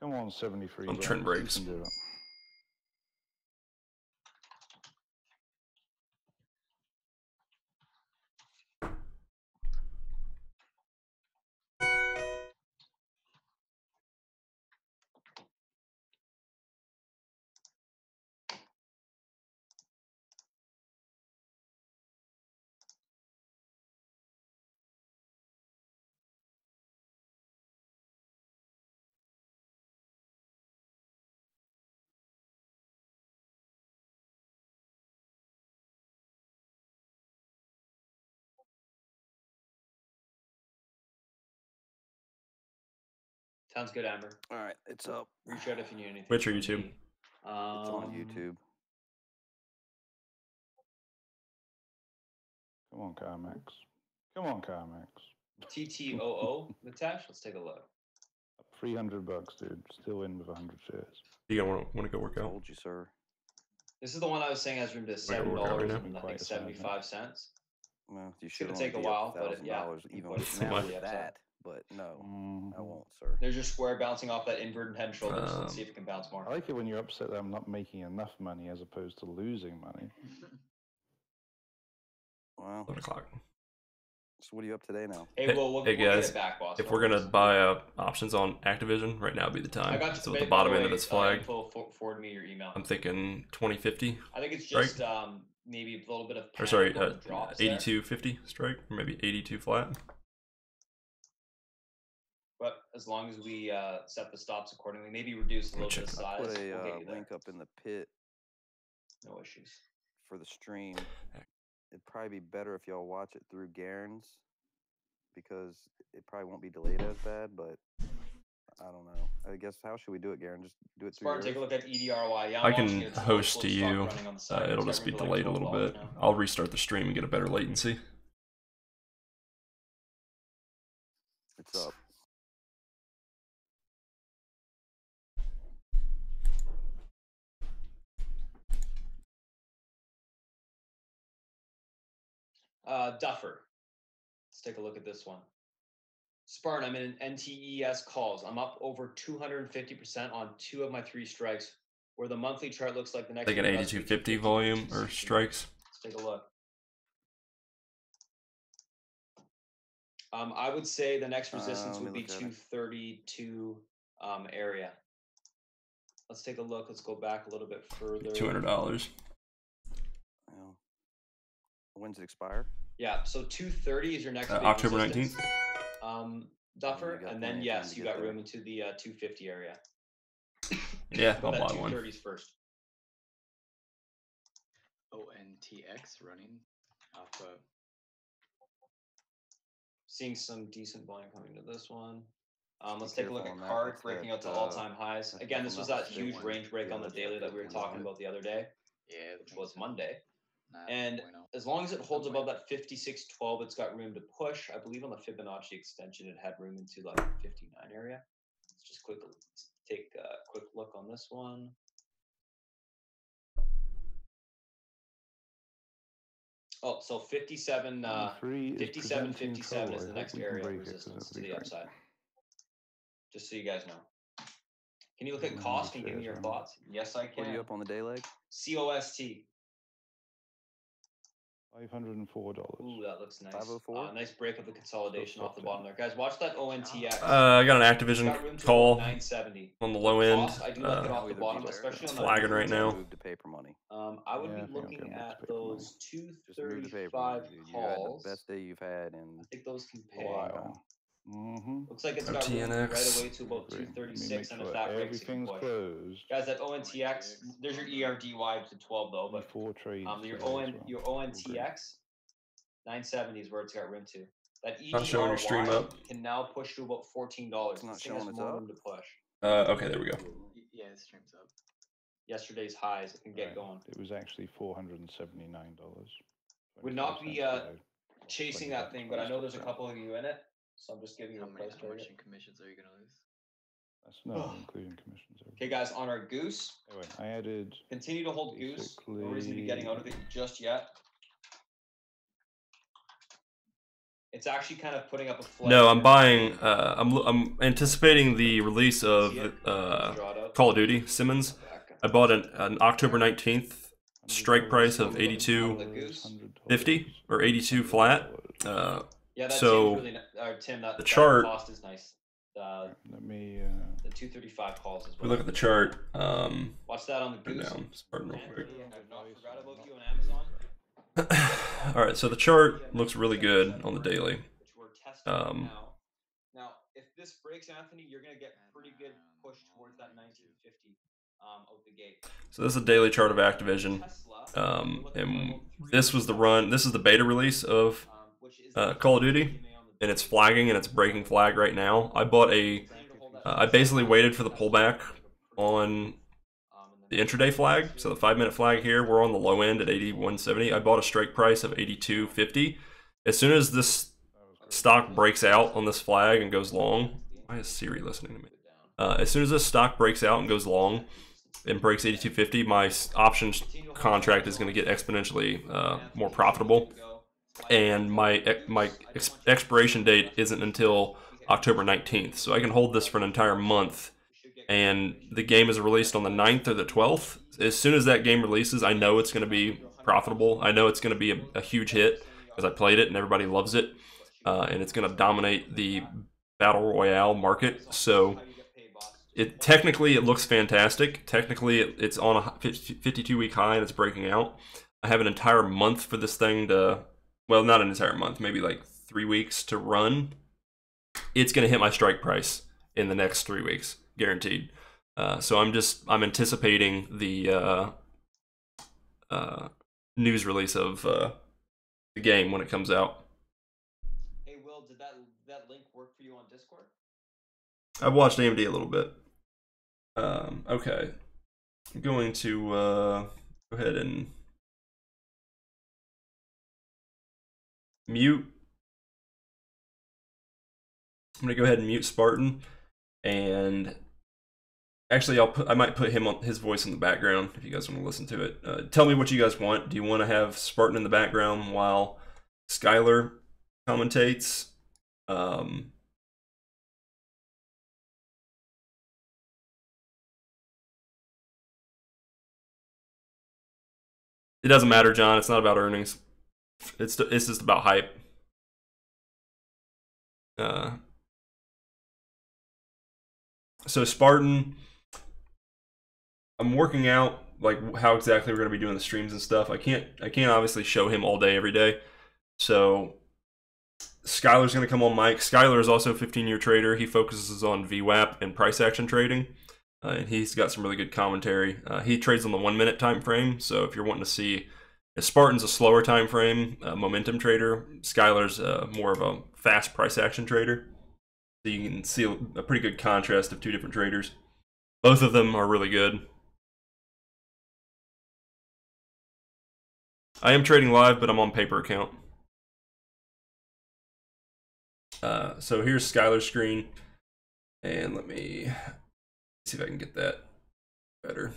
Come on, 73. On trend breaks. You can do it. Sounds good, Amber. All right, it's up. Reach out if you need anything. Twitch or from YouTube? me. It's on YouTube. Come on, Carmex. Come on, Carmex. TTOO, Mitesh. Let's take a look. $300, dude. Still in with 100 shares. You gonna want to go work out? Told you, sir. This is the one I was saying has room to $7 and I think 75 cents. Well, you It's should gonna take a while, but yeah, even put with it now to the with upside. that. But no, I won't, sir. There's your square bouncing off that inverted head and shoulders. Let's see if it can bounce more. I like it when you're upset that I'm not making enough money as opposed to losing money. Well, 11 o'clock. So what are you up today now? Hey, well, we'll hey get guys, it back, boss. if we're gonna buy options on Activision, right now would be the time. I got So at the bottom end of this flag, forward me your email. I'm thinking 2050. I think it's just maybe a little bit of or sorry, drops there. 8250 strike, or maybe 82 flat. But as long as we set the stops accordingly, maybe reduce a little bit of size. Put we'll a get you there. link up in the pit No issues. for the stream. It'd probably be better if y'all watch it through Garen's, because it probably won't be delayed as bad, but I don't know. I guess, how should we do it, Garen? Just do it through Spartan, take a look at EDRY. Yeah, I I'm can watching it. It's host slow to stock you. running on the side. It'll It's just be got room for delayed a little $12 bit. now. I'll restart the stream and get a better latency. It's up. Duffer. Let's take a look at this one. Spartan, I'm in NTES calls. I'm up over 250% on 2 of my 3 strikes, where the monthly chart looks like the next. Like an 8250 volume or strikes. Let's take a look. I would say the next resistance would be 232 area. Let's take a look. Let's go back a little bit further. $200. Well, when's it expire? Yeah, so 230 is your next big October resistance. 19th. Duffer, got and then plenty of time yes, to you get got there. room into the 250 area. Yeah, But I'll that buy one. 230s first. ONTX running off Seeing some decent volume coming to this one. Let's be take a look at careful on that. card That's breaking that, out to all-time highs. if Again, I'm this was not that huge mistaken. range break Yeah, on the that's daily that that we were big talking one. about the other day, yeah, which was Monday. Nah, And bueno. as long as it holds above that 5612, it's got room to push. I believe on the Fibonacci extension, it had room into like 59 area. Let's just quickly take a quick look on this one. Oh, so 57, 57, 57 is the next area of resistance to the upside. Just so you guys know. Can you look at cost and give me your thoughts? Yes, I can. What are you up on the day leg? COST. $504. Ooh, that looks nice. 504? Nice break of the consolidation off the bottom there. Guys, watch that ONTX. I got an Got room Activision to call 970. on the low end. Cost, I do like it off the bottom, especially it's on flagging that. right now. Move to paper money. I would Yeah, I be think I'm looking getting back at to paper money. those Just move to paper money, 235 dude. You had the calls. best day you've had in I think those can A pay. while. Mm-hmm. Looks like it's got room right OTNX. away to about Agree. Let me 236, make and if sure that breaks, it can everything's push. closed. Guys, that ONTX, there's your ERDY to 12 though, but Before trades. your today as well. your ONTX 970 is where it's got room to. That Not showing your stream EDRY up. can now push to about $14. It's not This thing has showing it's more up? room to push. Okay, there we go. Yeah, the stream's up. Yesterday's highs, it can get Right. going. It was actually $479. Would not be 25 cents today. chasing Like that thing, but I know there's a 20%. couple of you in it, so I'm just giving you a price How much target. in commissions are you gonna lose? That's not including commissions. Okay, guys, on our goose, Anyway, I added continue to hold goose. No reason to be getting out of it just yet. It's actually kind of putting up a flag. No, I'm buying. I'm anticipating the release of Call of Duty Simmons. I bought an October 19th strike price of 82.50 or 82 flat. Yeah, that so seems really Tim, that the chart. cost is nice. Let me. The 235 calls as We well. look at the chart. Watch that on the Put it goose. down. Spartan real quick. I've not forgot about you on Amazon. All right, so the chart looks really good on the daily. Which we're testing now. Now, if this breaks, Anthony, you're gonna get pretty good push towards that 1950 out the gate. So this is a daily chart of Activision, and this was the run. This is the beta release of Call of Duty, and it's flagging and it's breaking flag right now. I bought a I basically waited for the pullback on the intraday flag. So the 5-minute flag here, we're on the low end at 81.70. I bought a strike price of 82.50. As soon as this stock breaks out on this flag and goes long, why is Siri listening to me? As soon as this stock breaks out and goes long and breaks 82.50, my options contract is going to get exponentially more profitable. And my expiration date isn't until October 19th. So I can hold this for an entire month. And the game is released on the 9th or the 12th. As soon as that game releases, I know it's going to be profitable. I know it's going to be a huge hit because I played it and everybody loves it. And it's going to dominate the Battle Royale market. So technically it looks fantastic. Technically it's on a 52-week high and it's breaking out. I have an entire month for this thing to, well, not an entire month, maybe like 3 weeks to run. It's going to hit my strike price in the next 3 weeks, guaranteed. So I'm anticipating the news release of the game when it comes out. Hey Will, did that link work for you on Discord? I've watched AMD a little bit. Okay, I'm going to go ahead and mute. I'm gonna go ahead and mute Spartan, and actually I might put his voice in the background if you guys want to listen to it. Tell me what you guys want. Do you want to have Spartan in the background while Skylar commentates? It doesn't matter, John. It's not about earnings. It's just about hype. So Spartan, I'm working out like how exactly we're going to be doing the streams and stuff. I can't obviously show him all day every day. So Skylar's going to come on mic. Skylar is also a 15-year trader. He focuses on VWAP and price action trading. And he's got some really good commentary. He trades on the 1-minute time frame. So if you're wanting to see, Spartan's a slower time frame, momentum trader. Skylar's more of a fast price action trader. So you can see a pretty good contrast of two different traders. Both of them are really good. I am trading live, but I'm on paper account. So here's Skylar's screen. And let me see if I can get that better.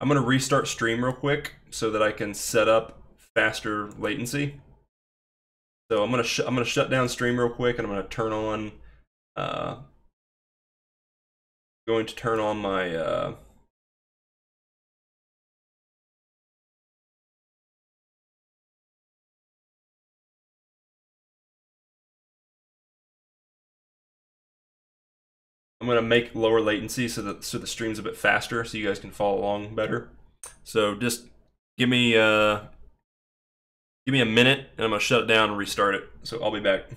I'm going to restart stream real quick so that I can set up faster latency. So I'm going to shut down stream real quick, and I'm going to turn on my I'm going to make lower latency so the stream's a bit faster so you guys can follow along better. So just give me a minute and I'm going to shut it down and restart it. So I'll be back.